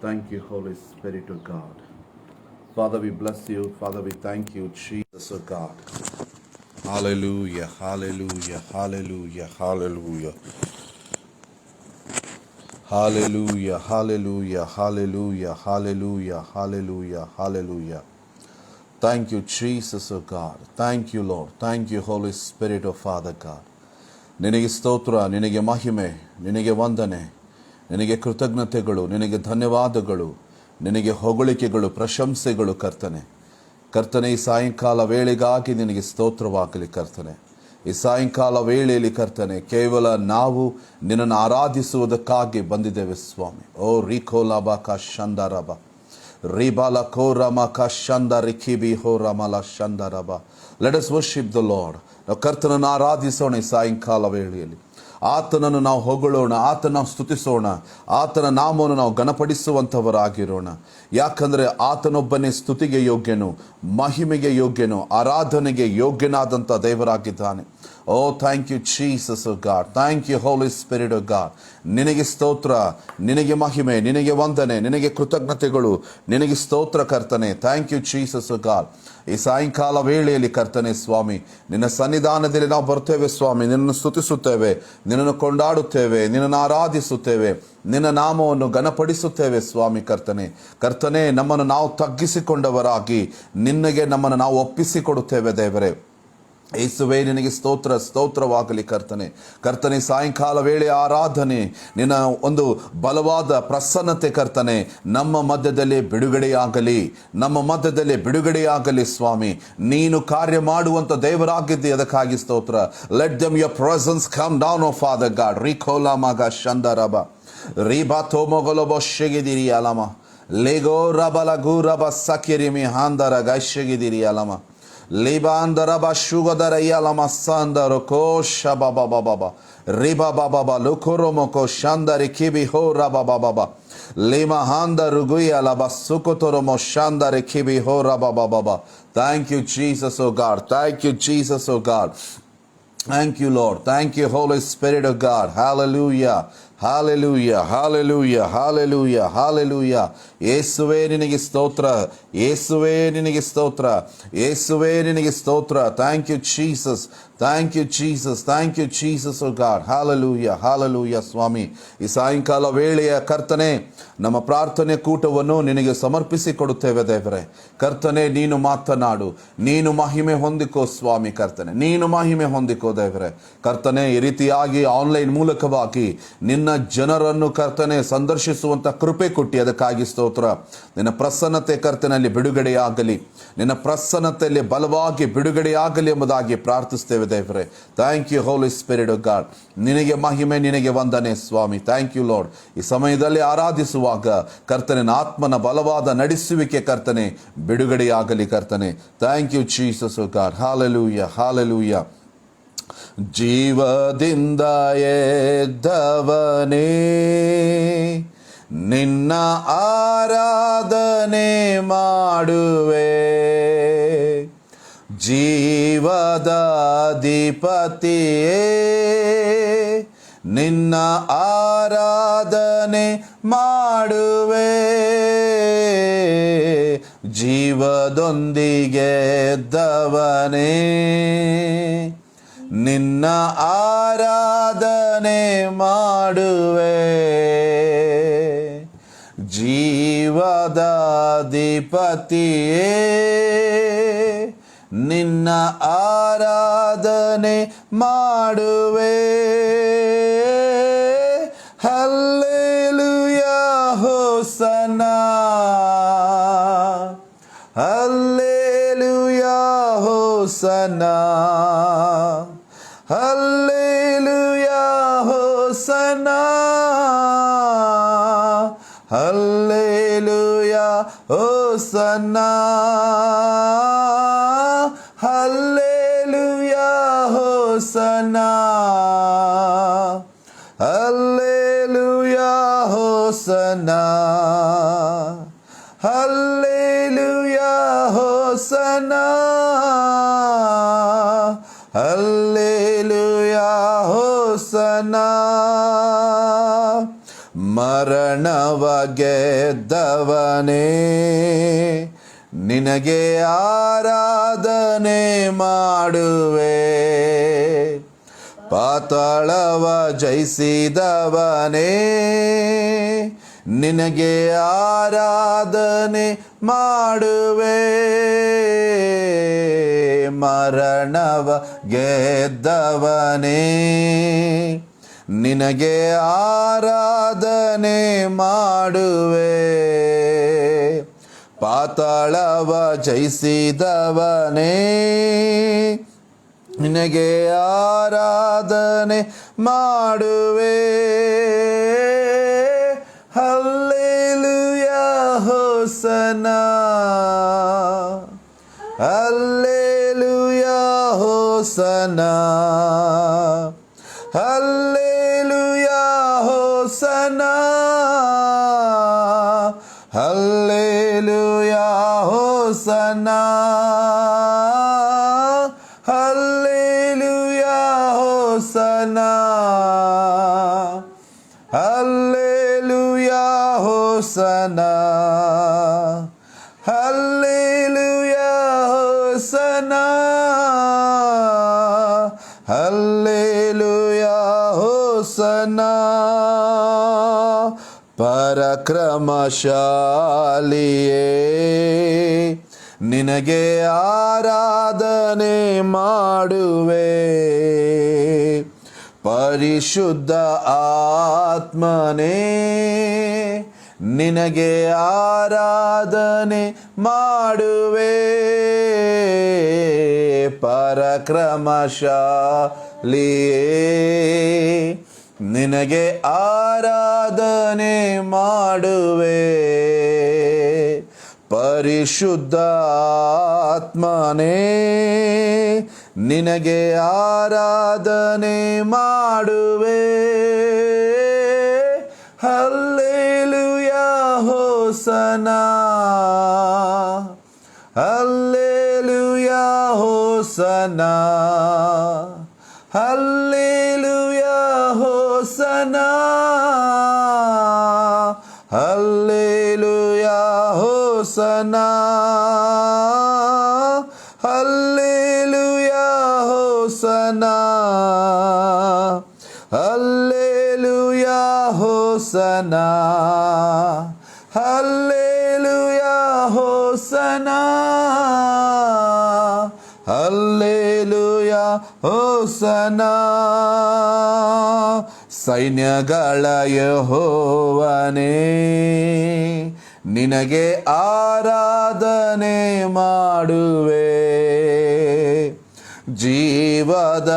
Thank you, Holy Spirit of God. Father, we bless you. Father, we thank you, Jesus of God. Hallelujah, hallelujah, hallelujah, hallelujah. Hallelujah, hallelujah, hallelujah, hallelujah, hallelujah, hallelujah. Thank you, Jesus of God. Thank you, Lord. Thank you, Holy Spirit of Father God. ನಿನಗೆ ಸ್ತೋತ್ರ, ನಿನಗೆ ಮಹಿಮೆ, ನಿನಗೆ ವಂದನೆ, ನಿನಗೆ ಕೃತಜ್ಞತೆಗಳು, ನಿನಗೆ ಧನ್ಯವಾದಗಳು, ನಿನಗೆ ಹೊಗಳಿಕೆಗಳು, ಪ್ರಶಂಸೆಗಳು ಕರ್ತನೆ. ಕರ್ತನೆ, ಈ ಸಾಯಂಕಾಲ ವೇಳೆಗಾಗಿ ನಿನಗೆ ಸ್ತೋತ್ರವಾಗಲಿ ಕರ್ತನೆ. ಈ ಸಾಯಂಕಾಲ ವೇಳೆಯಲ್ಲಿ ಕರ್ತನೆ, ಕೇವಲ ನಾವು ನಿನ್ನನ್ನು ಆರಾಧಿಸುವುದಕ್ಕಾಗಿ ಬಂದಿದ್ದೇವೆ ಸ್ವಾಮಿ. ಓ ರಿಖೋಲಾಬ ಕ ಶಂದರಬ ರಿಬಾಲ ಕೋರಮ ಕ ಶಂದ ರಿಖಿಬಿ ಹೋ ರಮಲ ಶಂದರಬ. Let us worship the Lord. ನಾವು ಕರ್ತನನ್ನು ಆರಾಧಿಸೋಣ ಈ ಸಾಯಂಕಾಲ ವೇಳೆಯಲ್ಲಿ. ಆತನನ್ನು ನಾವು ಹೊಗಳೋಣ, ಆತನ ನಾವು ಸ್ತುತಿಸೋಣ, ಆತನ ನಾಮವನ್ನು ನಾವು ಘನಪಡಿಸುವಂಥವರಾಗಿರೋಣ. ಯಾಕಂದರೆ ಆತನೊಬ್ಬನೇ ಸ್ತುತಿಗೆ ಯೋಗ್ಯನು, ಮಹಿಮೆಗೆ ಯೋಗ್ಯನು, ಆರಾಧನೆಗೆ ಯೋಗ್ಯನಾದಂಥ ದೇವರಾಗಿದ್ದಾನೆ. Oh thank you Jesus oh God. Thank you Holi spirit oh God. ನಿನಗೆ ಸ್ತೋತ್ರ, ನಿನಗೆ ಮಹಿಮೆ, ನಿನಗೆ ವಂದನೆ, ನಿನಗೆ ಕೃತಜ್ಞತೆಗಳು, ನಿನಗೆ ಸ್ತೋತ್ರ ಕರ್ತನೆ. Thank you Jesus oh God. ಈ ಸಾಯಂಕಾಲ ವೇಳೆಯಲ್ಲಿ ಕರ್ತನೆ ಸ್ವಾಮಿ, ನಿನ್ನ ಸನ್ನಿಧಾನದಲ್ಲಿ ನಾವು ಬರ್ತೇವೆ ಸ್ವಾಮಿ. ನಿನ್ನನ್ನು ಸ್ತುತಿಸುತ್ತೇವೆ, ನಿನ್ನನ್ನು ಕೊಂಡಾಡುತ್ತೇವೆ, ನಿನ್ನನ್ನು ಆರಾಧಿಸುತ್ತೇವೆ, ನಿನ್ನ ನಾಮವನ್ನು ಘನಪಡಿಸುತ್ತೇವೆ ಸ್ವಾಮಿ. ಕರ್ತನೆ, ನಮ್ಮನ್ನು ನಾವು ತಗ್ಗಿಸಿಕೊಂಡವರಾಗಿ ನಿನಗೆ ನಮ್ಮನ್ನು ನಾವು ಒಪ್ಪಿಸಿಕೊಡುತ್ತೇವೆ ದೇವರೇ. ಯೇಸುವೇ, ನಿನಗೆ ಸ್ತೋತ್ರವಾಗಲಿ ಕರ್ತನೆ. ಸಾಯಂಕಾಲ ವೇಳೆ ಆರಾಧನೆ, ನಿನ್ನ ಒಂದು ಬಲವಾದ ಪ್ರಸನ್ನತೆ ಕರ್ತನೆ ನಮ್ಮ ಮಧ್ಯದಲ್ಲಿ ಬಿಡುಗಡೆಯಾಗಲಿ ಸ್ವಾಮಿ. ನೀನು ಕಾರ್ಯ ಮಾಡುವಂಥ ದೇವರಾಗಿದ್ದೆ, ಅದಕ್ಕಾಗಿ ಸ್ತೋತ್ರ. Let them your presence come down oh father God. ರಿಖೋಲಾ ಮಗ ಶಂದರಬ ರಿಬಾ ತೋಮೊಗೊಲೊಬೊ ಶೆಗಿದಿರಿ ಅಲಮ ಲೆಗೋ ರಬಲ ಗುರಬ ಸಕಿರಿಮಿ ಹಾಂದರ ಗೈಶೆಗಿದಿರಿ ಅಲಮ ಲಿಬಾಂದರಬ ಶುಗದರ ಯಲಮ ಸಂದರ ಕೋಶ ಬಾಬಾ ಬಾಬಾ ರಿಬಾ ಬಾಬಾ ಲುಕುರುಮೊಕೊ ಶಾಂದರಿ ಕಿಬಿ ಹೋ ರಬಾ ಬಾಬಾ ಲಿಮಾ ಹಾಂದರು ಗುಯಲಬ ಸುಕುತುರುಮೊ ಶಾಂದರಿ ಕಿಬಿ ಹೋ ರಬಾ ಬಾಬಾ. Thank you Jesus oh God. Thank you Jesus oh God. Thank you, Lord. Thank you, Holy Spirit of God. Hallelujah. Hallelujah. Hallelujah. Hallelujah. Hallelujah. ಯೇಸುವೇ ನಿನಗೆ ಸ್ತೋತ್ರ. ಯೇಸುವೇ ನಿನಗೆ ಸ್ತೋತ್ರ. ಯೇಸುವೇ ನಿನಗೆ ಸ್ತೋತ್ರ. Thank you, Jesus. Thank you, Jesus. Thank you, Jesus, oh God. Hallelujah. Hallelujah, ಸ್ವಾಮಿ. ಈ ಸಾಯಂಕಾಲ ವೇಳೆಯ ಕರ್ತನೆ, ನಮ್ಮ ಪ್ರಾರ್ಥನೆ ಕೂಟವನ್ನು ನಿನಗೆ ಸಮರ್ಪಿಸಿ ಕೊಡುತ್ತೇವೆ ದೇವರೇ. ಕರ್ತನೆ, ನೀನು ಮಾತನಾಡು, ನೀನು ಮಹಿಮೆ ಹೊಂದಿಕೋ ಸ್ವಾಮಿ. ಕರ್ತನೆ, ನೀನು ಮಹಿಮೆ ಹೊಂದಿಕೋ ದೇವರೇ. ಕರ್ತನೆ, ಈ ರೀತಿಯಾಗಿ ಆನ್ಲೈನ್ ಮೂಲಕವಾಗಿ ನಿನ್ನ ಜನರನ್ನು ಕರ್ತನೆ ಸಂದರ್ಶಿಸುವಂತ ಕೃಪೆ ಕೊಟ್ಟಿ, ಅದಕ್ಕಾಗಿ ಸ್ತೋತ್ರ. ನಿನ್ನ ಪ್ರಸನ್ನತೆ ಕರ್ತನಲ್ಲಿ ಬಿಡುಗಡೆಯಾಗಲಿ, ನಿನ್ನ ಪ್ರಸನ್ನತೆಯಲ್ಲಿ ಬಲವಾಗಿ ಬಿಡುಗಡೆಯಾಗಲಿ ಎಂಬುದಾಗಿ ಪ್ರಾರ್ಥಿಸ್ತೇವೆ ದೇವರೇ. Thank you Holi Spirit of God. ನಿನಗೆ ಮಹಿಮೆ, ನಿನಗೆ ವಂದನೆ ಸ್ವಾಮಿ. Thank you lord. ಈ ಸಮಯದಲ್ಲಿ ಆರಾಧಿಸುವಾಗ ಕರ್ತನೆ ಆತ್ಮನ ಬಲವಾದ ನಡೆಸುವಿಕೆ ಕರ್ತನೆ ಬಿಡುಗಡೆಯಾಗಲಿ ಕರ್ತನೆ. Thank you Jesus of God. Hallelujah, hallelujah. ಜೀವದಿಂದ ಎದ್ದವನೇ ನಿನ್ನ ಆರಾಧನೆ ಮಾಡುವೆ, ಜೀವದ ಅಧಿಪತಿಯೇ ನಿನ್ನ ಆರಾಧನೆ ಮಾಡುವೆ, ಜೀವದೊಂದಿಗೆ ಎದ್ದವನೇ ನಿನ್ನ ಆರಾಧನೆ ಮಾಡುವೆ, ಜೀವದ ಅಧಿಪತಿಯೇ ನಿನ್ನ ಆರಾಧನೆ ಮಾಡುವೆ. Hallelujah hosanna, hallelujah hosanna, hallelujah hosanna, hallelujah hosanna, hallelujah hosanna, hallelujah hosanna, hallelujah hosanna, hallelujah hosanna. ಮರಣವ ಗೆದ್ದವನೇ, ನಿನಗೆ ಆರಾಧನೆ ಮಾಡುವೆ. ಪಾತಾಳವ ಜಯಿಸಿದವನೇ, ನಿನಗೆ ಆರಾಧನೆ ಮಾಡುವೆ. ಮರಣವ ಗೆದ್ದವನೇ, ನಿನಗೆ ಆರಾಧನೆ ಮಾಡುವೆ. ಪಾತಾಳವ ಜಯಿಸಿದವನೇ, ನಿನಗೆ ಆರಾಧನೆ ಮಾಡುವೆ. Hallelujah hosanna, hallelujah hosanna, hallelujah hosanna, hallelujah hosanna, hallelujah hosanna, hallelujah hosanna, hallelujah hosanna, hallelujah hosanna. ಪರಾಕ್ರಮಶಾಲಿಯೇ, ನಿನಗೆ ಆರಾಧನೆ ಮಾಡುವೆ. ಪರಿಶುದ್ಧ ಆತ್ಮನೇ, ನಿನಗೆ ಆರಾಧನೆ ಮಾಡುವೆ. ಪರಾಕ್ರಮಶಾಲಿಯೇ, ನಿನಗೆ ಆರಾಧನೆ ಮಾಡುವೆ. ಪರಿಶುದ್ಧ ಆತ್ಮನೇ, ನಿನಗೆ ಆರಾಧನೆ ಮಾಡುವೆ. Hallelujah hosanna, hallelujah hosanna, hallelujah hosanna, hallelujah hosanna, hallelujah hosanna, hallelujah hosanna, hallelujah hosanna, hallelujah hosanna. ಸೈನ್ಯಗಳ ಯೆಹೋವನೇ, ನಿನಗೆ ಆರಾಧನೆ ಮಾಡುವೆ. ಜೀವದ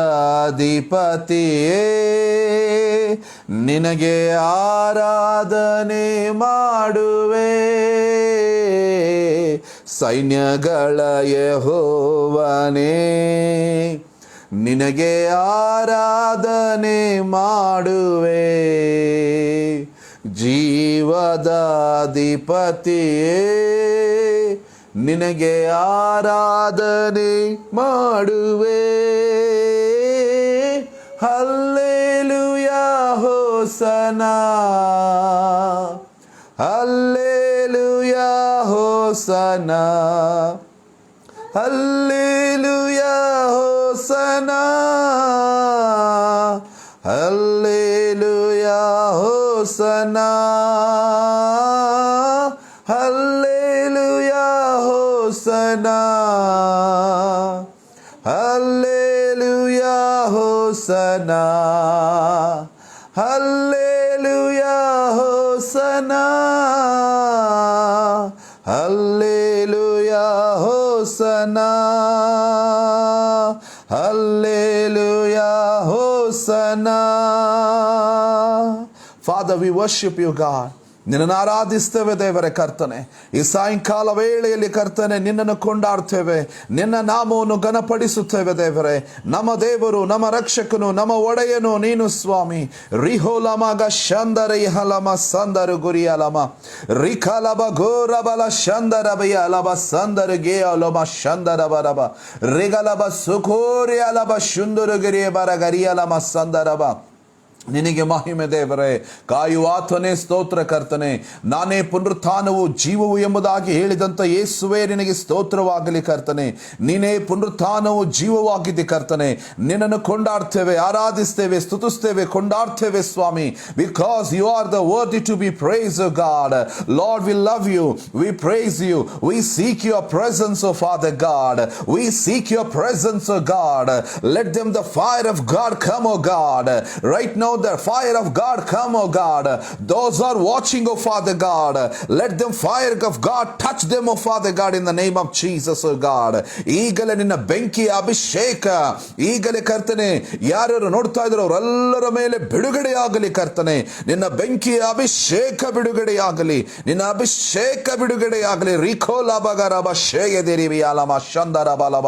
ಅಧಿಪತಿಯೇ, ನಿನಗೆ ಆರಾಧನೆ ಮಾಡುವೆ. ಸೈನ್ಯಗಳ ಯೆಹೋವನೇ, ನಿನಗೆ ಆರಾಧನೆ ಮಾಡುವೆ. ಜೀವದ ಅಧಿಪತಿಯೇ, ನಿನಗೆ ಆರಾಧನೆ ಮಾಡುವೆ. Hallelujah hosanna, hallelujah hosanna, hallelujah hosanna, hallelujah hosanna, hallelujah hosanna, hallelujah hosanna, hallelujah hosanna, hallelujah hosanna, hallelujah hosanna. Father, we worship you, God. ನಿನ್ನನ್ನು ಆರಾಧಿಸ್ತೇವೆ ದೇವರೇ ಕರ್ತನೆ. ಈ ಸಾಯಂಕಾಲ ವೇಳೆಯಲ್ಲಿ ಕರ್ತನೆ ನಿನ್ನನ್ನು ಕೊಂಡಾಡ್ತೇವೆ, ನಿನ್ನ ನಾಮವನ್ನು ಘನಪಡಿಸುತ್ತೇವೆ ದೇವರೇ. ನಮ್ಮ ದೇವರು, ನಮ್ಮ ರಕ್ಷಕನು, ನಮ್ಮ ಒಡೆಯನು ನೀನು ಸ್ವಾಮಿ. ರಿಹೋಲಮಗ ಶಂದರೈಹಲಮ ಸಂದರು ಗುರಿಯಲಮ ರಿಖಲಬ ಗೋರಬಲ ಶಂದರಬಯ ಅಲಬ ಸಂದರು ಗೇ ಅಲಮ ಶಂದರಬರಬ ರಿಗಲಬ ಸುಕೋರಿ ಅಲಬ ಶುಂದುರುಗಿರಿಯ ಬರ ಗರಿಯಲಮ ಸಂದರಬ ನಿನಗೆ ಮಹಿಮೆ ದೇವರೇ. ಕಾಯುವಾತನೇ ಸ್ತೋತ್ರ ಕರ್ತನೆ. ನಾನೇ ಪುನರುತ್ಥಾನವು ಜೀವವು ಎಂಬುದಾಗಿ ಹೇಳಿದಂಥ ಯೇಸುವೇ ನಿನಗೆ ಸ್ತೋತ್ರವಾಗಲಿ ಕರ್ತನೆ. ನೀನೇ ಪುನರುತ್ಥಾನವು ಜೀವವಾಗಿದ್ದೆ ಕರ್ತನೆ. ನಿನ್ನನ್ನು ಕೊಂಡಾಡ್ತೇವೆ, ಆರಾಧಿಸ್ತೇವೆ, ಸ್ತುತಿಸ್ತೇವೆ, ಕೊಂಡಾಡ್ತೇವೆ ಸ್ವಾಮಿ. Because you are the worthy to be praise oh God. Lord, we love you, we praise you, we seek your presence oh father God, we seek your presence oh God. Let them the fire of God come oh God. Right now the fire of God come, oh God. Those are watching, oh Father God, let them fire of God touch them, oh Father God, in the name of Jesus, oh God. ಈಗಲೇ ನಿನ್ನ ಬೆಂಕಿಯ ಅಭಿಷೇಕ ಈಗಲೇ ಕರ್ತನೆ ಯಾರ್ಯಾರು ನೋಡ್ತಾ ಇದ್ರು ಅವರೆಲ್ಲರ ಮೇಲೆ ಬಿಡುಗಡೆಯಾಗಲಿ ಕರ್ತನೆ. ನಿನ್ನ ಬೆಂಕಿಯ ಅಭಿಷೇಕ ಬಿಡುಗಡೆಯಾಗಲಿ, ನಿನ್ನ ಅಭಿಷೇಕ ಬಿಡುಗಡೆಯಾಗಲಿ. ರಿಖೋಲ ಬಗರಬ ಶೇಯದಿರಿವಿ ಅಲಮ ಶಂದರಬ ಲಬ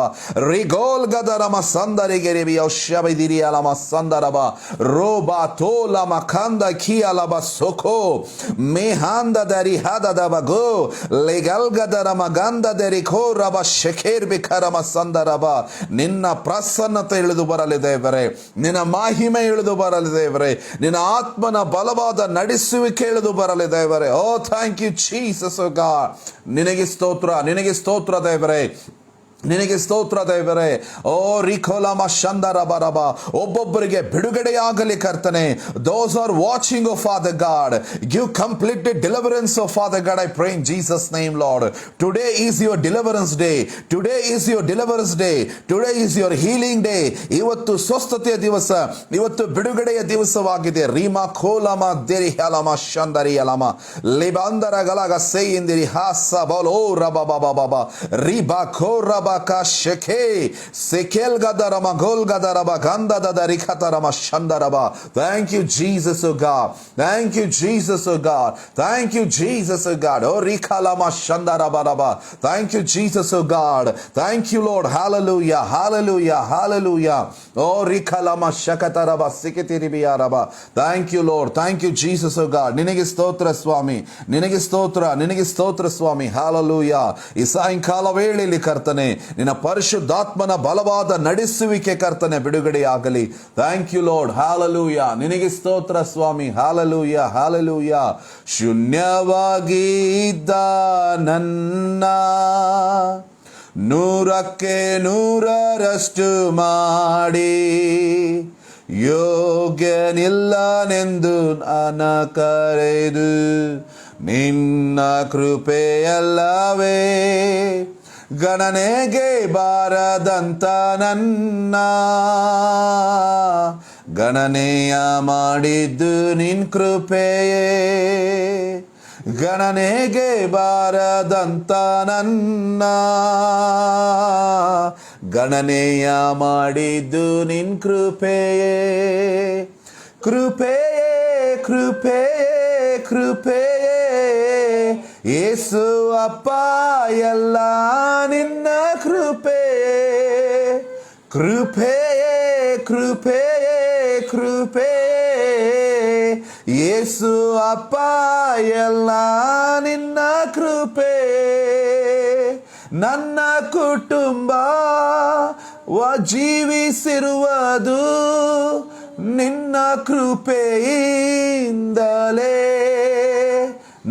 ರಿಗೋಲ್ ಗದರಮ ಸಂದರಿಗೆರಿವಿ ಔಷಬದಿರಿ ಅಲಮ ಸಂದರಬ ರೋಬ ತೋಲ ಮಖಂದ ಖಿಯಲಬ ಸೊಖೋ ಮೇಹಾಂದ ದರಿ ಹದದಬ ಗೋ ಲೆಗಲ್ಗದರ ಮಗಂದ ದರಿ ಖೋರಬ ಶಖೇರ್ ಬಿಖರಮ ಸಂದರಬ. ನಿನ್ನ ಪ್ರಸನ್ನತೆ ಇಳಿದು ಬರಲಿದೆ ಇವರೇ, ನಿನ್ನ ಮಹಿಮೆ ಇಳಿದು ಬರಲಿದೆ ಇವರೇ, ನಿನ್ನ ಆತ್ಮನ ಬಲವಾದ ನಡೆಸುವಿಕೆ ಇಳಿದು ಬರಲಿದೆ ಇವರೇ. Oh thank you Jesus oh God. ನಿನಗೆ ಸ್ತೋತ್ರ, ನಿನಗೆ ಸ್ತೋತ್ರ ದೇವರೇ, ನಿನಗೆ ಸ್ತೋತ್ರ ದೇವರೇ. ಓ ರಿಖೋಲಮ ಶಂದರಬರಬ. ಒಬ್ಬೊಬ್ಬರಿಗೆ ಬಿಡುಗಡೆಯಾಗಲಿ ಕರ್ತನೆ. Those are watching oh father God, give complete deliverance oh father God. I pray in Jesus name Lord. Today is your deliverance day, today is your deliverance day, today is your healing day. ಇವತ್ತು ಸ್ವಸ್ಥತೆಯ ದಿವಸ, ಇವತ್ತು ಬಿಡುಗಡೆಯ ದಿವಸವಾಗಿದೆ. ರೀಮಾ ಖೋಲಮ ದೇರಿ ಹಲಮ ಶಂದರಿ ಅಲಮ ಲಿಬಂದರ ಗಲಗ ಸೇಯಿಂದಿರಿ ಹಾಸ ಬೋಲೋ ರಬ ಬಬ ಬಬ ರಿಬಾ ಖೋ ರಬ ಶೆಖೆ ಸೆಕೆಲ್ ಗದರಮ ಗೋಲ್ ಗದರಬ ಗಂಧದ ರಿಖತರಮ ಶಂದರಬ. Thank you Jesus oh God, thank you Jesus oh God, thank you Jesus oh God. Oh ರಿಖಲಮ ಶಂದರಬರಬ. Thank you Jesus oh God, thank you Lord. Hallelujah, hallelujah, hallelujah. Oh ರಿಖಲಮ ಶಕತರಬ ಸಿಕಿತಿರಿಬಿಯಾರಬ. Thank you Lord, thank you Jesus oh God. ನಿನಗೆ ಸ್ತೋತ್ರ ಸ್ವಾಮಿ, ನಿನಗೆ ಸ್ತೋತ್ರ, ನಿನಗೆ ಸ್ತೋತ್ರ ಸ್ವಾಮಿ. ಹಾಲೆಲೂಯಾ. ಈ ಸಾಯಂಕಾಲ ವೇಳೆಯಲ್ಲಿ ಕರ್ತನೆ ನಿನ್ನ ಪರಿಶುದ್ಧಾತ್ಮನ ಬಲವಾದ ನಡೆಸುವಿಕೆ ಕರ್ತನೆ ಬಿಡುಗಡೆಯಾಗಲಿ. Thank you Lord. ಹಾಲೆಲೂಯಾ. ನಿನಗೆ ಸ್ತೋತ್ರ ಸ್ವಾಮಿ. Hallelujah, hallelujah. ಶೂನ್ಯವಾಗಿ ಇದ್ದ ನನ್ನ ನೂರಕ್ಕೆ ನೂರರಷ್ಟು ಮಾಡಿ ಯೋಗ್ಯನಿಲ್ಲನೆಂದು ನನ್ನ ಕರೆದು ನಿನ್ನ ಕೃಪೆಯಲ್ಲವೇ ಗಣನೆಗೆ ಬಾರದಂತ ನನ್ನ ಗಣನೆಯ ಮಾಡಿದ್ದು ನಿನ್ ಕೃಪೆಯೇ. ಗಣನೆಗೆ ಬಾರದಂತ ನನ್ನ ಗಣನೆಯ ಮಾಡಿದ್ದು ನಿನ್ ಕೃಪೆಯೇ. ಕೃಪೆಯೇ, ಕೃಪೆಯೇ, ಕೃಪೆಯೇ ಯೇಸು ಅಪ್ಪ ಎಲ್ಲ ನಿನ್ನ ಕೃಪೆಯೇ. ಕೃಪೆಯೇ, ಕೃಪೆಯೇ, ಕೃಪೆಯೇ ಯೇಸು ಅಪ್ಪ ಎಲ್ಲ ನಿನ್ನ ಕೃಪೆಯೇ. ನನ್ನ ಕುಟುಂಬ ಜೀವಿಸಿರುವುದು ನಿನ್ನ ಕೃಪೆಯಿಂದಲೇ.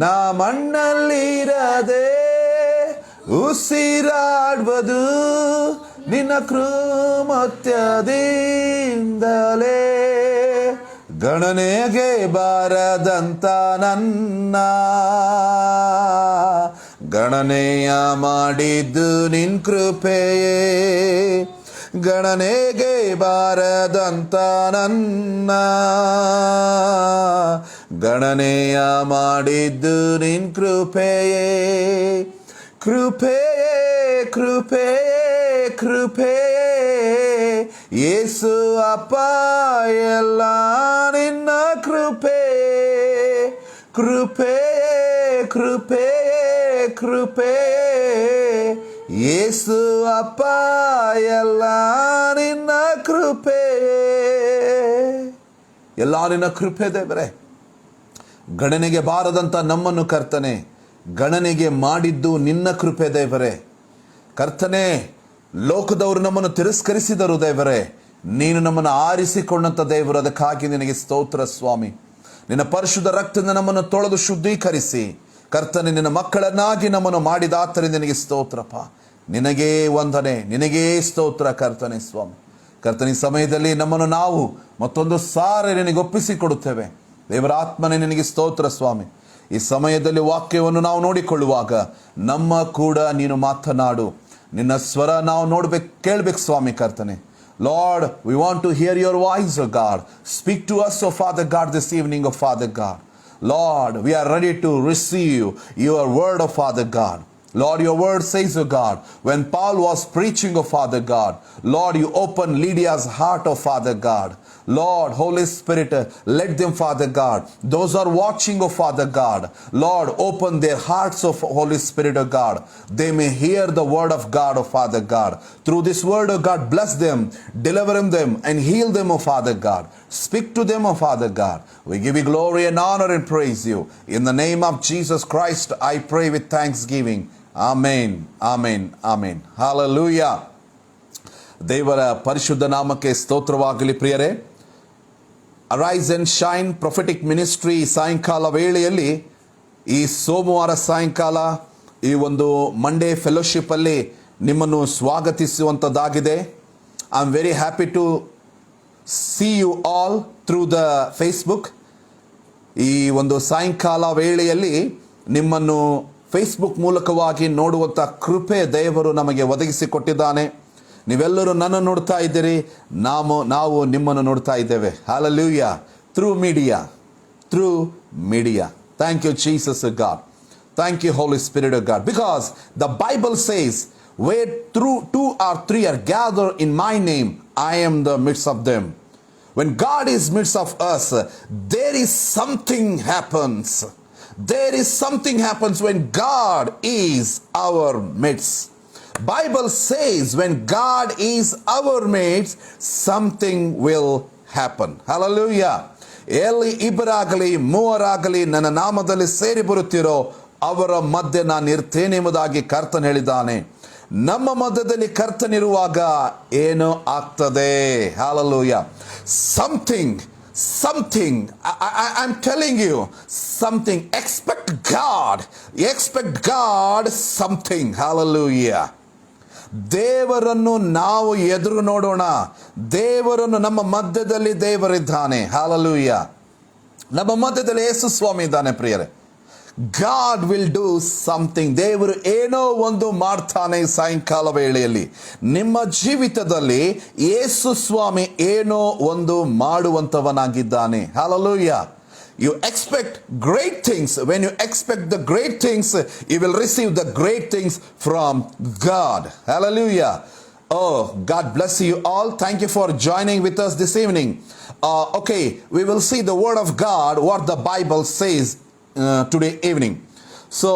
ನಾ ಮಣ್ಣಲ್ಲಿರದೆ ಉಸಿರಾಡುವುದು ನಿನ್ನ ಕೃಮತ್ಯದಿಂದಲೇ. ಗಣನೆಗೆ ಬಾರದಂತ ನನ್ನ ಗಣನೆಯ ಮಾಡಿದ್ದು ನಿನ್ ಕೃಪೆಯೇ. ಗಣನೆಗೆ ಬಾರದಂತ ನನ್ನ ಗಣನೆಯ ಮಾಡಿದ್ದು ನಿನ್ ಕೃಪೆಯೇ. ಕೃಪೆಯೇ, ಕೃಪೆಯೇ, ಕೃಪೆಯೇ ಯೇಸು ಅಪ್ಪ ಎಲ್ಲ ನಿನ್ನ ಕೃಪೆಯೇ. ಕೃಪೆಯೇ, ಕೃಪೆಯೇ, ಕೃಪೆಯೇ ಯೇಸು ಅಪ್ಪ ಎಲ್ಲ ನಿನ್ನ ಕೃಪೆಯೇ. ಎಲ್ಲ ನಿನ್ನ ಕೃಪೆ ದೇವರೇ. ಗಣನೆಗೆ ಬಾರದಂತ ನಮ್ಮನ್ನು ಕರ್ತನೆ ಗಣನೆಗೆ ಮಾಡಿದ್ದು ನಿನ್ನ ಕೃಪೆ ದೇವರೇ. ಕರ್ತನೆ, ಲೋಕದವರು ನಮ್ಮನ್ನು ತಿರಸ್ಕರಿಸಿದರು ದೇವರೇ, ನೀನು ನಮ್ಮನ್ನು ಆರಿಸಿಕೊಂಡಂಥ ದೇವರು, ಅದಕ್ಕಾಗಿ ನಿನಗೆ ಸ್ತೋತ್ರ ಸ್ವಾಮಿ. ನಿನ್ನ ಪರಿಶುದ್ಧ ರಕ್ತದಿಂದ ನಮ್ಮನ್ನು ತೊಳೆದು ಶುದ್ಧೀಕರಿಸಿ ಕರ್ತನೆ ನಿನ್ನ ಮಕ್ಕಳನ್ನಾಗಿ ನಮ್ಮನ್ನು ಮಾಡಿದಾತರಿಂದ ನಿನಗೆ ಸ್ತೋತ್ರಪ್ಪ. ನಿನಗೇ ವಂದನೆ, ನಿನಗೇ ಸ್ತೋತ್ರ ಕರ್ತನೆ ಸ್ವಾಮಿ. ಕರ್ತನೆ ಈ ಸಮಯದಲ್ಲಿ ನಮ್ಮನ್ನು ನಾವು ಮತ್ತೊಂದು ಸಾರಿ ನಿನಗೆ ಒಪ್ಪಿಸಿಕೊಡುತ್ತೇವೆ. ದೇವರ ಆತ್ಮನೇ ನಿನಗೆ ಸ್ತೋತ್ರ ಸ್ವಾಮಿ. ಈ ಸಮಯದಲ್ಲಿ ವಾಕ್ಯವನ್ನು ನಾವು ನೋಡಿಕೊಳ್ಳುವಾಗ ನಮ್ಮ ಕೂಡ ನೀನು ಮಾತನಾಡು. ನಿನ್ನ ಸ್ವರ ನಾವು ನೋಡ್ಬೇಕು, ಕೇಳಬೇಕು ಸ್ವಾಮಿ ಕರ್ತನೆ. Lord, we want to hear your voice, O God. Speak to us, O Father God, this evening, O Father God. Lord, we are ready to receive your word, O Father God. Lord, your word says, O God, when Paul was preaching, O Father God, Lord, you opened Lydia's heart, O Father God. Lord, Holy Spirit, let them, Father God, those are watching, O Father God, Lord, open their hearts, O Holy Spirit, O God. They may hear the word of God, O Father God. Through this word, O God, bless them, deliver them, and heal them, O Father God. Speak to them, O Father God. We give you glory and honor and praise you. In the name of Jesus Christ, I pray with thanksgiving. Amen, amen, amen. Hallelujah. ದೇವರ ಪರಿಶುದ್ಧ ನಾಮಕ್ಕೆ ಸ್ತೋತ್ರವಾಗಲಿ. ಪ್ರಿಯರೇ, arise and shine prophetic ministry ಸಾಯಂಕಾಲ ವೇಳೆಯಲ್ಲಿ ಈ ಸೋಮವಾರ ಸಾಯಂಕಾಲ ಈ ಒಂದು ಮಂಡೇ ಫೆಲೋಶಿಪ್ಪಲ್ಲಿ ನಿಮ್ಮನ್ನು ಸ್ವಾಗತಿಸುವಂಥದ್ದಾಗಿದೆ. I am very happy to see you all through the Facebook. ಈ ಒಂದು ಸಾಯಂಕಾಲ ವೇಳೆಯಲ್ಲಿ ನಿಮ್ಮನ್ನು ಫೇಸ್ಬುಕ್ ಮೂಲಕವಾಗಿ ನೋಡುವಂಥ ಕೃಪೆ ದೇವರು ನಮಗೆ ಒದಗಿಸಿಕೊಟ್ಟಿದ್ದಾನೆ. ನೀವೆಲ್ಲರೂ ನನ್ನನ್ನು ನೋಡ್ತಾ ಇದ್ದೀರಿ, ನಾವು ನಿಮ್ಮನ್ನು ನೋಡ್ತಾ ಇದ್ದೇವೆ. Hallelujah. Through media. Thank you, Jesus of God. Thank you, Holy Spirit of God. Because the Bible says, where through 2 or 3 are gathered in my name, I am the midst of them. When God is midst of us, there is something happens. There is something happens when God is our midst. Bible says when God is our midst, something will happen. Hallelujah. ಎಲ್ಲಿ ಇಬ್ಬರಾಗಲಿ ಮೂವರಾಗಲಿ ನನ್ನ ನಾಮದಲ್ಲಿ ಸೇರಿ ಬರುತ್ತೀರೋ ಅವರ ಮಧ್ಯೆ ನಾನು ಇರ್ತೇನೆ ಎಂಬುದಾಗಿ ಕರ್ತನು ಹೇಳಿದ್ದಾನೆ. ನಮ್ಮ ಮಧ್ಯದಲ್ಲಿ ಕರ್ತನಿರುವಾಗ ಏನು ಆಗ್ತದೆ? Hallelujah. Something, I'm telling you, something. Expect God something. Hallelujah. ದೇವರನ್ನು ನಾವು ಎದುರು ನೋಡೋಣ. ದೇವರನ್ನು ನಮ್ಮ ಮಧ್ಯದಲ್ಲಿ ದೇವರಿದ್ದಾನೆ. Hallelujah. ನಮ್ಮ ಮಧ್ಯದಲ್ಲಿ ಯೇಸು ಸ್ವಾಮಿ ಇದ್ದಾನೆ. ಪ್ರಿಯರೇ, God will do something. ದೇವರು ಏನೋ ಒಂದು ಮಾಡ್ತಾನೆ. ಸಾಯಂಕಾಲ ವೇಳೆಯಲ್ಲಿ ನಿಮ್ಮ ಜೀವಿತದಲ್ಲಿ ಯೇಸು ಸ್ವಾಮಿ ಏನೋ ಒಂದು ಮಾಡುವಂತವನಾಗಿದ್ದಾನೆ. Hallelujah. You expect great things. When you expect the great things, you will receive the great things from God. Hallelujah. Oh, God bless you all. Thank you for joining with us this evening. Okay, we will see the word of God, what the Bible says today evening. So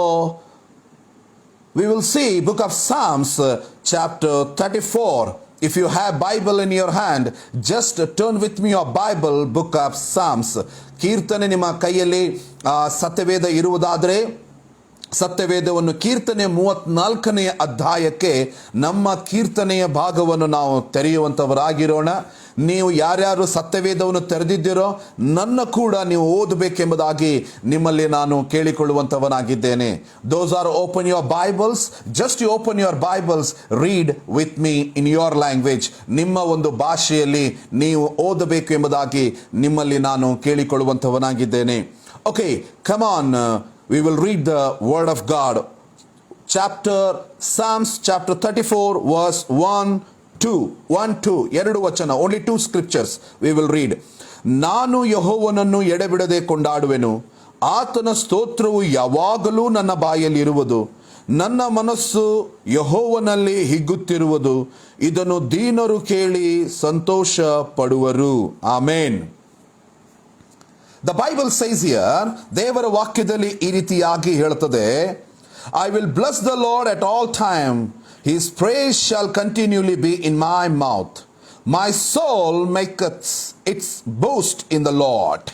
we will see book of Psalms chapter 34. If you have Bible in your hand, just turn with me your Bible, book of Psalms. ಕೀರ್ತನೆ ನಿಮ್ಮ ಕೈಯಲ್ಲಿ ಸತ್ಯವೇದ ಇರುವುದಾದರೆ ಸತ್ಯವೇದವನ್ನು ಕೀರ್ತನೆ 34ನೇ ಅಧ್ಯಾಯಕ್ಕೆ ನಮ್ಮ ಕೀರ್ತನೆಯ ಭಾಗವನ್ನು ನಾವು ತೆರೆಯುವಂಥವರಾಗಿರೋಣ. ನೀವು ಯಾರ್ಯಾರು ಸತ್ಯವೇದವನ್ನು ತೆರೆದಿದ್ದೀರೋ ನನ್ನ ಕೂಡ ನೀವು ಓದಬೇಕೆಂಬುದಾಗಿ ನಿಮ್ಮಲ್ಲಿ ನಾನು ಕೇಳಿಕೊಳ್ಳುವಂಥವನಾಗಿದ್ದೇನೆ. Those are open your Bibles. Just you open your Bibles, read with me in your language. ನಿಮ್ಮ ಒಂದು ಭಾಷೆಯಲ್ಲಿ ನೀವು ಓದಬೇಕು ಎಂಬುದಾಗಿ ನಿಮ್ಮಲ್ಲಿ ನಾನು ಕೇಳಿಕೊಳ್ಳುವಂಥವನಾಗಿದ್ದೇನೆ. Okay, come on. We will read the word of God. Psalms chapter 34 verse 1-2 ಎರಡು ವಚನ, only 2 scriptures we will read. ನಾನು ಯೆಹೋವನನ್ನು ಎಡೆಬಿಡದೆ ಕೊಂಡಾಡುವೆನು, ಆತನ ಸ್ತೋತ್ರವು ಯಾವಾಗಲೂ ನನ್ನ ಬಾಯಲ್ಲಿ ಇರುವುದು. ನನ್ನ ಮನಸ್ಸು ಯೆಹೋವನಲ್ಲಿ ಹಿಗ್ಗುತ್ತಿರುವುದು, ಇದನ್ನು ದೀನರು ಕೇಳಿ ಸಂತೋಷ ಪಡುವರು. Amen. The Bible says here, ದೇವರ ವಾಕ್ಯದಲ್ಲಿ ಈ ರೀತಿಯಾಗಿ ಹೇಳುತ್ತದೆ, I will bless the Lord at all time. His praise shall continually be in my mouth. My soul maketh its boast in the Lord.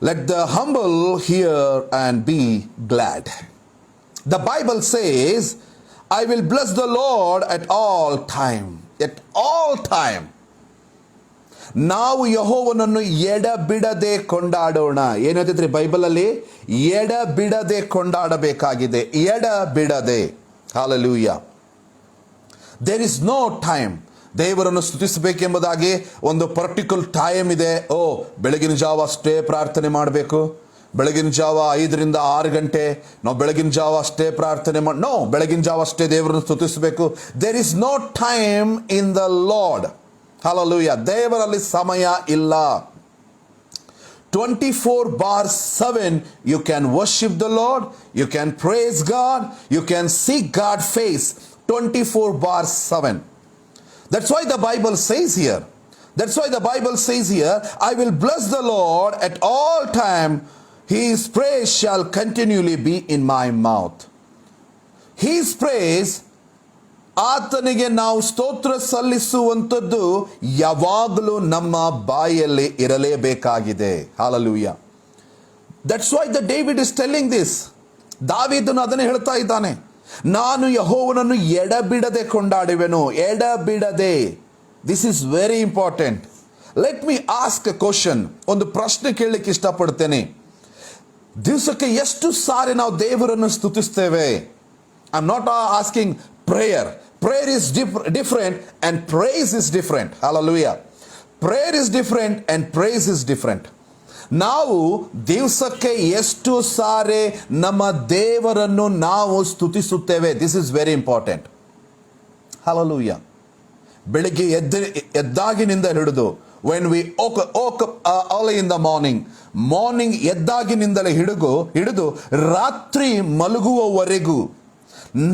Let the humble hear and be glad. The Bible says, I will bless the Lord at all time. At all time. ನಾವು ಯೆಹೋವನನ್ನು ಎಡಬಿಡದೆ ಕೊಂಡಾಡೋಣ. ಏನು ಹೇಳ್ತೈತ್ರಿ ಬೈಬಲಲ್ಲಿ? ಎಡಬಿಡದೆ ಕೊಂಡಾಡಬೇಕಾಗಿದೆ, ಎಡಬಿಡದೆ. Hallelujah. There is no time. ದೇವರನ್ನು ಸ್ತುತಿಸಬೇಕೆಂಬುದಾಗಿ ಒಂದು ಪರ್ಟಿಕ್ಯುಲರ್ ಟೈಮ್ ಇದೆ. ಬೆಳಗಿನ ಜಾವ ಅಷ್ಟೇ ಪ್ರಾರ್ಥನೆ ಮಾಡಬೇಕು, ಬೆಳಗಿನ ಜಾವ 5 ರಿಂದ 6 ಗಂಟೆ ನಾವು ಬೆಳಗಿನ ಜಾವ ಅಷ್ಟೇ ಪ್ರಾರ್ಥನೆ ಬೆಳಗಿನ ಜಾವ ಅಷ್ಟೇ ದೇವರನ್ನು ಸ್ತುತಿಸಬೇಕು. There is no time in the Lord. Hallelujah. ದೇವರಲ್ಲಿ ಸಮಯ ಇಲ್ಲ. 24/7 you can worship the Lord, you can praise God, you can seek God's face 24/7. That's why the Bible says here, I will bless the Lord at all time, his praise shall continually be in my mouth. His praise, ಆತನಿಗೆ ನಾವು ಸ್ತೋತ್ರ ಸಲ್ಲಿಸುವಂಥದ್ದು ಯಾವಾಗಲೂ ನಮ್ಮ ಬಾಯಲ್ಲಿ ಇರಲೇಬೇಕಾಗಿದೆ. Hallelujah. That's why the David is telling this. ದಾವೀದನು ಅದನ್ನು ಹೇಳ್ತಾ ಇದ್ದಾನೆ, ನಾನು ಯೆಹೋವನನ್ನು ಎಡಬಿಡದೆ ಕೊಂಡಾಡುವೆನು, ಎಡಬಿಡದೆ. This is very important. Let me ask a question. ಒಂದು ಪ್ರಶ್ನೆ ಕೇಳಲಿಕ್ಕೆ ಇಷ್ಟಪಡ್ತೇನೆ. ದಿವಸಕ್ಕೆ ಎಷ್ಟು ಸಾರಿ ನಾವು ದೇವರನ್ನು ಸ್ತುತಿಸ್ತೇವೆ? I am not asking prayer. Prayer is different and praise is different. Hallelujah. Prayer is different and praise is different. ನಾವು ದಿವಸಕ್ಕೆ ಎಷ್ಟು ಸಾರಿ ನಮ್ಮ ದೇವರನ್ನು ನಾವು ಸ್ತುತಿಸುತ್ತೇವೆ? This is very important. Hallelujah. ಬೆಳಿಗ್ಗೆ ಎದ್ದಾಗಿನಿಂದ ಹಿಡಿದು when we woke up early in the morning ಎದ್ದಾಗಿನಿಂದಲೇ ಹಿಡಿದು ರಾತ್ರಿ ಮಲಗುವವರೆಗೂ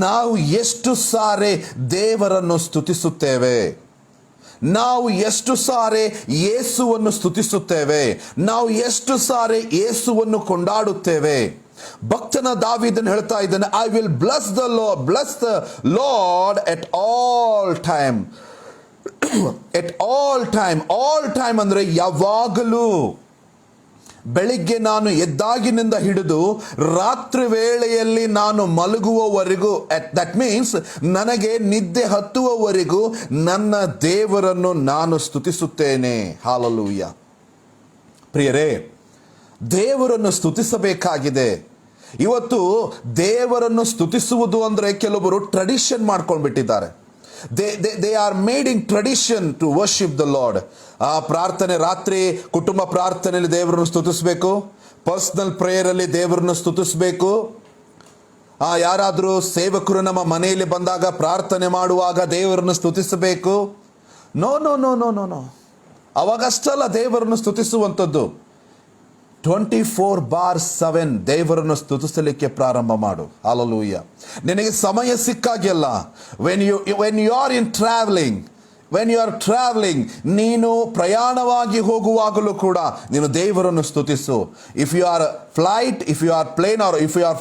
ನಾವು ಎಷ್ಟು ಸಾರಿ ದೇವರನ್ನು ಸ್ತುತಿಸುತ್ತೇವೆ? ನಾವು ಎಷ್ಟು ಸಾರಿ ಯೇಸುವನ್ನು ಸ್ತುತಿಸುತ್ತೇವೆ? ನಾವು ಎಷ್ಟು ಸಾರಿ ಯೇಸುವನ್ನು ಕೊಂಡಾಡುತ್ತೇವೆ? ಭಕ್ತನ ದಾವೀದನು ಹೇಳ್ತಾ ಇದ್ದಾನೆ, I will bless the lord at all time. At all time. All time ಅಂದ್ರೆ ಯಾವಾಗಲೂ. ಬೆಳಿಗ್ಗೆ ನಾನು ಎದ್ದಾಗಿನಿಂದ ಹಿಡಿದು ರಾತ್ರಿ ವೇಳೆಯಲ್ಲಿ ನಾನು ಮಲಗುವವರೆಗೂ, ದಟ್ ಮೀನ್ಸ್ ನನಗೆ ನಿದ್ದೆ ಹತ್ತುವವರೆಗೂ ನನ್ನ ದೇವರನ್ನು ನಾನು ಸ್ತುತಿಸುತ್ತೇನೆ. ಹಾಲೆಲೂಯಾ. ಪ್ರಿಯರೇ, ದೇವರನ್ನು ಸ್ತುತಿಸಬೇಕಾಗಿದೆ. ಇವತ್ತು ದೇವರನ್ನು ಸ್ತುತಿಸುವುದು ಅಂದರೆ ಕೆಲವರು tradition ಮಾಡ್ಕೊಂಡ್ಬಿಟ್ಟಿದ್ದಾರೆ. They are made in tradition to worship the Lord. ಪ್ರಾರ್ಥನೆ, ರಾತ್ರಿ ಕುಟುಂಬ ಪ್ರಾರ್ಥನೆಯಲ್ಲಿ ದೇವರನ್ನು ಸ್ತುತಿಸಬೇಕು, ಪರ್ಸನಲ್ ಪ್ರೇಯರ್ ಅಲ್ಲಿ ದೇವರನ್ನು ಸ್ತುತಿಸಬೇಕು. ಯಾರಾದರೂ ಸೇವಕರು ನಮ್ಮ ಮನೆಯಲ್ಲಿ ಬಂದಾಗ ಪ್ರಾರ್ಥನೆ ಮಾಡುವಾಗ ದೇವರನ್ನು ಸ್ತುತಿಸಬೇಕು. No no no no no no ಅವಾಗಷ್ಟಲ್ಲ ದೇವರನ್ನು ಸ್ತುತಿಸುವಂಥದ್ದು. 24/7 ದೇವರನ್ನು ಸ್ತುತಿಸಲಿಕ್ಕೆ ಪ್ರಾರಂಭ ಮಾಡು. ಹಲ್ಲೆಲೂಯಾ. ನಿನಗೆ ಸಮಯ ಸಿಕ್ಕಾಗೆಲ್ಲ, when you are in traveling, ನೀನು ಪ್ರಯಾಣವಾಗಿ ಹೋಗುವಾಗಲೂ ಕೂಡ ನೀನು ದೇವರನ್ನು ಸ್ತುತಿಸು. if you are plane or if you are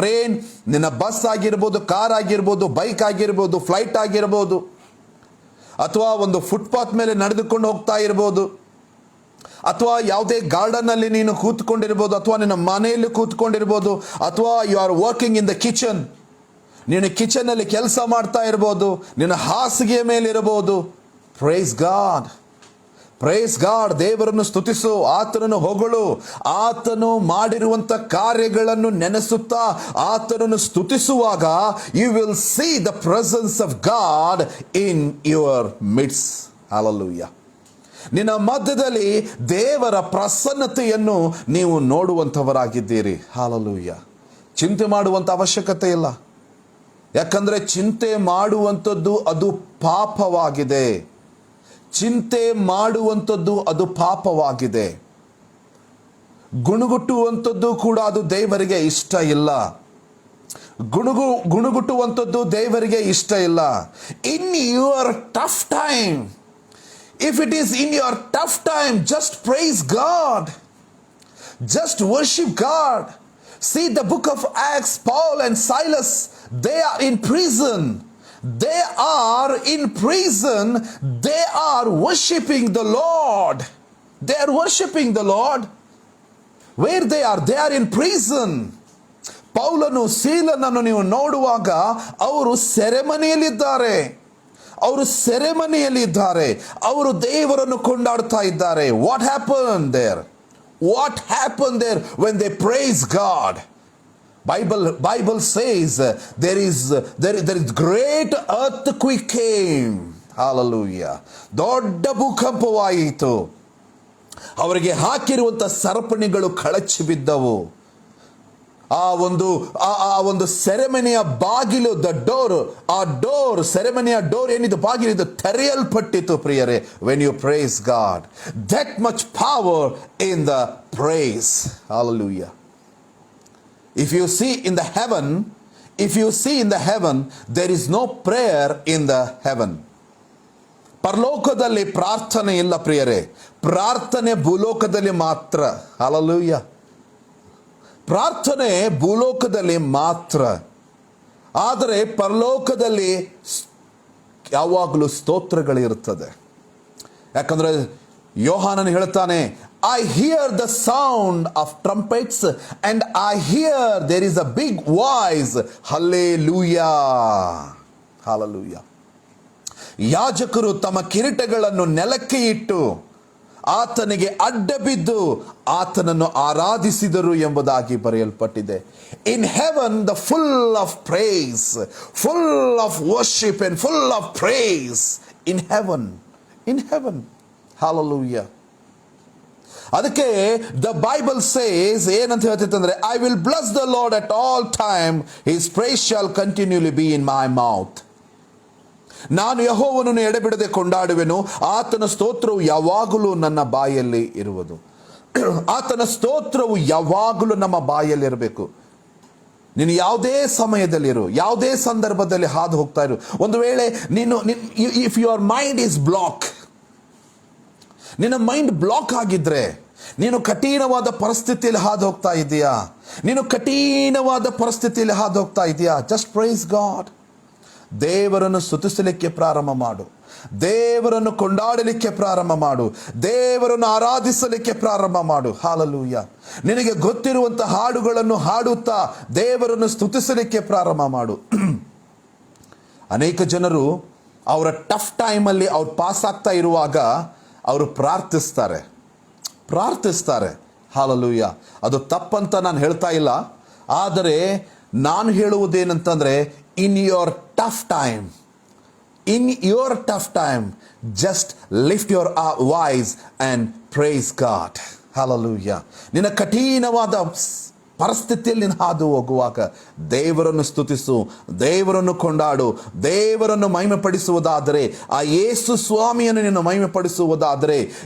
train, ನಿನ್ನ ಬಸ್ ಆಗಿರ್ಬೋದು, ಕಾರ್ ಆಗಿರ್ಬೋದು, ಬೈಕ್ ಆಗಿರ್ಬೋದು, ಫ್ಲೈಟ್ ಆಗಿರ್ಬೋದು, ಅಥವಾ ಒಂದು ಫುಟ್ಪಾತ್ ಮೇಲೆ ನಡೆದುಕೊಂಡು ಹೋಗ್ತಾ ಇರ್ಬೋದು, ಅಥವಾ ಯಾವುದೇ ಗಾರ್ಡನ್ ಅಲ್ಲಿ ನೀನು ಕೂತ್ಕೊಂಡಿರ್ಬೋದು, ಅಥವಾ ನಿನ್ನ ಮನೆಯಲ್ಲಿ ಕೂತ್ಕೊಂಡಿರ್ಬೋದು, ಅಥವಾ you are working in the kitchen, ನೀನು ಕಿಚನ್ ಅಲ್ಲಿ ಕೆಲಸ ಮಾಡ್ತಾ ಇರ್ಬೋದು, ನಿನ್ನ ಹಾಸಿಗೆ ಮೇಲೆ ಇರಬಹುದು. Praise God. ದೇವರನ್ನು ಸ್ತುತಿಸು, ಆತನನ್ನು ಹೊಗಳು. ಆತನು ಮಾಡಿರುವಂತ ಕಾರ್ಯಗಳನ್ನು ನೆನೆಸುತ್ತಾ ಆತನನ್ನು ಸ್ತುತಿಸುವಾಗ you will see the presence of God in your midst. Hallelujah. ನಿನ್ನ ಮಧ್ಯದಲ್ಲಿ ದೇವರ ಪ್ರಸನ್ನತೆಯನ್ನು ನೀವು ನೋಡುವಂಥವರಾಗಿದ್ದೀರಿ. ಹಲ್ಲೆಲೂಯಾ. ಚಿಂತೆ ಮಾಡುವಂಥ ಅವಶ್ಯಕತೆ ಇಲ್ಲ. ಯಾಕಂದ್ರೆ ಚಿಂತೆ ಮಾಡುವಂಥದ್ದು ಅದು ಪಾಪವಾಗಿದೆ. ಚಿಂತೆ ಮಾಡುವಂಥದ್ದು ಅದು ಪಾಪವಾಗಿದೆ. ಗುಣಗುಟ್ಟುವಂಥದ್ದು ಕೂಡ ಅದು ದೇವರಿಗೆ ಇಷ್ಟ ಇಲ್ಲ. ಗುಣಗುಟ್ಟುವಂಥದ್ದು ದೇವರಿಗೆ ಇಷ್ಟ ಇಲ್ಲ. ಇನ್ your tough time, if it is in your tough time, just praise God. Just worship God. See the book of Acts, Paul and Silas, they are in prison. They are worshiping the Lord. They are worshiping the Lord. Where they are in prison. ಪೌಲನು ಸೀಲನನ್ನು ನೀವು ನೋಡುವಾಗ ಅವರು ಸೆರೆಮನೆಯಲ್ಲಿದ್ದಾರೆ. ಅವರು ಸೆರೆಮನಿಯಲ್ಲಿ ಇದ್ದಾರೆ, ಅವರು ದೇವರನ್ನು ಕೊಂಡಾಡ್ತಾ ಇದ್ದಾರೆ. What happen there? What happen there when they praise God? Bible says there is great earthquake came. Hallelujah. ದೊಡ್ಡ ಭೂಕಂಪವಾಯಿತು. ಅವರಿಗೆ ಹಾಕಿರುವಂತ ಸರಪಣಿಗಳು ಕಳಚಿ ಬಿದ್ದವು. ಆ ಒಂದು ಸೆರೆಮನಿಯ ಬಾಗಿಲು, ಸೆರೆಮನಿಯ ಡೋರ್ ಏನಿದು ಬಾಗಿಲಿದು ತೆರೆಯಲ್ಪಟ್ಟಿತು ಪ್ರಿಯರೇ. When you praise God, that much power in the praise. Hallelujah. If you see in the heaven, there is no prayer in the heaven. ಪರಲೋಕದಲ್ಲಿ ಪ್ರಾರ್ಥನೆ ಇಲ್ಲ ಪ್ರಿಯರೇ, ಪ್ರಾರ್ಥನೆ ಭೂಲೋಕದಲ್ಲಿ ಮಾತ್ರ. Hallelujah. ಪ್ರಾರ್ಥನೆ ಭೂಲೋಕದಲ್ಲಿ ಮಾತ್ರ, ಆದರೆ ಪರಲೋಕದಲ್ಲಿ ಯಾವಾಗಲೂ ಸ್ತೋತ್ರಗಳಿರುತ್ತದೆ. ಯಾಕಂದ್ರೆ ಯೋಹಾನನು ಹೇಳ್ತಾನೆ, I hear the sound of trumpets and I hear there is a big voice. Hallelujah. Hallelujah. ಯಾಜಕರು ತಮ್ಮ ಕಿರೀಟಗಳನ್ನು ನೆಲಕ್ಕೆ ಇಟ್ಟು ಆತನಿಗೆ ಅಡ್ಡ ಬಿದ್ದು ಆತನನ್ನು ಆರಾಧಿಸಿದರು ಎಂಬುದಾಗಿ ಬರೆಯಲ್ಪಟ್ಟಿದೆ. In heaven the full of praise, full of worship and full of praise. In heaven. Hallelujah. ಅದಕ್ಕೆ ದ ಬೈಬಲ್ ಸೇಸ್ ಏನಂತ ಹೇಳ್ತಿತ್ತಂದ್ರೆ, I will bless the Lord at all time, his praise shall continually be in my mouth. ನಾನು ಯೆಹೋವನನ್ನು ಎಡೆಬಿಡದೆ ಕೊಂಡಾಡುವೆನು, ಆತನ ಸ್ತೋತ್ರವು ಯಾವಾಗಲೂ ನನ್ನ ಬಾಯಲ್ಲಿ ಇರುವುದು. ಆತನ ಸ್ತೋತ್ರವು ಯಾವಾಗಲೂ ನಮ್ಮ ಬಾಯಲ್ಲಿ ಇರಬೇಕು. ನೀನು ಯಾವುದೇ ಸಮಯದಲ್ಲಿರು, ಯಾವುದೇ ಸಂದರ್ಭದಲ್ಲಿ ಹಾದು ಹೋಗ್ತಾ ಇರು. ಒಂದು ವೇಳೆ if your mind is block, ನಿನ್ನ ಮೈಂಡ್ ಬ್ಲಾಕ್ ಆಗಿದ್ರೆ, ನೀನು ಕಠಿಣವಾದ ಪರಿಸ್ಥಿತಿಯಲ್ಲಿ ಹಾದು ಹೋಗ್ತಾ ಇದೆಯಾ, ಜಸ್ಟ್ ಪ್ರೈಸ್ ಗಾಡ್. ದೇವರನ್ನು ಸ್ತುತಿಸಲಿಕ್ಕೆ ಪ್ರಾರಂಭ ಮಾಡು, ದೇವರನ್ನು ಕೊಂಡಾಡಲಿಕ್ಕೆ ಪ್ರಾರಂಭ ಮಾಡು, ದೇವರನ್ನು ಆರಾಧಿಸಲಿಕ್ಕೆ ಪ್ರಾರಂಭ ಮಾಡು. ಹಾಲೆಲೂಯಾ. ನಿನಗೆ ಗೊತ್ತಿರುವಂತ ಹಾಡುಗಳನ್ನು ಹಾಡುತ್ತಾ ದೇವರನ್ನು ಸ್ತುತಿಸಲಿಕ್ಕೆ ಪ್ರಾರಂಭ ಮಾಡು. ಅನೇಕ ಜನರು ಅವರ ಟಫ್ ಟೈಮಲ್ಲಿ ಅವ್ರು ಪಾಸ್ ಆಗ್ತಾ ಇರುವಾಗ ಅವರು ಪ್ರಾರ್ಥಿಸ್ತಾರೆ. ಹಾಲೆಲೂಯಾ. ಅದು ತಪ್ಪಂತ ನಾನು ಹೇಳ್ತಾ ಇಲ್ಲ, ಆದರೆ ನಾನು ಹೇಳುವುದೇನಂತಂದ್ರೆ, in your tough time just lift your voice and praise God. Hallelujah. ನಿನ್ನ ಕಠಿಣವಾದ ಪರಿಸ್ಥಿತಿಯಲ್ಲಿ ನೀನು ಹಾದು ಹೋಗುವಾಗ ದೇವರನ್ನು ಸ್ತುತಿಸು, ದೇವರನ್ನು ಕೊಂಡಾಡು. ದೇವರನ್ನು ಮಹಿಮೆಪಡಿಸುವುದಾದರೆ, ಆ ಯೇಸು ಸ್ವಾಮಿಯನ್ನು ನೀನು ಮಹಿಮೆಪಡಿಸುವುದಾದರೆ,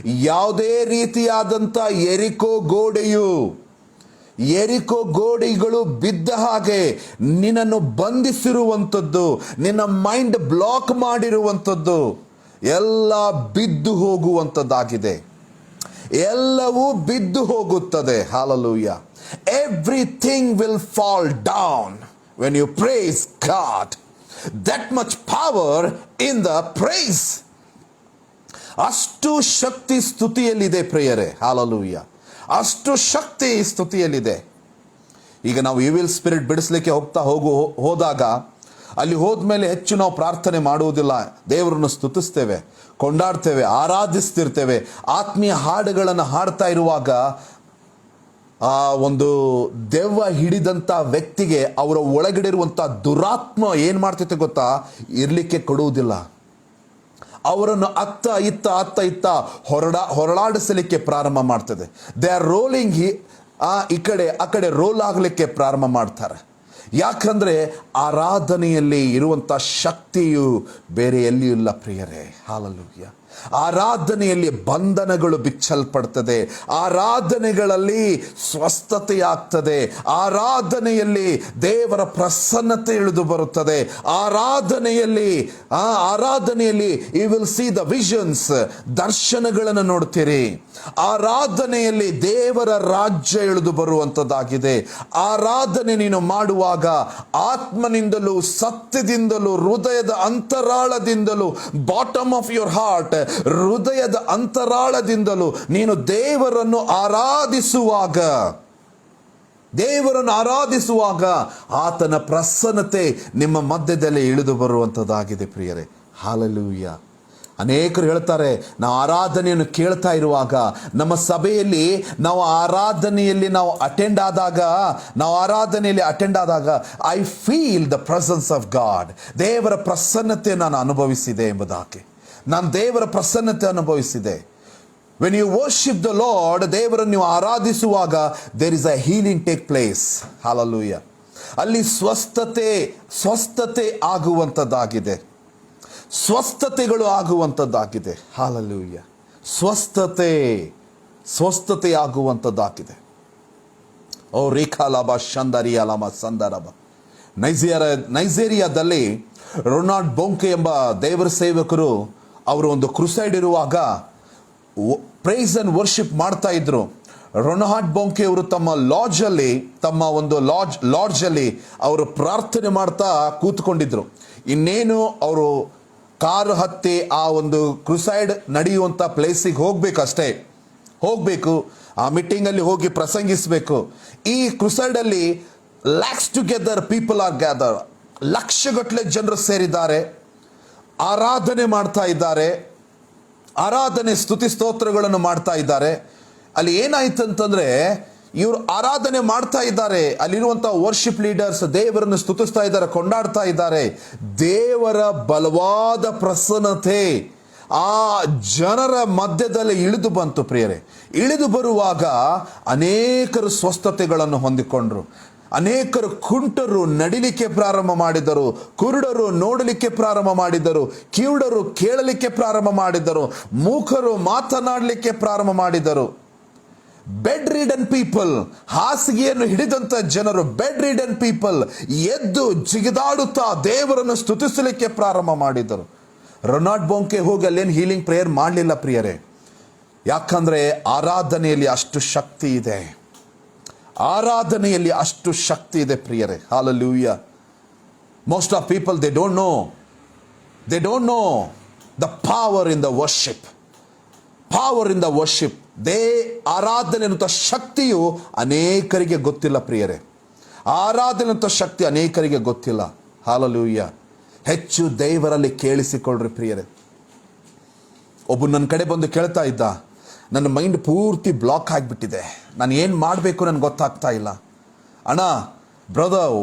ಯಾವುದೇ ರೀತಿಯಾದಂಥ ಎರಿಕೋ ಗೋಡೆಗಳು ಬಿದ್ದ ಹಾಗೆ ನಿನ್ನನ್ನು ಬಂಧಿಸಿರುವಂಥದ್ದು, ನಿನ್ನ ಮೈಂಡ್ ಬ್ಲಾಕ್ ಮಾಡಿರುವಂಥದ್ದು ಎಲ್ಲ ಬಿದ್ದು ಹೋಗುವಂಥದ್ದಾಗಿದೆ. ಎಲ್ಲವೂ ಬಿದ್ದು ಹೋಗುತ್ತದೆ. Hallelujah. Everything will fall down when you praise God. That much power in the praise. ಅಷ್ಟು ಶಕ್ತಿ ಸ್ತುತಿಯಲ್ಲಿದೆ ಪ್ರಿಯರೇ. ಹಾಲೆಲೂಯಾ. ಅಷ್ಟು ಶಕ್ತಿ ಸ್ತುತಿಯಲ್ಲಿದೆ. ಈಗ ನಾವು ಇವಿಲ್ ಸ್ಪಿರಿಟ್ ಬಿಡಿಸ್ಲಿಕ್ಕೆ ಹೋದಾಗ ಅಲ್ಲಿ ಹೋದ್ಮೇಲೆ ಹೆಚ್ಚು ನಾವು ಪ್ರಾರ್ಥನೆ ಮಾಡುವುದಿಲ್ಲ, ದೇವರನ್ನು ಸ್ತುತಿಸ್ತೇವೆ, ಕೊಂಡಾಡ್ತೇವೆ, ಆರಾಧಿಸ್ತಿರ್ತೇವೆ. ಆತ್ಮೀಯ ಹಾಡುಗಳನ್ನು ಹಾಡ್ತಾ ಇರುವಾಗ ಆ ಒಂದು ದೆವ್ವ ಹಿಡಿದಂಥ ವ್ಯಕ್ತಿಗೆ ಅವರ ಒಳಗಡೆ ಇರುವಂಥ ದುರಾತ್ಮ ಏನು ಮಾಡ್ತೈತೆ ಗೊತ್ತಾ, ಇರಲಿಕ್ಕೆ ಕೊಡುವುದಿಲ್ಲ. ಅವರನ್ನು ಅತ್ತ ಇತ್ತ ಹೊರಳಾಡಿಸಲಿಕ್ಕೆ ಪ್ರಾರಂಭ ಮಾಡ್ತದೆ. ದೇ ಆರ್ ರೋಲಿಂಗ್, ಈ ಕಡೆ ಆ ಕಡೆ ರೋಲ್ ಆಗಲಿಕ್ಕೆ ಪ್ರಾರಂಭ ಮಾಡ್ತಾರೆ. ಯಾಕಂದ್ರೆ ಆರಾಧನೆಯಲ್ಲಿ ಇರುವಂಥ ಶಕ್ತಿಯು ಬೇರೆ ಎಲ್ಲಿಯೂ ಇಲ್ಲ ಪ್ರಿಯರೇ. ಹಾಲೆಲೂಯಾ. ಆರಾಧನೆಯಲ್ಲಿ ಬಂಧನಗಳು ಬಿಚ್ಚಲ್ಪಡ್ತದೆ, ಆರಾಧನೆಗಳಲ್ಲಿ ಸ್ವಸ್ಥತೆಯಾಗ್ತದೆ, ಆರಾಧನೆಯಲ್ಲಿ ದೇವರ ಪ್ರಸನ್ನತೆ ಇಳಿದು ಬರುತ್ತದೆ. ಆರಾಧನೆಯಲ್ಲಿ you will see the visions, ದರ್ಶನಗಳನ್ನು ನೋಡ್ತೀರಿ. ಆರಾಧನೆಯಲ್ಲಿ ದೇವರ ರಾಜ್ಯ ಇಳಿದು ಬರುವಂಥದ್ದಾಗಿದೆ. ಆರಾಧನೆ ನೀನು ಮಾಡುವಾಗ ಆತ್ಮನಿಂದಲೂ ಸತ್ಯದಿಂದಲೂ ಹೃದಯದ ಅಂತರಾಳದಿಂದಲೂ, ಬಾಟಮ್ ಆಫ್ ಯುವರ್ ಹಾರ್ಟ್, ಹೃದಯದ ಅಂತರಾಳದಿಂದಲೂ ನೀನು ದೇವರನ್ನು ಆರಾಧಿಸುವಾಗ ಆತನ ಪ್ರಸನ್ನತೆ ನಿಮ್ಮ ಮಧ್ಯದಲ್ಲಿ ಇಳಿದು ಬರುವಂಥದ್ದಾಗಿದೆ ಪ್ರಿಯರೇ. ಹಾಲೆಲೂಯ. ಅನೇಕರು ಹೇಳ್ತಾರೆ, ನಾವು ಆರಾಧನೆಯನ್ನು ಕೇಳ್ತಾ ಇರುವಾಗ, ನಮ್ಮ ಸಭೆಯಲ್ಲಿ ನಾವು ಆರಾಧನೆಯಲ್ಲಿ ಅಟೆಂಡ್ ಆದಾಗ I feel the presence of God. ದೇವರ ಪ್ರಸನ್ನತೆ ನಾನು ಅನುಭವಿಸಿದೆ ಎಂಬುದಾಗಿ. ನಾನು ದೇವರ ಪ್ರಸನ್ನತೆ ಅನುಭವಿಸಿದೆ. When you worship the Lord, ದೇವರನ್ನು ನೀವು ಆರಾಧಿಸುವಾಗ there is a healing take place. Hallelujah. ಅಲ್ಲಿ ಸ್ವಸ್ಥತೆ ಆಗುವಂಥದ್ದಾಗಿದೆ, ಸ್ವಸ್ಥತೆಗಳು ಆಗುವಂಥದ್ದಾಗಿದೆ. ಹಾಲೆಲೂಯ. ಸ್ವಸ್ಥತೆ ಆಗುವಂಥದ್ದಾಗಿದೆ. ಓ ರೇಖಾಲಾಬ ಶಂದರಿಯಾಲಾಮ ಸಂದರಬ. ನೈಜೀರಿಯಾದಲ್ಲಿ ರೊನಾಲ್ಡ್ ಬೊಂಕೆ ಎಂಬ ದೇವರ ಸೇವಕರು ಅವರು ಒಂದು ಕ್ರುಸೈಡ್ ಇರುವಾಗ ಪ್ರೈಸ್ ಅಂಡ್ ವರ್ಷಿಪ್ ಮಾಡ್ತಾ ಇದ್ರು. ರೊನಾಲ್ಡ್ ಬೊಂಕೆ ಅವರು ತಮ್ಮ ಒಂದು ಲಾಡ್ಜಲ್ಲಿ ಅವರು ಪ್ರಾರ್ಥನೆ ಮಾಡ್ತಾ ಕೂತ್ಕೊಂಡಿದ್ರು. ಇನ್ನೇನು ಅವರು ಕಾರು ಹತ್ತಿ ಆ ಒಂದು ಕ್ರುಸೈಡ್ ನಡೆಯುವಂಥ ಪ್ಲೇಸಿಗೆ ಹೋಗಬೇಕು, ಆ ಮೀಟಿಂಗಲ್ಲಿ ಹೋಗಿ ಪ್ರಸಂಗಿಸಬೇಕು. ಈ ಕ್ರುಸೈಡಲ್ಲಿ lakhs together people are gather. ಲಕ್ಷಗಟ್ಟಲೆ ಜನರು ಸೇರಿದ್ದಾರೆ, ಆರಾಧನೆ ಮಾಡ್ತಾ ಇದ್ದಾರೆ, ಆರಾಧನೆ ಸ್ತುತಿ ಸ್ತೋತ್ರಗಳನ್ನು ಮಾಡ್ತಾ ಇದ್ದಾರೆ. ಅಲ್ಲಿ ಏನಾಯ್ತು ಅಂತಂದ್ರೆ, ಇವರು ಆರಾಧನೆ ಮಾಡ್ತಾ ಇದ್ದಾರೆ, ಅಲ್ಲಿರುವಂಥ ವರ್ಷಿಪ್ ಲೀಡರ್ಸ್ ದೇವರನ್ನು ಸ್ತುತಿಸ್ತಾ ಇದ್ದಾರೆ, ಕೊಂಡಾಡ್ತಾ ಇದ್ದಾರೆ. ದೇವರ ಬಲವಾದ ಪ್ರಸನ್ನತೆ ಆ ಜನರ ಮಧ್ಯದಲ್ಲಿ ಇಳಿದು ಬಂತು ಪ್ರಿಯರೇ. ಇಳಿದು ಬರುವಾಗ ಅನೇಕರು ಸ್ವಸ್ಥತೆಗಳನ್ನು ಹೊಂದಿಕೊಂಡ್ರು. ಅನೇಕರು ಕುಂಟರು ನಡಿಲಿಕ್ಕೆ ಪ್ರಾರಂಭ ಮಾಡಿದರು, ಕುರುಡರು ನೋಡಲಿಕ್ಕೆ ಪ್ರಾರಂಭ ಮಾಡಿದರು, ಕಿವುಡರು ಕೇಳಲಿಕ್ಕೆ ಪ್ರಾರಂಭ ಮಾಡಿದರು, ಮೂಕರು ಮಾತನಾಡಲಿಕ್ಕೆ ಪ್ರಾರಂಭ ಮಾಡಿದರು. ಬೆಡ್ ರಿಡನ್ ಪೀಪಲ್, ಹಾಸಿಗೆಯನ್ನು ಹಿಡಿದಂತ ಜನರು, ಬೆಡ್ ರಿಡನ್ ಪೀಪಲ್ ಎದ್ದು ಜಿಗಿದಾಡುತ್ತಾ ದೇವರನ್ನು ಸ್ತುತಿಸಲಿಕ್ಕೆ ಪ್ರಾರಂಭ ಮಾಡಿದರು. ರೊನಾಲ್ಡ್ ಬೊಂಕೆ ಹೋಗಿ ಅಲ್ಲೇನು ಹೀಲಿಂಗ್ ಪ್ರೇಯರ್ ಮಾಡಲಿಲ್ಲ ಪ್ರಿಯರೇ, ಯಾಕಂದ್ರೆ ಆರಾಧನೆಯಲ್ಲಿ ಅಷ್ಟು ಶಕ್ತಿ ಇದೆ. ಆರಾಧನೆಯಲ್ಲಿ ಅಷ್ಟು ಶಕ್ತಿ ಇದೆ ಪ್ರಿಯರೇ. Hallelujah. Most of people they don't know the power in the worship. ಆರಾಧನೆ ಅನ್ನುವಂಥ ಶಕ್ತಿಯು ಅನೇಕರಿಗೆ ಗೊತ್ತಿಲ್ಲ ಪ್ರಿಯರೇ. ಆರಾಧನೆ ಅಂತ ಶಕ್ತಿ ಅನೇಕರಿಗೆ ಗೊತ್ತಿಲ್ಲ. ಹಾಲೆಲೂಯ. ಹೆಚ್ಚು ದೇವರಲ್ಲಿ ಕೇಳಿಸಿಕೊಳ್ಳ್ರಿ ಪ್ರಿಯರೇ. ಒಬ್ಬ ನನ್ನ ಕಡೆ ಬಂದು ಕೇಳ್ತಾ ಇದ್ದ, ನನ್ನ ಮೈಂಡ್ ಪೂರ್ತಿ ಬ್ಲಾಕ್ ಆಗಿಬಿಟ್ಟಿದೆ, ನಾನು ಏನು ಮಾಡಬೇಕು ನನಗೆ ಗೊತ್ತಾಗ್ತಾ ಇಲ್ಲ. ಅಣ್ಣ, brother,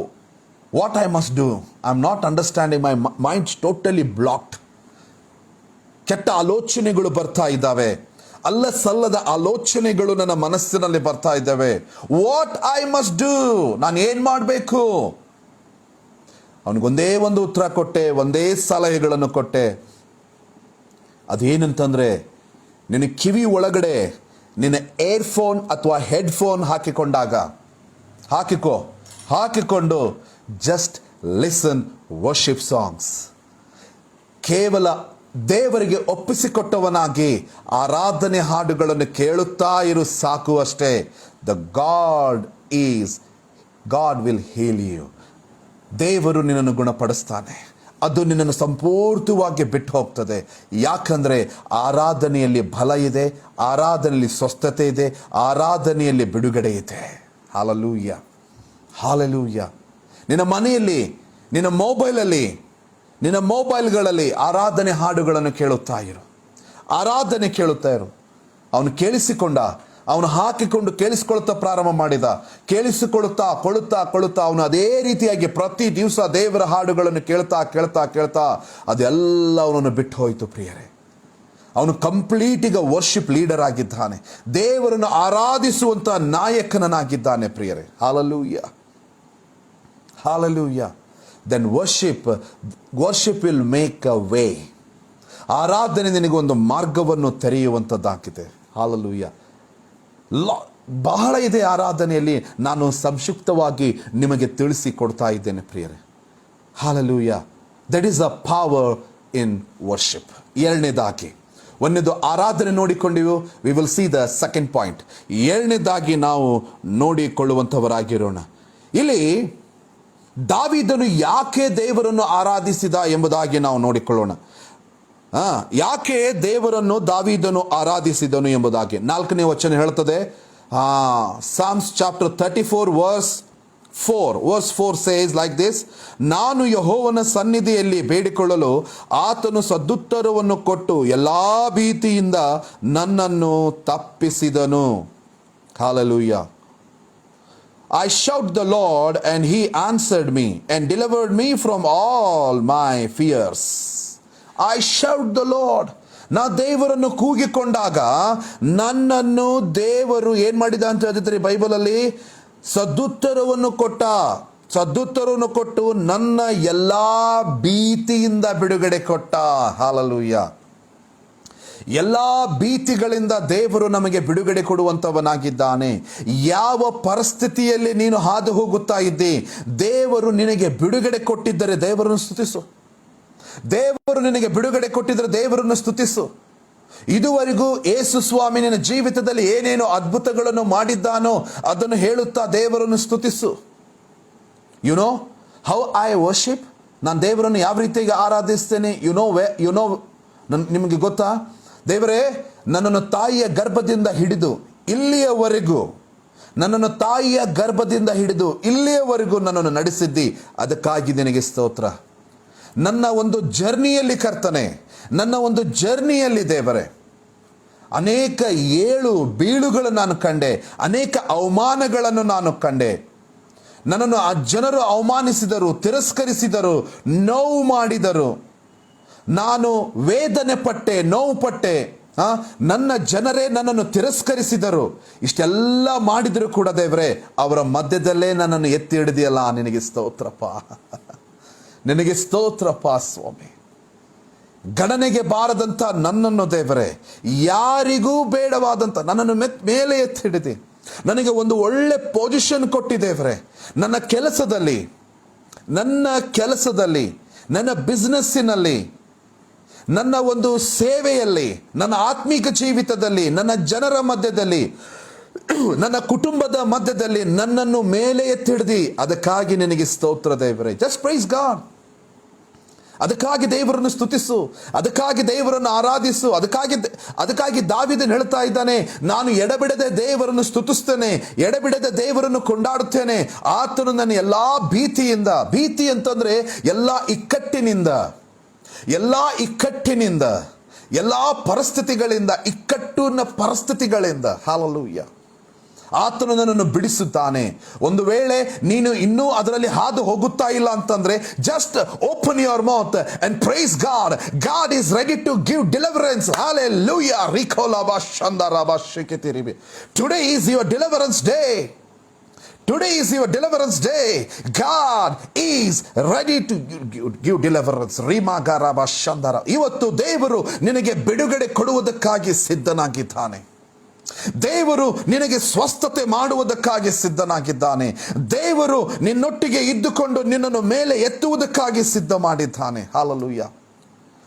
what I must do? I am not understanding, my mind totally blocked. ಕೆಟ್ಟ ಆಲೋಚನೆಗಳು ಬರ್ತಾ ಇದ್ದಾವೆ, ಅಲ್ಲ ಸಲ್ಲದ ಆಲೋಚನೆಗಳು ನನ್ನ ಮನಸ್ಸಿನಲ್ಲಿ ಬರ್ತಾ ಇದ್ದಾವೆ. What I must do? ನಾನು ಏನು ಮಾಡಬೇಕು? ಅವನಿಗೊಂದೇ ಒಂದು ಉತ್ತರ ಕೊಟ್ಟೆ, ಒಂದೇ ಸಲಹೆಗಳನ್ನು ಕೊಟ್ಟೆ. ಅದೇನಂತಂದ್ರೆ, ನಿನ್ನ ಕಿವಿ ಒಳಗಡೆ ನಿನ್ನ ಏರ್ಫೋನ್ ಅಥವಾ ಹೆಡ್ಫೋನ್ ಹಾಕಿಕೊಂಡು ಜಸ್ಟ್ ಲಿಸನ್ ವರ್ಷಿಪ್ ಸಾಂಗ್ಸ್. ಕೇವಲ ದೇವರಿಗೆ ಒಪ್ಪಿಸಿಕೊಟ್ಟವನಾಗಿ ಆರಾಧನೆ ಹಾಡುಗಳನ್ನು ಕೇಳುತ್ತಾ ಇರು, ಸಾಕು ಅಷ್ಟೇ. God will heal you. ದೇವರು ನಿನ್ನನ್ನು ಗುಣಪಡಿಸ್ತಾನೆ. ಅದು ನಿನ್ನನ್ನು ಸಂಪೂರ್ಣವಾಗಿ ಬಿಟ್ಟು ಹೋಗ್ತದೆ. ಯಾಕಂದ್ರೆ ಆರಾಧನೆಯಲ್ಲಿ ಬಲ ಇದೆ, ಆರಾಧನೆಯಲ್ಲಿ ಸ್ವಸ್ಥತೆ ಇದೆ, ಆರಾಧನೆಯಲ್ಲಿ ಬಿಡುಗಡೆ ಇದೆ. Hallelujah, hallelujah. ನಿನ್ನ ಮನೆಯಲ್ಲಿ, ನಿನ್ನ ಮೊಬೈಲ್ಗಳಲ್ಲಿ ಆರಾಧನೆ ಹಾಡುಗಳನ್ನು ಕೇಳುತ್ತಾ ಇರು. ಅವನು ಕೇಳಿಸಿಕೊಂಡ, ಅವನು ಹಾಕಿಕೊಂಡು ಕೇಳಿಸಿಕೊಳ್ಳುತ್ತಾ ಪ್ರಾರಂಭ ಮಾಡಿದ. ಕೇಳಿಸಿಕೊಳ್ಳುತ್ತಾ ಅವನು ಅದೇ ರೀತಿಯಾಗಿ ಪ್ರತಿ ದಿವಸ ದೇವರ ಹಾಡುಗಳನ್ನು ಕೇಳ್ತಾ ಅದೆಲ್ಲ ಅವನನ್ನು ಬಿಟ್ಟು ಹೋಯಿತು ಪ್ರಿಯರೇ. ಅವನು ಕಂಪ್ಲೀಟ್ ಈಗ ವರ್ಷಿಪ್ ಲೀಡರ್ ಆಗಿದ್ದಾನೆ, ದೇವರನ್ನು ಆರಾಧಿಸುವಂತ ನಾಯಕನಾಗಿದ್ದಾನೆ ಪ್ರಿಯರೇ. Hallelujah, hallelujah. Then worship will make a way. ಆರಾಧನೆ ನಿನಗೊಂದು ಮಾರ್ಗವನ್ನು ತೆರೆಯುವಂಥದ್ದಾಗಿದೆ. ಹಾಲೆಲೂಯ. ಬಹಳ ಇದೆ ಆರಾಧನೆಯಲ್ಲಿ, ನಾನು ಸಂಕ್ಷಿಪ್ತವಾಗಿ ನಿಮಗೆ ತಿಳಿಸಿಕೊಡ್ತಾ ಇದ್ದೇನೆ ಪ್ರಿಯರೇ. Hallelujah. That is a power in worship. ಎರಡನೇದಾಗಿ, ಒಂದನೇದು ಆರಾಧನೆ ನೋಡಿಕೊಂಡಿವು. We will see the second point. ಎರಡನೇದಾಗಿ ನಾವು ನೋಡಿಕೊಳ್ಳುವಂಥವರಾಗಿರೋಣ. ಇಲ್ಲಿ ದಾವೀದನು ಯಾಕೆ ದೇವರನ್ನು ಆರಾಧಿಸಿದ ಎಂಬುದಾಗಿ ನಾವು ನೋಡಿಕೊಳ್ಳೋಣ. ಯಾಕೆ ದೇವರನ್ನು ದಾವೀದನು ಆರಾಧಿಸಿದನು ಎಂಬುದಾಗಿ 4ನೇ ವಚನ ಹೇಳ್ತದೆ. Psalms chapter 34 verse 4 verse 4 says like this, ನಾನು ಯೆಹೋವನ ಸನ್ನಿಧಿಯಲ್ಲಿ ಬೇಡಿಕೊಳ್ಳಲು ಆತನು ಸದುತ್ತರವನ್ನು ಕೊಟ್ಟು ಎಲ್ಲಾ ಭೀತಿಯಿಂದ ನನ್ನನ್ನು ತಪ್ಪಿಸಿದನು. Hallelujah. I shout the Lord and he answered me and delivered me from all my fears. I shout the Lord. ನಾ ದೇವರನ್ನು ಕೂಗಿಕೊಂಡಾಗ ನನ್ನನ್ನು ದೇವರು ಏನ್ ಮಾಡಿದ ಅಂತ ಹೇಳ್ತಿದ್ರಿ ಬೈಬಲಲ್ಲಿ? ಸದುತ್ತರವನ್ನು ಕೊಟ್ಟು ನನ್ನ ಎಲ್ಲಾ ಭೀತಿಯಿಂದ ಬಿಡುಗಡೆ ಕೊಟ್ಟ. ಹಾಲೆಲೂಯಾ. ಎಲ್ಲಾ ಭೀತಿಗಳಿಂದ ದೇವರು ನಮಗೆ ಬಿಡುಗಡೆ ಕೊಡುವಂತವನಾಗಿದ್ದಾನೆ. ಯಾವ ಪರಿಸ್ಥಿತಿಯಲ್ಲಿ ನೀನು ಹಾದು ಹೋಗುತ್ತಾ ಇದ್ದಿ, ದೇವರು ನಿನಗೆ ಬಿಡುಗಡೆ ಕೊಟ್ಟಿದ್ದರೆ ದೇವರನ್ನು ಸ್ತುತಿಸು. ದೇವರು ನಿನಗೆ ಬಿಡುಗಡೆ ಕೊಟ್ಟಿದ್ದರೆ ದೇವರನ್ನು ಸ್ತುತಿಸು. ಇದುವರೆಗೂ ಯೇಸು ಸ್ವಾಮಿ ನಿನ್ನ ಜೀವಿತದಲ್ಲಿ ಏನೇನು ಅದ್ಭುತಗಳನ್ನು ಮಾಡಿದ್ದಾನೋ ಅದನ್ನು ಹೇಳುತ್ತಾ ದೇವರನ್ನು ಸ್ತುತಿಸು. You know how I worship? ನಾನು ದೇವರನ್ನು ಯಾವ ರೀತಿಯಾಗಿ ಆರಾಧಿಸ್ತೇನೆ? ನಿಮಗೆ ಗೊತ್ತಾ? ದೇವರೇ, ನನ್ನನ್ನು ತಾಯಿಯ ಗರ್ಭದಿಂದ ಹಿಡಿದು ಇಲ್ಲಿಯವರೆಗೂ ನನ್ನನ್ನು ನಡೆಸಿದ್ದಿ, ಅದಕ್ಕಾಗಿ ನಿನಗೆ ಸ್ತೋತ್ರ. ನನ್ನ ಒಂದು ಜರ್ನಿಯಲ್ಲಿ ಕರ್ತನೆ, ನನ್ನ ಒಂದು ಜರ್ನಿಯಲ್ಲಿ ದೇವರೇ, ಅನೇಕ ಏಳು ಬೀಳುಗಳನ್ನು ನಾನು ಕಂಡೆ, ಅನೇಕ ಅವಮಾನಗಳನ್ನು ನಾನು ಕಂಡೆ. ನನ್ನನ್ನು ಆ ಜನರು ಅವಮಾನಿಸಿದರು, ತಿರಸ್ಕರಿಸಿದರು, ನೋವು ಮಾಡಿದರು. ನಾನು ವೇದನೆ ಪಟ್ಟೆ, ನೋವು ಪಟ್ಟೆ. ನನ್ನ ಜನರೇ ನನ್ನನ್ನು ತಿರಸ್ಕರಿಸಿದರು. ಇಷ್ಟೆಲ್ಲ ಮಾಡಿದರೂ ಕೂಡ ದೇವರೇ, ಅವರ ಮಧ್ಯದಲ್ಲೇ ನನ್ನನ್ನು ಎತ್ತಿ ಹಿಡಿದಿಯಲ್ಲ, ನಿನಗೆ ಸ್ತೋತ್ರಪ್ಪ. ನಿನಗೆ ಸ್ತೋತ್ರಪ್ಪ ಸ್ವಾಮಿ. ಗಣನೆಗೆ ಬಾರದಂತ ನನ್ನನ್ನು ದೇವರೇ, ಯಾರಿಗೂ ಬೇಡವಾದಂತ ನನ್ನನ್ನು ಮೇಲೆ ಎತ್ತಿ ಹಿಡಿದಿ ನನಗೆ ಒಂದು ಒಳ್ಳೆ ಪೊಸಿಷನ್ ಕೊಟ್ಟಿ ದೇವರೇ. ನನ್ನ ಕೆಲಸದಲ್ಲಿ, ನನ್ನ ಬಿಸ್ನೆಸ್ಸಿನಲ್ಲಿ, ನನ್ನ ಒಂದು ಸೇವೆಯಲ್ಲಿ, ನನ್ನ ಆತ್ಮೀಕ ಜೀವಿತದಲ್ಲಿ, ನನ್ನ ಜನರ ಮಧ್ಯದಲ್ಲಿ, ನನ್ನ ಕುಟುಂಬದ ಮಧ್ಯದಲ್ಲಿ ನನ್ನನ್ನು ಮೇಲೆ ಎತ್ತಿಡ್ದಿ, ಅದಕ್ಕಾಗಿ ನಿನಗೆ ಸ್ತೋತ್ರ ದೇವರೇ. Just praise God. ಅದಕ್ಕಾಗಿ ದೇವರನ್ನು ಸ್ತುತಿಸು, ಅದಕ್ಕಾಗಿ ದೇವರನ್ನು ಆರಾಧಿಸು. ಅದಕ್ಕಾಗಿ ದಾವೀದನು ಹೇಳ್ತಾ ಇದ್ದಾನೆ, ನಾನು ಎಡಬಿಡದೆ ದೇವರನ್ನು ಸ್ತುತಿಸ್ತೇನೆ, ಎಡಬಿಡದೆ ದೇವರನ್ನು ಕೊಂಡಾಡುತ್ತೇನೆ. ಆತನು ನನ್ನ ಎಲ್ಲಾ ಭೀತಿಯಿಂದ, ಭೀತಿ ಅಂತಂದ್ರೆ ಎಲ್ಲಾ ಇಕ್ಕಟ್ಟಿನಿಂದ, ಎಲ್ಲಾ ಪರಿಸ್ಥಿತಿಗಳಿಂದ, ಪರಿಸ್ಥಿತಿಗಳಿಂದ ಹಾಲೆಲೂಯಾ, ಆತನು ನನ್ನನ್ನು ಬಿಡಿಸುತ್ತಾನೆ. ಒಂದು ವೇಳೆ ನೀನು ಇನ್ನೂ ಅದರಲ್ಲಿ ಹಾದು ಹೋಗುತ್ತಾ ಇಲ್ಲ ಅಂತಂದ್ರೆ, just open your mouth and praise God. God is ready to give deliverance. Hallelujah. ರಿಕೋಲಾಬಾ ಶಂದರಾಬಾ ಶಿಕಿತಿರಿಬಿ. Today is your deliverance day. Today is your deliverance day. God is ready to give deliverance. Rimagaraba Shandara. ಇವತ್ತು ದೇವರು ನಿನಗೆ ಬಿಡುಗಡೆ ಕೊಡುವುದಕ್ಕಾಗಿ ಸಿದ್ಧನಾಗಿದ್ದಾನೆ. ದೇವರು ನಿನಗೆ ಸ್ವಸ್ಥತೆ ಮಾಡುವುದಕ್ಕಾಗಿ ಸಿದ್ಧನಾಗಿದ್ದಾನೆ. ದೇವರು ನಿನ್ನೊಟ್ಟಿಗೆ ಇದ್ದುಕೊಂಡು ನಿನ್ನನ್ನು ಮೇಲೆ ಎತ್ತುವುದಕ್ಕಾಗಿ ಸಿದ್ಧ ಮಾಡಿದ್ದಾನೆ. ಹಾಲೆಲೂಯಾ.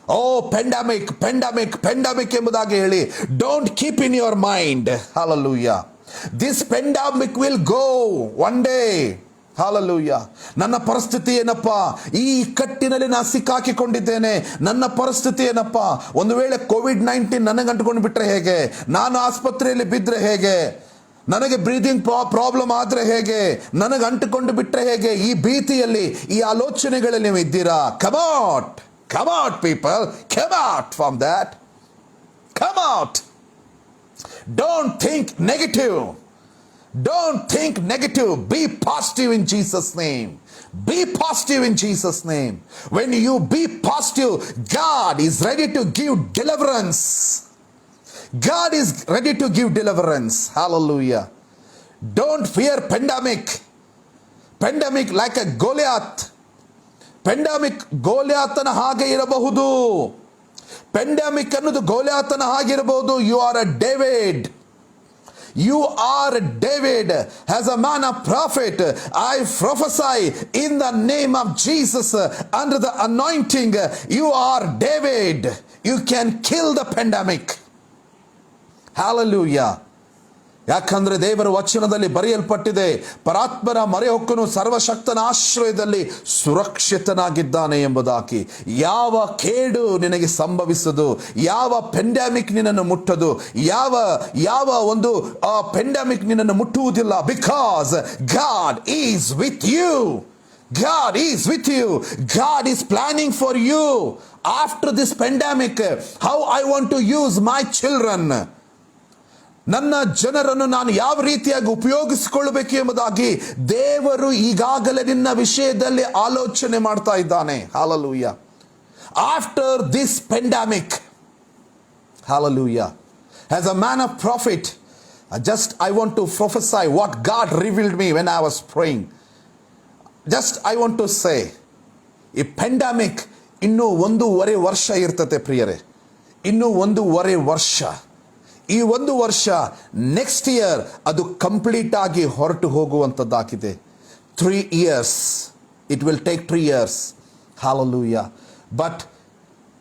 ಓ ಪೆಂಡಮಿಕ್ ಎಂಬುದಾಗಿ ಹೇಳಿ, don't keep in your mind. Hallelujah. This pandemic will go one day. Hallelujah. ನನ್ನ ಪರಿಸ್ಥಿತಿ ಏನಪ್ಪ? ಈ ಕಟ್ಟಿನಲ್ಲಿ ನಾನು ಸಿಕ್ಕಾಕಿಕೊಂಡಿದ್ದೇನೆ. ನನ್ನ ಪರಿಸ್ಥಿತಿ ಏನಪ್ಪ? ಒಂದು ವೇಳೆ ಕೋವಿಡ್-19 ನನಗೆ ಅಂಟಿಕೊಂಡು ಬಿಟ್ರೆ ಹೇಗೆ? ನಾನು ಆಸ್ಪತ್ರೆಯಲ್ಲಿ ಬಿದ್ದರೆ ಹೇಗೆ? ನನಗೆ ಬ್ರೀದಿಂಗ್ ಪ್ರಾಬ್ಲಮ್ ಆದ್ರೆ ಹೇಗೆ? ನನಗೆ ಅಂಟಿಕೊಂಡು ಬಿಟ್ರೆ ಹೇಗೆ? ಈ ಭೀತಿಯಲ್ಲಿ, ಈ ಆಲೋಚನೆಗಳಲ್ಲಿ ನೀವು ಇದ್ದೀರಾ? Come out people, come out from that. Come out. Don't think negative. Be positive in Jesus' name. Be positive in Jesus' name. When you be positive, God is ready to give deliverance. God is ready to give deliverance. Hallelujah. Don't fear pandemic like a Goliath. ಗೋಲಿಯಾತನ ಹಾಗೆ ಇರಬಹುದು. Pandemic ಅನ್ನೋದು ಗೋಲಿಯಾತನ ಹಾಗಿರಬಹುದು. You are a David. As a man of prophet, I prophesy in the name of Jesus, under the anointing. You are David. You can kill the pandemic. Hallelujah. ಯಾಕಂದ್ರೆ ದೇವರ ವಚನದಲ್ಲಿ ಬರೆಯಲ್ಪಟ್ಟಿದೆ, ಪರಾತ್ಮನ ಮೊರೆಹೊಕ್ಕನು ಸರ್ವಶಕ್ತನ ಆಶ್ರಯದಲ್ಲಿ ಸುರಕ್ಷಿತನಾಗಿದ್ದಾನೆ ಎಂಬುದಾಗಿ. ಯಾವ ಕೇಡು ನಿನಗೆ ಸಂಭವಿಸದು, ಯಾವ ಪೆಂಡಮಿಕ್ ನಿನ್ನನ್ನು ಮುಟ್ಟದು, ಯಾವ ಒಂದು ಪೆಂಡಮಿಕ್ ನಿನ್ನನ್ನು ಮುಟ್ಟುವುದಿಲ್ಲ. Because God is with you. God is with you. God is planning for you after this pandemic how I want to use my children. ನನ್ನ ಜನರನ್ನು ನಾನು ಯಾವ ರೀತಿಯಾಗಿ ಉಪಯೋಗಿಸಿಕೊಳ್ಳಬೇಕು ಎಂಬುದಾಗಿ ದೇವರು ಈಗಾಗಲೇ ನಿನ್ನ ವಿಷಯದಲ್ಲಿ ಆಲೋಚನೆ ಮಾಡ್ತಾ ಇದ್ದಾನೆ. Hallelujah. After this pandemic, hallelujah, as a man of prophet, I want to prophesy what God revealed me when I was praying. I want to say, ಈ ಪೆಂಡಮಿಕ್ ಇನ್ನೂ 1.5 ವರ್ಷ ಇರ್ತದೆ ಪ್ರಿಯರೇ. ಇನ್ನೂ 1.5 ವರ್ಷ. ಈ 1 ವರ್ಷ ನೆಕ್ಸ್ಟ್ ಇಯರ್ ಅದು ಕಂಪ್ಲೀಟ್ ಆಗಿ ಹೊರಟು ಹೋಗುವಂಥದ್ದಾಗಿದೆ. 3 years. It will take 3 years. Hallelujah. But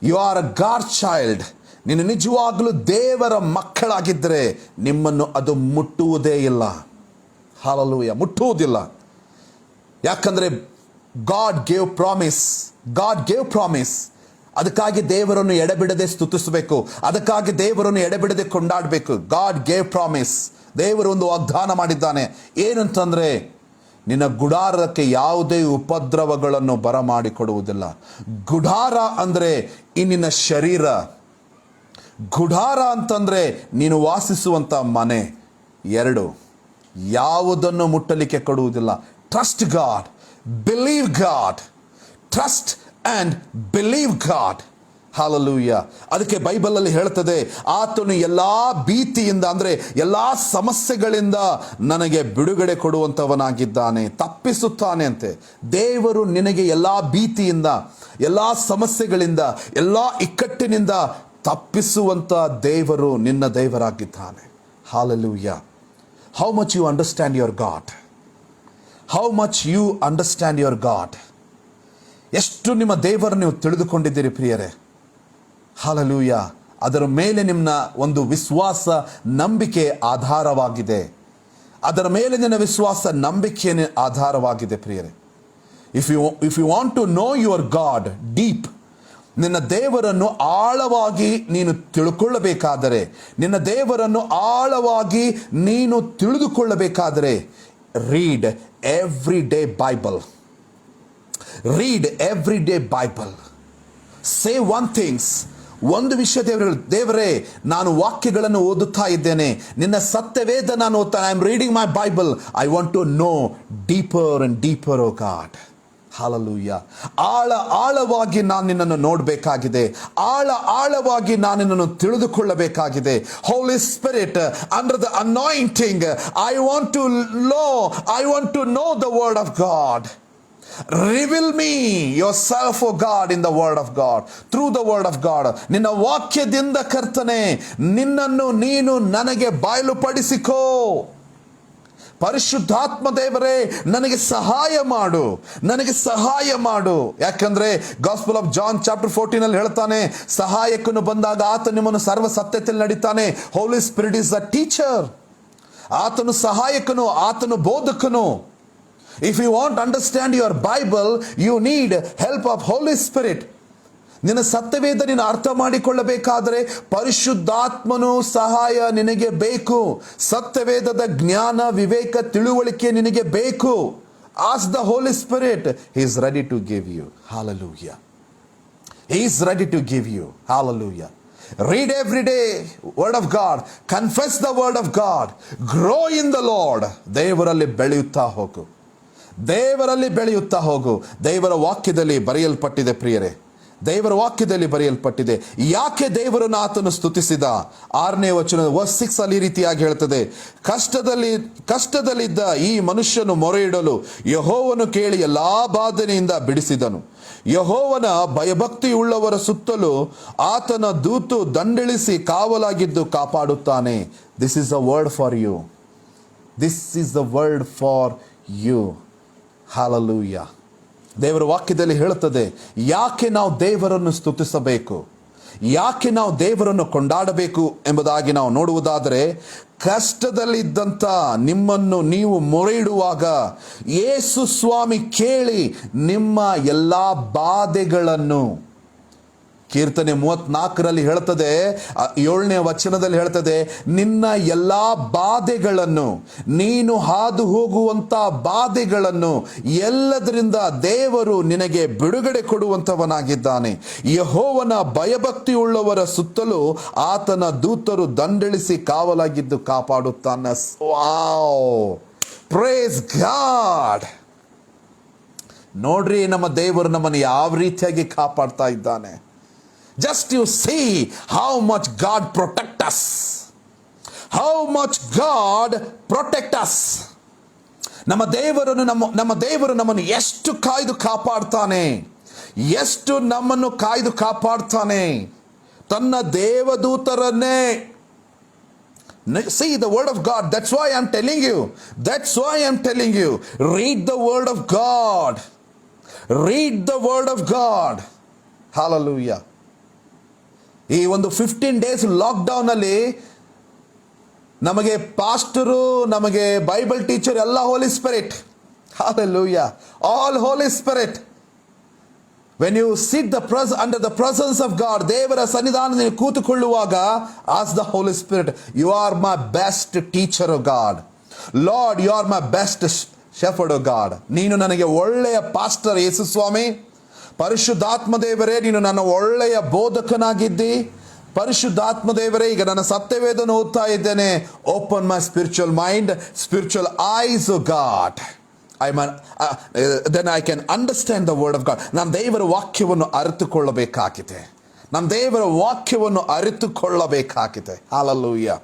you are a God child. ನೀನು ನಿಜವಾಗಲೂ ದೇವರ ಮಕ್ಕಳಾಗಿದ್ದರೆ ನಿಮ್ಮನ್ನು ಅದು ಮುಟ್ಟುವುದೇ ಇಲ್ಲ. Hallelujah. ಮುಟ್ಟುವುದಿಲ್ಲ. ಯಾಕಂದ್ರೆ ಗಾಡ್ ಗೇವ್ ಪ್ರಾಮಿಸ್. ಅದಕ್ಕಾಗಿ ದೇವರನ್ನು ಎಡೆಬಿಡದೆ ಸ್ತುತಿಸಬೇಕು, ಅದಕ್ಕಾಗಿ ದೇವರನ್ನು ಎಡೆಬಿಡದೆ ಕೊಂಡಾಡಬೇಕು. God gave promise. ದೇವರು ಒಂದು ವಾಗ್ದಾನ ಮಾಡಿದ್ದಾನೆ. ಏನಂತಂದ್ರೆ, ನಿನ್ನ ಗುಡಾರಕ್ಕೆ ಯಾವುದೇ ಉಪದ್ರವಗಳನ್ನು ಬರಮಾಡಿಕೊಡುವುದಿಲ್ಲ. ಗುಡಾರ ಅಂದ್ರೆ ಈ ನಿನ್ನ ಶರೀರ. ಗುಡಾರ ಅಂತಂದ್ರೆ ನೀನು ವಾಸಿಸುವಂತ ಮನೆ. 2 ಯಾವುದನ್ನು ಮುಟ್ಟಲಿಕ್ಕೆ ಕೊಡುವುದಿಲ್ಲ. Trust God, believe God, trust and believe God. Hallelujah. ಅದಕ್ಕೆ ಬೈಬಲಲ್ಲಿ ಹೇಳ್ತದೆ, ಆತನು ಎಲ್ಲಾ ಭೀತಿಯಿಂದ ಅಂದ್ರೆ ಎಲ್ಲಾ ಸಮಸ್ಯೆಗಳಿಂದ ನನಗೆ ಬಿಡುಗಡೆ ಕೊಡುವಂತವನಾಗಿದ್ದಾನೆ, ತಪ್ಪಿಸುತ್ತಾನೆ ಅಂತೆ. ದೇವರು ನಿನಗೆ ಎಲ್ಲಾ ಭೀತಿಯಿಂದ, ಎಲ್ಲಾ ಸಮಸ್ಯೆಗಳಿಂದ, ಎಲ್ಲಾ ಇಕ್ಕಟ್ಟಿನಿಂದ ತಪ್ಪಿಸುವಂತ ದೇವರು ನಿನ್ನ ದೇವರಾಗಿದ್ದಾನೆ. Hallelujah. How much you understand your God? How much you understand your God? ಎಷ್ಟು ನಿಮ್ಮ ದೇವರನ್ನು ನೀವು ತಿಳಿದುಕೊಂಡಿದ್ದೀರಿ ಪ್ರಿಯರೇ. Hallelujah. ಅದರ ಮೇಲೆ ನಿಮ್ಮ ಒಂದು ವಿಶ್ವಾಸ, ನಂಬಿಕೆ ಆಧಾರವಾಗಿದೆ. ಅದರ ಮೇಲೆ ನಿನ್ನ ವಿಶ್ವಾಸ, ನಂಬಿಕೆ ಆಧಾರವಾಗಿದೆ ಪ್ರಿಯರೇ. If you want to know your God deep, ನಿನ್ನ ದೇವರನ್ನು ಆಳವಾಗಿ ನೀನು ತಿಳ್ಕೊಳ್ಳಬೇಕಾದರೆ, ನಿನ್ನ ದೇವರನ್ನು ಆಳವಾಗಿ ನೀನು ತಿಳಿದುಕೊಳ್ಳಬೇಕಾದರೆ, read everyday Bible. Read everyday Bible. Say one things. ಒಂದು ವಿಷಯ ದೇವರೇ, ನಾನು ವಾಕ್ಯಗಳನ್ನು ಓದುತ್ತಾ ಇದ್ದೇನೆ, ನಿನ್ನ ಸತ್ಯವೇದ ನಾನು ಓದ್ತಾ, I am reading my Bible. I want to know deeper and deeper, oh God. Hallelujah. ಆಳವಾಗಿ ನಾನು ನಿನ್ನನ್ನು ನೋಡಬೇಕಾಗಿದೆ, ಆಳವಾಗಿ ನಾನು ನಿನ್ನನ್ನು ತಿಳಿದುಕೊಳ್ಳಬೇಕಾಗಿದೆ. Holy Spirit, under the anointing, I want to know the word of God. Reveal me yourself, O God, in the word of God, through the word of God. ನಿನ್ನ ವಾಕ್ಯದಿಂದ ಕರ್ತನೆ, ನಿನ್ನನ್ನು ನೀನು ನನಗೆ ಬಯಲುಪಡಿಸಿಕೋ. ಪರಿಶುದ್ಧಾತ್ಮ ದೇವರೇ, ನನಗೆ ಸಹಾಯ ಮಾಡು. ಯಾಕಂದ್ರೆ ಗಾಸ್ಪಲ್ ಆಫ್ ಜಾನ್ ಚಾಪ್ಟರ್ 14 ಅಲ್ಲಿ ಹೇಳ್ತಾನೆ, ಸಹಾಯಕನು ಬಂದಾಗ ಆತ ನಿಮ್ಮನ್ನು ಸರ್ವ ಸತ್ಯದಲ್ಲಿ ನಡೀತಾನೆ. ಹೋಲಿ ಸ್ಪಿರಿಟ್ ಇಸ್ ಅ ಟೀಚರ್. ಆತನು ಸಹಾಯಕನು, ಆತನು ಬೋಧಕನು. If you want to understand your Bible, you need help of Holy Spirit. ನಿನ್ನ ಸತ್ಯವೇದ ನೀನು ಅರ್ಥ ಮಾಡಿಕೊಳ್ಳಬೇಕಾದರೆ ಪರಿಶುದ್ಧಾತ್ಮನು ಸಹಾಯ ನಿನಗೆ ಬೇಕು. ಸತ್ಯವೇದದ ಜ್ಞಾನ, ವಿವೇಕ, ತಿಳುವಳಿಕೆ ನಿನಗೆ ಬೇಕು. Ask the Holy Spirit. He is ready to give you. Hallelujah. He is ready to give you. Hallelujah. Read every day word of God. Confess the word of God. Grow in the Lord. ದೇವರಲ್ಲಿ ಬೆಳೆಯುತ್ತಾ ಹೋಗು. ದೇವರ ವಾಕ್ಯದಲ್ಲಿ ಬರೆಯಲ್ಪಟ್ಟಿದೆ ಪ್ರಿಯರೇ, ದೇವರ ವಾಕ್ಯದಲ್ಲಿ ಬರೆಯಲ್ಪಟ್ಟಿದೆ. ಯಾಕೆ ದೇವರನ್ನು ಆತನು ಸ್ತುತಿಸಿದ? 6ನೇ ವಚನ ವರ್ಸ್ 6 ಅಲ್ಲಿ ರೀತಿಯಾಗಿ ಹೇಳ್ತದೆ, ಕಷ್ಟದಲ್ಲಿದ್ದ ಈ ಮನುಷ್ಯನು ಮೊರೆಯಿಡಲು ಯೆಹೋವನು ಕೇಳಿ ಎಲ್ಲಾ ಬಾಧನೆಯಿಂದ ಬಿಡಿಸಿದನು. ಯೆಹೋವನ ಭಯಭಕ್ತಿಯುಳ್ಳವರ ಸುತ್ತಲೂ ಆತನ ದೂತು ದಂಡಿಳಿಸಿ ಕಾವಲಾಗಿದ್ದು ಕಾಪಾಡುತ್ತಾನೆ. This is a word for you. This is the word for you. Hallelujah. ದೇವರ ವಾಕ್ಯದಲ್ಲಿ ಹೇಳುತ್ತದೆ, ಯಾಕೆ ನಾವು ದೇವರನ್ನು ಸ್ತುತಿಸಬೇಕು? ಯಾಕೆ ನಾವು ದೇವರನ್ನು ಕೊಂಡಾಡಬೇಕು ಎಂಬುದಾಗಿ ನಾವು ನೋಡುವುದಾದರೆ, ಕಷ್ಟದಲ್ಲಿದ್ದಂಥ ನಿಮ್ಮನ್ನು ನೀವು ಮೊರೆ ಇಡುವಾಗ ಯೇಸು ಸ್ವಾಮಿ ಕೇಳಿ ನಿಮ್ಮ ಎಲ್ಲ ಬಾಧೆಗಳನ್ನು, ಕೀರ್ತನೆ 34ರಲ್ಲಿ ಹೇಳ್ತದೆ, 7ನೇ ವಚನದಲ್ಲಿ ಹೇಳ್ತದೆ, ನಿನ್ನ ಎಲ್ಲ ಬಾಧೆಗಳನ್ನು, ನೀನು ಹಾದು ಹೋಗುವಂಥ ಬಾಧೆಗಳನ್ನು ಎಲ್ಲದರಿಂದ ದೇವರು ನಿನಗೆ ಬಿಡುಗಡೆ ಕೊಡುವಂಥವನಾಗಿದ್ದಾನೆ. ಯೆಹೋವನ ಭಯಭಕ್ತಿ ಉಳ್ಳವರ ಸುತ್ತಲೂ ಆತನ ದೂತರು ದಂಡೆಳಿಸಿ ಕಾವಲಾಗಿದ್ದು ಕಾಪಾಡುತ್ತಾನೆ. Wow, praise God. ನೋಡ್ರಿ, ನಮ್ಮ ದೇವರು ನಮ್ಮನ್ನು ಯಾವ ರೀತಿಯಾಗಿ ಕಾಪಾಡ್ತಾ ಇದ್ದಾನೆ. Just you see how much God protect us. How much God protect us. ನಮ್ಮ ದೇವರು ನಮ್ಮನ್ನು ಎಷ್ಟು ಕಾಯ್ದು ಕಾಪಾಡ್ತಾನೆ, ಎಷ್ಟು ನಮ್ಮನ್ನು ಕಾಯ್ದು ಕಾಪಾಡ್ತಾನೆ. ತನ್ನ ದೇವದೂತರನ್ನೇ. See the word of God. That's why I'm telling you. That's why I'm telling you. Read the word of God. Read the word of God. Hallelujah. ಈ ಒಂದು 15 days ಲಾಕ್ಡೌನ್ ಅಲ್ಲಿ ನಮಗೆ ಪಾಸ್ಟರು, ನಮಗೆ ಬೈಬಲ್ ಟೀಚರ್ ಎಲ್ಲ ಹೋಲಿ spirit. Hallelujah. All Holy Spirit. When you sit under the presence of God, ದೇವರ ಸನ್ನಿಧಾನದಲ್ಲಿ ಕೂತುಕೊಳ್ಳುವಾಗ, ask the Holy Spirit, you are my best teacher, O God. Lord, you are my best shepherd, O God. ನೀನು ನನಗೆ ಒಳ್ಳೆಯ pastor ಯೇಸು ಸ್ವಾಮಿ. ಪರಿಶುದ್ಧಾತ್ಮ ದೇವರೇ, ನೀನು ನನ್ನ ಒಳ್ಳೆಯ ಬೋಧಕನಾಗಿದ್ದಿ. ಪರಿಶುದ್ಧಾತ್ಮ ದೇವರೇ, ಈಗ ನನ್ನ ಸತ್ಯವೇದನ ಓದ್ತಾ ಇದ್ದೇನೆ. Open my spiritual mind, spiritual eyes, oh God. Then I can understand the word of God. ನಾನು ದೇವರ ವಾಕ್ಯವನ್ನು ಅರಿತುಕೊಳ್ಳಬೇಕಾಗಿದೆ. ನಾನು ದೇವರ ವಾಕ್ಯವನ್ನು ಅರಿತುಕೊಳ್ಳಬೇಕಾಗಿದೆ. ಹಾಲೆಲೂಯಾ.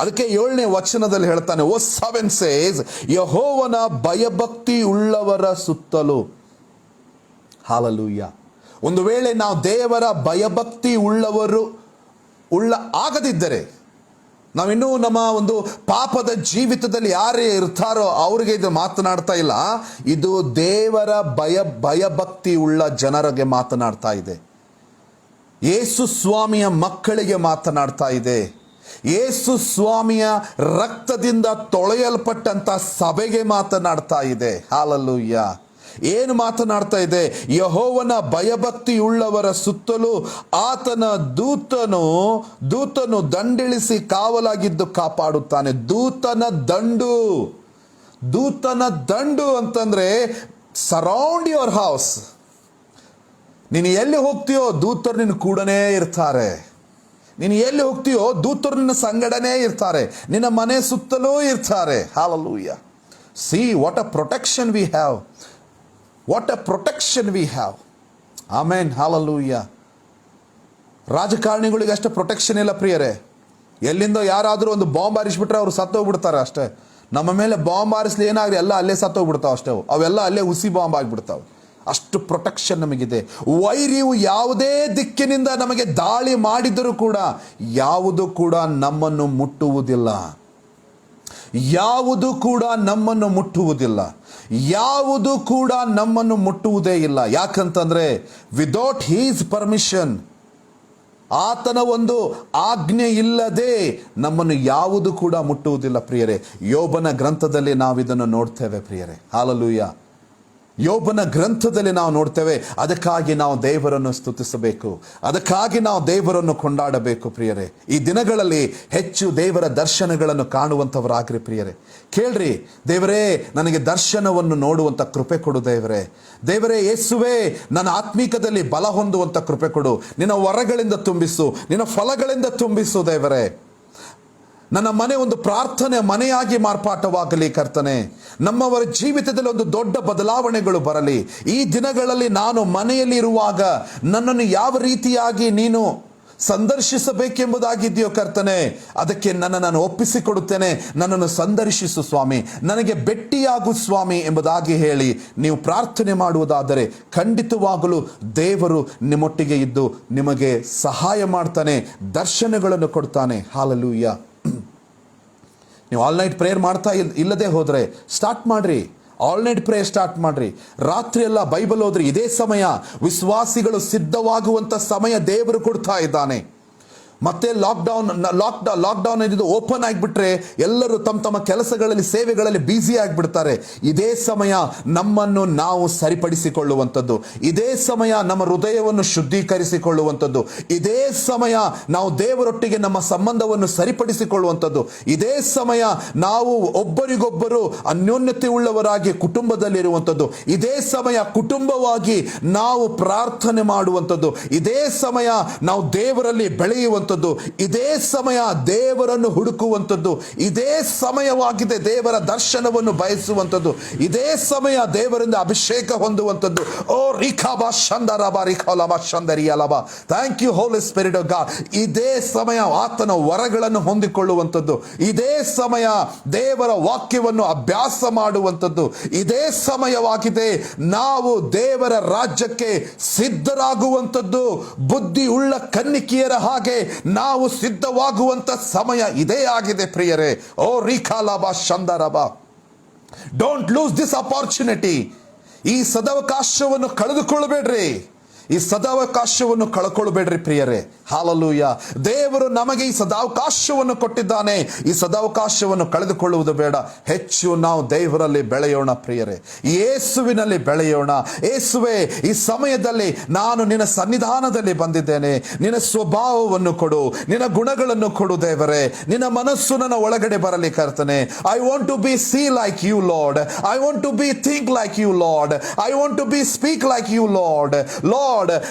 ಅದಕ್ಕೆ 7ನೇ ವಚನದಲ್ಲಿ ಹೇಳ್ತಾನೆ, ಓ 7 says, ಯೆಹೋವನ ಭಯಭಕ್ತಿ ಉಳ್ಳವರ ಸುತ್ತಲೂ. ಹಾಲೆಲೂಯಾ. ಒಂದು ವೇಳೆ ನಾವು ದೇವರ ಭಯಭಕ್ತಿ ಆಗದಿದ್ದರೆ, ನಾವಿನ್ನೂ ನಮ್ಮ ಒಂದು ಪಾಪದ ಜೀವಿತದಲ್ಲಿ ಯಾರೇ ಇರ್ತಾರೋ ಅವ್ರಿಗೆ ಇದು ಮಾತನಾಡ್ತಾ ಇಲ್ಲ. ಇದು ದೇವರ ಭಯಭಕ್ತಿ ಉಳ್ಳ ಜನರಿಗೆ ಮಾತನಾಡ್ತಾ ಇದೆ. ಯೇಸು ಸ್ವಾಮಿಯ ಮಕ್ಕಳಿಗೆ ಮಾತನಾಡ್ತಾ ಇದೆ. ಯೇಸು ಸ್ವಾಮಿಯ ರಕ್ತದಿಂದ ತೊಳೆಯಲ್ಪಟ್ಟಂತ ಸಭೆಗೆ ಮಾತನಾಡ್ತಾ ಇದೆ. ಹಾಲೆಲೂಯಾ. ಏನು ಮಾತನಾಡ್ತಾ ಇದೆ? ಯೆಹೋವನ ಭಯಭಕ್ತಿ ಉಳ್ಳವರ ಸುತ್ತಲೂ ಆತನ ದೂತನು ದಂಡಿಳಿಸಿ ಕಾವಲಾಗಿದ್ದು ಕಾಪಾಡುತ್ತಾನೆ. ದೂತನ ದಂಡು ಅಂತಂದ್ರೆ ಸರೌಂಡ್ ಯುವರ್ ಹೌಸ್. ನೀನು ಎಲ್ಲಿ ಹೋಗ್ತೀಯೋ ದೂತರು ನಿನ್ನ ಕೂಡನೇ ಇರ್ತಾರೆ. ನೀನು ಎಲ್ಲಿ ಹೋಗ್ತೀಯೋ ದೂತರು ನಿನ್ನ ಸಂಗಡನೇ ಇರ್ತಾರೆ. ನಿನ್ನ ಮನೆ ಸುತ್ತಲೂ ಇರ್ತಾರೆ. Hallelujah. See what a protection we have. What a protection we have. Amen. Hallelujah. ರಾಜಕಾರಣಿಗಳಿಗೆ ಅಷ್ಟೇ ಪ್ರೊಟೆಕ್ಷನ್ ಇಲ್ಲ ಪ್ರಿಯರೇ. ಎಲ್ಲಿಂದ ಯಾರಾದರೂ ಒಂದು ಬಾಂಬ್ ಹಾರಿಸ್ಬಿಟ್ರೆ ಅವರು ಸತ್ತೋಗ್ಬಿಡ್ತಾರೆ ಅಷ್ಟೇ. ನಮ್ಮ ಮೇಲೆ ಬಾಂಬ್ ಹಾರಿಸ್ಲಿ ಏನಾಗಲಿ ಎಲ್ಲ ಅಲ್ಲೇ ಸತ್ತೋಗ್ಬಿಡ್ತಾವೆ ಅಷ್ಟೇ. ಅವೆಲ್ಲ ಅಲ್ಲೇ ಹುಸಿ ಬಾಂಬ್ ಆಗಿಬಿಡ್ತಾವೆ. ಅಷ್ಟು ಪ್ರೊಟೆಕ್ಷನ್ ನಮಗಿದೆ. ವೈರಿಯು ಯಾವುದೇ ದಿಕ್ಕಿನಿಂದ ನಮಗೆ ದಾಳಿ ಮಾಡಿದರೂ ಕೂಡ ಯಾವುದು ಕೂಡ ನಮ್ಮನ್ನು ಮುಟ್ಟುವುದಿಲ್ಲ. ಯಾವುದು ಕೂಡ ನಮ್ಮನ್ನು ಮುಟ್ಟುವುದಿಲ್ಲ. ಯಾವುದು ಕೂಡ ನಮ್ಮನ್ನು ಮುಟ್ಟುವುದೇ ಇಲ್ಲ. ಯಾಕಂತಂದ್ರೆ ವಿದೌಟ್ ಹೀಸ್ ಪರ್ಮಿಷನ್, ಆತನ ಒಂದು ಆಜ್ಞೆ ಇಲ್ಲದೆ ನಮ್ಮನ್ನು ಯಾವುದು ಕೂಡ ಮುಟ್ಟುವುದಿಲ್ಲ ಪ್ರಿಯರೇ. ಯೋಬನ ಗ್ರಂಥದಲ್ಲಿ ನಾವಿದನ್ನು ನೋಡ್ತೇವೆ ಪ್ರಿಯರೇ. ಹಾಲೆಲೂಯಾ. ಯೋಬನ ಗ್ರಂಥದಲ್ಲಿ ನಾವು ನೋಡ್ತೇವೆ. ಅದಕ್ಕಾಗಿ ನಾವು ದೇವರನ್ನು ಸ್ತುತಿಸಬೇಕು. ಅದಕ್ಕಾಗಿ ನಾವು ದೇವರನ್ನು ಕೊಂಡಾಡಬೇಕು ಪ್ರಿಯರೇ. ಈ ದಿನಗಳಲ್ಲಿ ಹೆಚ್ಚು ದೇವರ ದರ್ಶನಗಳನ್ನು ಕಾಣುವಂಥವರಾಗ್ರಿ ಪ್ರಿಯರೇ. ಕೇಳ್ರಿ, ದೇವರೇ ನನಗೆ ದರ್ಶನವನ್ನು ನೋಡುವಂಥ ಕೃಪೆ ಕೊಡು ದೇವರೇ. ದೇವರೇ ಯೇಸುವೇ, ನನ್ನ ಆತ್ಮೀಕದಲ್ಲಿ ಬಲ ಹೊಂದುವಂಥ ಕೃಪೆ ಕೊಡು. ನಿನ್ನ ವರಗಳಿಂದ ತುಂಬಿಸು, ನಿನ್ನ ಫಲಗಳಿಂದ ತುಂಬಿಸು ದೇವರೇ. ನನ್ನ ಮನೆ ಒಂದು ಪ್ರಾರ್ಥನೆ ಮನೆಯಾಗಿ ಮಾರ್ಪಾಟವಾಗಲಿ ಕರ್ತನೆ. ನಮ್ಮವರ ಜೀವಿತದಲ್ಲಿ ಒಂದು ದೊಡ್ಡ ಬದಲಾವಣೆಗಳು ಬರಲಿ. ಈ ದಿನಗಳಲ್ಲಿ ನಾನು ಮನೆಯಲ್ಲಿ ಇರುವಾಗ ನನ್ನನ್ನು ಯಾವ ರೀತಿಯಾಗಿ ನೀನು ಸಂದರ್ಶಿಸಬೇಕೆಂಬುದಾಗಿದೆಯೋ ಕರ್ತನೆ, ಅದಕ್ಕೆ ನಾನು ಒಪ್ಪಿಸಿಕೊಡುತ್ತೇನೆ. ನನ್ನನ್ನು ಸಂದರ್ಶಿಸು ಸ್ವಾಮಿ, ನನಗೆ ಭೆಟ್ಟಿಯಾಗು ಸ್ವಾಮಿ ಎಂಬುದಾಗಿ ಹೇಳಿ ನೀವು ಪ್ರಾರ್ಥನೆ ಮಾಡುವುದಾದರೆ ಖಂಡಿತವಾಗಲೂ ದೇವರು ನಿಮ್ಮೊಟ್ಟಿಗೆ ಇದ್ದು ನಿಮಗೆ ಸಹಾಯ ಮಾಡ್ತಾನೆ, ದರ್ಶನಗಳನ್ನು ಕೊಡ್ತಾನೆ. ಹಾಲೆಲೂಯಾ. ನೀವು ಆಲ್ ನೈಟ್ ಪ್ರೇಯರ್ ಮಾಡ್ತಾ ಇಲ್ಲದೆ ಹೋದರೆ ಸ್ಟಾರ್ಟ್ ಮಾಡ್ರಿ. ಆಲ್ ನೈಟ್ ಪ್ರೇಯರ್ ಸ್ಟಾರ್ಟ್ ಮಾಡ್ರಿ. ರಾತ್ರಿ ಎಲ್ಲ ಬೈಬಲ್ ಓದ್ರಿ. ಇದೇ ಸಮಯ ವಿಶ್ವಾಸಿಗಳು ಸಿದ್ಧವಾಗುವಂತ ಸಮಯ ದೇವರು ಕೊಡ್ತಾ ಇದ್ದಾನೆ. ಮತ್ತೆ ಲಾಕ್ಡೌನ್ ಇದು ಓಪನ್ ಆಗಿಬಿಟ್ರೆ ಎಲ್ಲರೂ ತಮ್ಮ ತಮ್ಮ ಕೆಲಸಗಳಲ್ಲಿ ಸೇವೆಗಳಲ್ಲಿ ಬ್ಯುಸಿ ಆಗಿಬಿಡ್ತಾರೆ. ಇದೇ ಸಮಯ ನಮ್ಮನ್ನು ನಾವು ಸರಿಪಡಿಸಿಕೊಳ್ಳುವಂಥದ್ದು, ಇದೇ ಸಮಯ ನಮ್ಮ ಹೃದಯವನ್ನು ಶುದ್ಧೀಕರಿಸಿಕೊಳ್ಳುವಂಥದ್ದು, ಇದೇ ಸಮಯ ನಾವು ದೇವರೊಟ್ಟಿಗೆ ನಮ್ಮ ಸಂಬಂಧವನ್ನು ಸರಿಪಡಿಸಿಕೊಳ್ಳುವಂಥದ್ದು, ಇದೇ ಸಮಯ ನಾವು ಒಬ್ಬರಿಗೊಬ್ಬರು ಅನ್ಯೋನ್ಯತೆ ಉಳ್ಳವರಾಗಿ ಕುಟುಂಬದಲ್ಲಿರುವಂಥದ್ದು, ಇದೇ ಸಮಯ ಕುಟುಂಬವಾಗಿ ನಾವು ಪ್ರಾರ್ಥನೆ ಮಾಡುವಂಥದ್ದು, ಇದೇ ಸಮಯ ನಾವು ದೇವರಲ್ಲಿ ಬೆಳೆಯುವಂಥದ್ದು, ಇದೇ ಸಮಯ ದೇವರನ್ನು ಹುಡುಕುವಂಥದ್ದು, ಇದೇ ಸಮಯವಾಗಿದೆ ದೇವರ ದರ್ಶನವನ್ನು ಬಯಸುವಂಥದ್ದು, ಇದೇ ಸಮಯ ದೇವರಿಂದ ಅಭಿಷೇಕ ಹೊಂದುವಂಥದ್ದು. ಓ ರಿಖಾಬಾ ಶಂದರಬಾ ರಿಖಾಲಬಾ ಶಂದರಿಯಲಬಾ. Thank you Holi Spirit of God. ಇದೇ ಸಮಯ ಆತನ ವರಗಳನ್ನು ಹೊಂದಿಕೊಳ್ಳುವಂಥದ್ದು, ಇದೇ ಸಮಯ ದೇವರ ವಾಕ್ಯವನ್ನು ಅಭ್ಯಾಸ ಮಾಡುವಂಥದ್ದು, ಇದೇ ಸಮಯವಾಗಿದೆ ನಾವು ದೇವರ ರಾಜ್ಯಕ್ಕೆ ಸಿದ್ಧರಾಗುವಂಥದ್ದು. ಬುದ್ಧಿ ಉಳ್ಳ ಕನ್ನಿಕೆಯರ ಹಾಗೆ ನಾವು ಸಿದ್ಧವಾಗುವಂತ ಸಮಯ ಇದೇ ಆಗಿದೆ ಪ್ರಿಯರೇ. ಓ ರಿಖಾಲಬಾ ಶಂದರಬಾ. Don't lose this opportunity. ಈ ಸದವಕಾಶವನ್ನು ಕಳೆದುಕೊಳ್ಳಬೇಡ್ರಿ. ಈ ಸದಾವಕಾಶವನ್ನು ಕಳ್ಕೊಳ್ಬೇಡ್ರಿ ಪ್ರಿಯರೇ. ಹಾಲೆಲೂಯಾ. ದೇವರು ನಮಗೆ ಈ ಸದಾವಕಾಶವನ್ನು ಕೊಟ್ಟಿದ್ದಾನೆ. ಈ ಸದಾವಕಾಶವನ್ನು ಕಳೆದುಕೊಳ್ಳುವುದು ಬೇಡ. ಹೆಚ್ಚು ನಾವು ದೇವರಲ್ಲಿ ಬೆಳೆಯೋಣ ಪ್ರಿಯರೇ. ಯೇಸುವಿನಲ್ಲಿ ಬೆಳೆಯೋಣ. ಯೇಸುವೇ, ಈ ಸಮಯದಲ್ಲಿ ನಾನು ನಿನ್ನ ಸನ್ನಿಧಾನದಲ್ಲಿ ಬಂದಿದ್ದೇನೆ. ನಿನ್ನ ಸ್ವಭಾವವನ್ನು ಕೊಡು, ನಿನ್ನ ಗುಣಗಳನ್ನು ಕೊಡು ದೇವರೇ. ನಿನ್ನ ಮನಸ್ಸು ನನ್ನ ಒಳಗಡೆ ಬರಲಿ ಕರ್ತನೆ. I want to be see like you Lord. I want to be think like you Lord. I want to be speak like you Lord.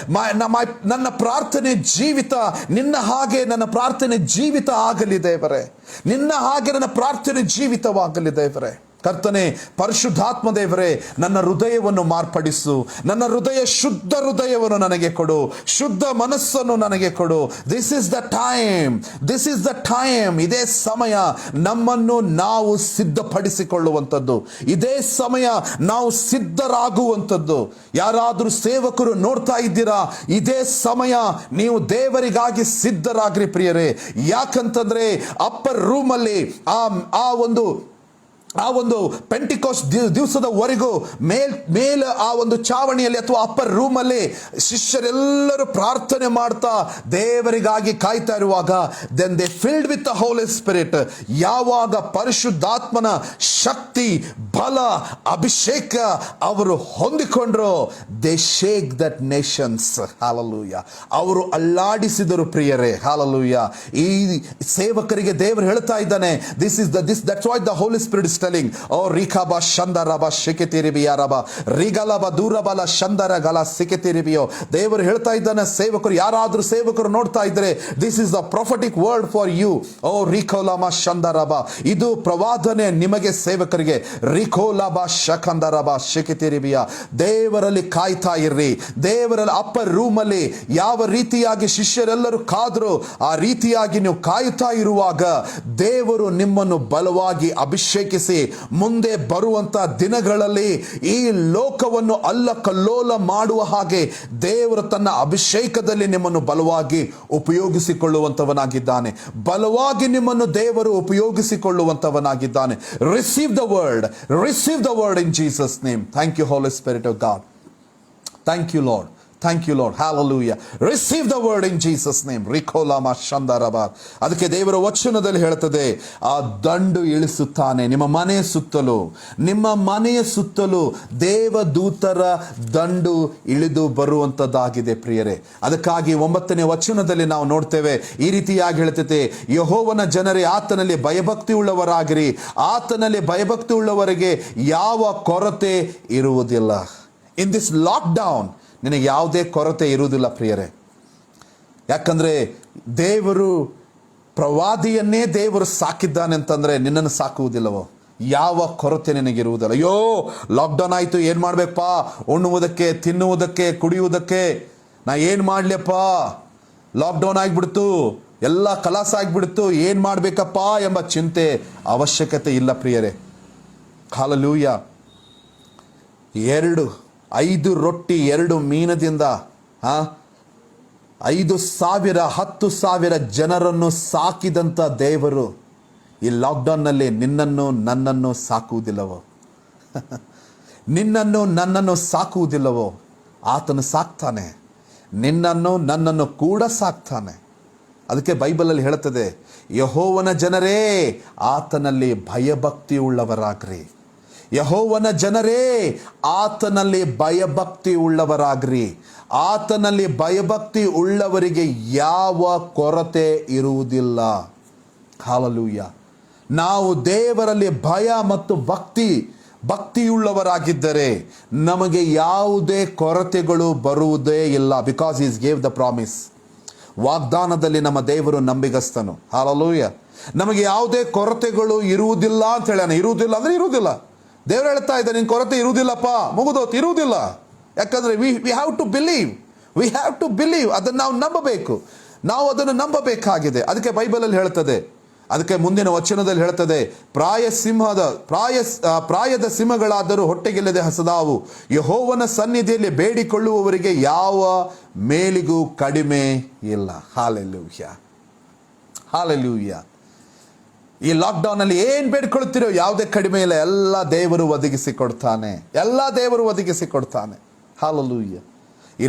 ನನ್ನ ಪ್ರಾರ್ಥನೆ ಜೀವಿತ ನಿನ್ನ ಹಾಗೆ ನನ್ನ ಪ್ರಾರ್ಥನೆ ಜೀವಿತ ಆಗಲಿ ದೇವರೇ. ನಿನ್ನ ಹಾಗೆ ನನ್ನ ಪ್ರಾರ್ಥನೆ ಜೀವಿತವಾಗಲಿ ದೇವರೇ. ಕರ್ತನೆ, ಪರಿಶುದ್ಧಾತ್ಮ ದೇವರೇ, ನನ್ನ ಹೃದಯವನ್ನು ಮಾರ್ಪಡಿಸು. ನನ್ನ ಹೃದಯ ಶುದ್ಧ ಹೃದಯವನ್ನು ನನಗೆ ಕೊಡು, ಶುದ್ಧ ಮನಸ್ಸನ್ನು ನನಗೆ ಕೊಡು. This is the time, this is the time. ಇದೇ ಸಮಯ ನಮ್ಮನ್ನು ನಾವು ಸಿದ್ಧಪಡಿಸಿಕೊಳ್ಳುವಂಥದ್ದು, ಇದೇ ಸಮಯ ನಾವು ಸಿದ್ಧರಾಗುವಂಥದ್ದು. ಯಾರಾದರೂ ಸೇವಕರು ನೋಡ್ತಾ ಇದ್ದೀರಾ, ಇದೇ ಸಮಯ ನೀವು ದೇವರಿಗಾಗಿ ಸಿದ್ಧರಾಗ್ರಿ ಪ್ರಿಯರೇ. ಯಾಕಂತಂದ್ರೆ ಅಪ್ಪರ್ ರೂಮಲ್ಲಿ ಆ ಒಂದು ಪೆಂಟಿಕೋಸ್ಟ್ ದಿವಸದವರೆಗೂ ಮೇಲ್ ಆ ಒಂದು ಚಾವಣಿಯಲ್ಲಿ ಅಥವಾ ಅಪ್ಪರ್ ರೂಮಲ್ಲಿ ಶಿಷ್ಯರೆಲ್ಲರೂ ಪ್ರಾರ್ಥನೆ ಮಾಡ್ತಾ ದೇವರಿಗಾಗಿ ಕಾಯ್ತಾ ಇರುವಾಗ then they filled with the Holy Spirit. ಯಾವಾಗ ಪರಿಶುದ್ಧಾತ್ಮನ ಶಕ್ತಿ, ಬಲ, ಅಭಿಷೇಕ ಅವರು ಹೊಂದಿಕೊಂಡ್ರು, they shake that nations. Hallelujah. ಅವರು ಅಲ್ಲಾಡಿಸಿದರು ಪ್ರಿಯರೇ. ಹಾಲೆಲೂಯಾ. ಈ ಸೇವಕರಿಗೆ ದೇವರು ಹೇಳ್ತಾ ಇದ್ದಾನೆ, that's why the Holy Spirit is telling, oh rikaba shandaraba shiketiribiyaraba rigalaba durabala shandaragala siketiribiyo. ದೇವರು ಹೇಳ್ತಾ ಇದ್ದಾನೆ, ಸೇವಕರು, ಯಾರಾದರೂ ಸೇವಕರು ನೋಡ್ತಾ ಇದ್ರೆ, this is the prophetic word for you. oh rikolama shandaraba. ಇದು ಪ್ರವಾದನೆ ನಿಮಗೆ ಸೇವಕರಿಗೆ. rikolaba shakandaraba shiketeribiya. ದೇವರಲ್ಲಿ ಕಾಯ್ತಾ ಇರ್ರಿ. ದೇವರಲ್ಲಿ ಅಪ್ಪರ್ ರೂಮಲ್ಲಿ ಯಾವ ರೀತಿಯಾಗಿ ಶಿಷ್ಯರೆಲ್ಲರೂ ಕಾದ್ರು, ಆ ರೀತಿಯಾಗಿ ನೀವು ಕಾಯುತ್ತಾ ಇರುವಾಗ ದೇವರು ನಿಮ್ಮನ್ನು ಬಲವಾಗಿ ಅಭಿಷೇಕಿಸಿ ಮುಂದೆ ಬರುವಂತ ದಿನಗಳಲ್ಲಿ ಈ ಲೋಕವನ್ನು ಅಲ್ಲಕಲ್ಲೋಲ ಮಾಡುವ ಹಾಗೆ ದೇವರು ತನ್ನ ಅಭಿಷೇಕದಲ್ಲಿ ನಿಮ್ಮನ್ನು ಬಲವಾಗಿ ಉಪಯೋಗಿಸಿಕೊಳ್ಳುವಂತವನಾಗಿದ್ದಾನೆ. ಬಲವಾಗಿ ನಿಮ್ಮನ್ನು ದೇವರು ಉಪಯೋಗಿಸಿಕೊಳ್ಳುವಂತವನಾಗಿದ್ದಾನೆ. Receive the word, receive the word in Jesus name. Thank you Holi Spirit of God. Thank you Lord. Thank you Lord. Hallelujah. Receive the word in Jesus name. Rikolama shandaraba. ಅದಕ್ಕೆ ದೇವರ ವಚನದಲ್ಲಿ ಹೇಳ್ತದೆ, ಆ ದಂಡು ಇಳಿಸುತ್ತಾನೆ ನಿಮ್ಮ ಮನೆಯ ಸುತ್ತಲೂ. ನಿಮ್ಮ ಮನೆಯ ಸುತ್ತಲೂ ದೇವದೂತರ ದಂಡು ಇಳಿದು ಬರುವಂತದ್ದಾಗಿದೆ ಪ್ರಿಯರೇ. ಅದಕ್ಕಾಗಿ 9ನೇ ವಚನದಲ್ಲಿ ನಾವು ನೋಡ್ತೇವೆ, ಈ ರೀತಿಯಾಗಿ ಹೇಳ್ತದೆ, ಯೆಹೋವನ ಜನರೇ ಆತನಲ್ಲಿ ಭಯಭಕ್ತಿ ಉಳ್ಳವರಾಗಿರಿ. ಆತನಲ್ಲಿ ಭಯಭಕ್ತಿ ಉಳ್ಳವರಿಗೆ ಯಾವ ಕೊರತೆ ಇರುವುದಿಲ್ಲ. ಇನ್ ದಿಸ್ ಲಾಕ್ಡೌನ್ ನಿನಗೆ ಯಾವುದೇ ಕೊರತೆ ಇರುವುದಿಲ್ಲ ಪ್ರಿಯರೇ. ಯಾಕಂದ್ರೆ ದೇವರು ಪ್ರವಾದಿಯನ್ನೇ ದೇವರು ಸಾಕಿದ್ದಾನೆ ಅಂತಂದ್ರೆ ನಿನ್ನನ್ನು ಸಾಕುವುದಿಲ್ಲವೋ? ಯಾವ ಕೊರತೆ ನಿನಗಿರುವುದಿಲ್ಲ. ಅಯ್ಯೋ ಲಾಕ್ಡೌನ್ ಆಯ್ತು, ಏನ್ ಮಾಡ್ಬೇಕಪ್ಪ, ಉಣ್ಣುವುದಕ್ಕೆ, ತಿನ್ನುವುದಕ್ಕೆ, ಕುಡಿಯುವುದಕ್ಕೆ ನಾ ಏನ್ ಮಾಡ್ಲಪ್ಪ, ಲಾಕ್ಡೌನ್ ಆಗಿಬಿಡ್ತು, ಎಲ್ಲ ಕಲಾಸ ಆಗಿಬಿಡ್ತು, ಏನ್ ಮಾಡ್ಬೇಕಪ್ಪ ಎಂಬ ಚಿಂತೆ ಅವಶ್ಯಕತೆ ಇಲ್ಲ ಪ್ರಿಯರೇ. ಹಲ್ಲೆಲೂಯಾ. 5 ರೊಟ್ಟಿ 2 ಮೀನದಿಂದ 5,000 10,000 ಜನರನ್ನು ಸಾಕಿದಂಥ ದೇವರು ಈ ಲಾಕ್ಡೌನ್ನಲ್ಲಿ ನಿನ್ನನ್ನು ನನ್ನನ್ನು ಸಾಕುವುದಿಲ್ಲವೋ? ನಿನ್ನನ್ನು ನನ್ನನ್ನು ಸಾಕುವುದಿಲ್ಲವೋ ಆತನು ಸಾಕ್ತಾನೆ. ನಿನ್ನನ್ನು ನನ್ನನ್ನು ಕೂಡ ಸಾಕ್ತಾನೆ. ಅದಕ್ಕೆ ಬೈಬಲಲ್ಲಿ ಹೇಳುತ್ತದೆ, ಯೆಹೋವನ ಜನರೇ ಆತನಲ್ಲಿ ಭಯಭಕ್ತಿ ಉಳ್ಳವರಾಗ್ರಿ. ಯೆಹೋವನ ಜನರೇ ಆತನಲ್ಲಿ ಭಯಭಕ್ತಿ ಉಳ್ಳವರಾಗ್ರಿ. ಆತನಲ್ಲಿ ಭಯಭಕ್ತಿ ಉಳ್ಳವರಿಗೆ ಯಾವ ಕೊರತೆ ಇರುವುದಿಲ್ಲ. ಹಲ್ಲೆಲೂಯಾ. ನಾವು ದೇವರಲ್ಲಿ ಭಯ ಮತ್ತು ಭಕ್ತಿಯುಳ್ಳವರಾಗಿದ್ದರೆ ನಮಗೆ ಯಾವುದೇ ಕೊರತೆಗಳು ಬರುವುದೇ ಇಲ್ಲ. Because is gave the promise. ವಾಗ್ದಾನದಲ್ಲಿ ನಮ್ಮ ದೇವರು ನಂಬಿಗಸ್ತನು. ಹಲ್ಲೆಲೂಯಾ. ನಮಗೆ ಯಾವುದೇ ಕೊರತೆಗಳು ಇರುವುದಿಲ್ಲ ಅಂತ ಹೇಳೋಣ. ಇರುವುದಿಲ್ಲ ಅಂದರೆ ಇರುವುದಿಲ್ಲ. ದೇವರು ಹೇಳ್ತಾ ಇದ್ದಾರೆ, ನಿನ್ನ ಕೊರತೆ ಇರುವುದಿಲ್ಲಪ್ಪ, ಮುಗಿದೋತು, ಇರುವುದಿಲ್ಲ. ಯಾಕಂದರೆ ವಿ ಹ್ಯಾವ್ ಟು ಬಿಲೀವ್. ಅದನ್ನು ನಾವು ನಂಬಬೇಕು. ನಾವು ಅದನ್ನು ನಂಬಬೇಕಾಗಿದೆ. ಅದಕ್ಕೆ ಬೈಬಲಲ್ಲಿ ಹೇಳ್ತದೆ, ಅದಕ್ಕೆ ಮುಂದಿನ ವಚನದಲ್ಲಿ ಹೇಳ್ತದೆ, ಪ್ರಾಯದ ಸಿಂಹಗಳಾದರೂ ಹೊಟ್ಟೆಗಿಲ್ಲದೆ ಹಸದಾವು, ಯೆಹೋವನ ಸನ್ನಿಧಿಯಲ್ಲಿ ಬೇಡಿಕೊಳ್ಳುವವರಿಗೆ ಯಾವ ಮೇಲಿಗೂ ಕಡಿಮೆ ಇಲ್ಲ. Hallelujah, hallelujah. ಈ ಲಾಕ್ಡೌನಲ್ಲಿ ಏನು ಬೇಡ್ಕೊಳ್ತಿರೋ ಯಾವುದೇ ಕಡಿಮೆ ಇಲ್ಲ. ಎಲ್ಲ ದೇವರು ಒದಗಿಸಿ ಕೊಡ್ತಾನೆ. ಹಲ್ಲೆಲೂಯಾ. ಈ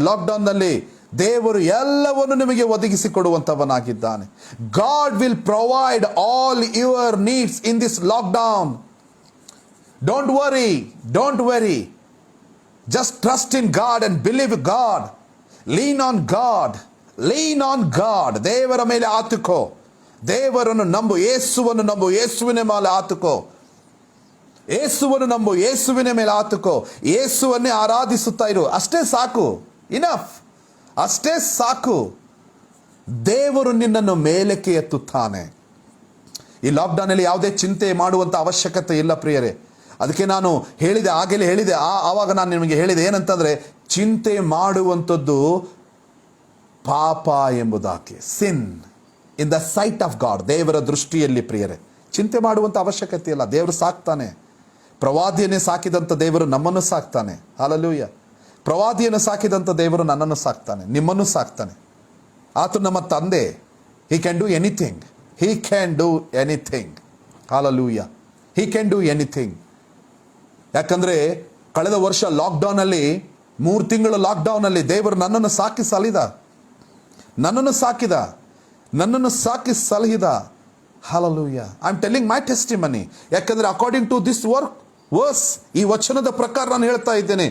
ಲಾಕ್ಡೌನ್ನಲ್ಲಿ ದೇವರು ಎಲ್ಲವನ್ನು ನಿಮಗೆ ಒದಗಿಸಿ ಕೊಡುವಂತವನಾಗಿದ್ದಾನೆ. God will provide all your needs in this lockdown. Don't worry. Just trust in God and believe God. Lean on God. ದೇವರ ಮೇಲೆ ಆತುಕೋ. ದೇವರನ್ನು ನಂಬು. ಯೇಸುವನ್ನು ನಂಬು. ಯೇಸುವಿನ ಮೇಲೆ ಆತುಕೋ. ಯೇಸುವಿನ ಮೇಲೆ ಆತುಕೋ. ಯೇಸುವನ್ನೇ ಆರಾಧಿಸುತ್ತಾ ಇರು. ಅಷ್ಟೇ ಸಾಕು. ಇನಫ್. ಅಷ್ಟೇ ಸಾಕು. ದೇವರು ನಿನ್ನನ್ನು ಮೇಲಕ್ಕೆ ಎತ್ತುತ್ತಾನೆ. ಈ ಲಾಕ್ಡೌನಲ್ಲಿ ಯಾವುದೇ ಚಿಂತೆ ಮಾಡುವಂಥ ಅವಶ್ಯಕತೆ ಇಲ್ಲ ಪ್ರಿಯರೇ. ಅದಕ್ಕೆ ನಾನು ಹೇಳಿದೆ ಆವಾಗ ನಾನು ನಿಮಗೆ ಹೇಳಿದೆ ಏನಂತಂದರೆ, ಚಿಂತೆ ಮಾಡುವಂಥದ್ದು ಪಾಪ ಎಂಬುದಾಕೆ. Sin in the sight of God. ದೇವರ ದೃಷ್ಟಿಯಲ್ಲಿ ಪ್ರಿಯರೇ ಚಿಂತೆ ಮಾಡುವಂಥ ಅವಶ್ಯಕತೆ ಇಲ್ಲ. ದೇವರು ಸಾಕ್ತಾನೆ. ಪ್ರವಾದಿಯನ್ನೇ ಸಾಕಿದಂಥ ದೇವರು ನಮ್ಮನ್ನು ಸಾಕ್ತಾನೆ. ಹಲ್ಲೆಲೂಯಾ. ಪ್ರವಾದಿಯನ್ನು ಸಾಕಿದಂಥ ದೇವರು ನನ್ನನ್ನು ಸಾಕ್ತಾನೆ, ನಿಮ್ಮನ್ನು ಸಾಕ್ತಾನೆ. ಆತ ನಮ್ಮ ತಂದೆ. He can do anything. Hallelujah. He can do anything. ಯಾಕಂದರೆ ಕಳೆದ ವರ್ಷ ಲಾಕ್ಡೌನಲ್ಲಿ 3 ತಿಂಗಳು ಲಾಕ್ಡೌನಲ್ಲಿ ದೇವರು ನನ್ನನ್ನು ಸಾಕಿ ಸಲಹಿದ. Hallelujah. I am telling my testimony. ಯಾಕಂದರೆ ಅಕಾರ್ಡಿಂಗ್ ಟು ದಿಸ್ ವರ್ಸ್, ಈ ವಚನದ ಪ್ರಕಾರ ನಾನು ಹೇಳ್ತಾ ಇದ್ದೇನೆ,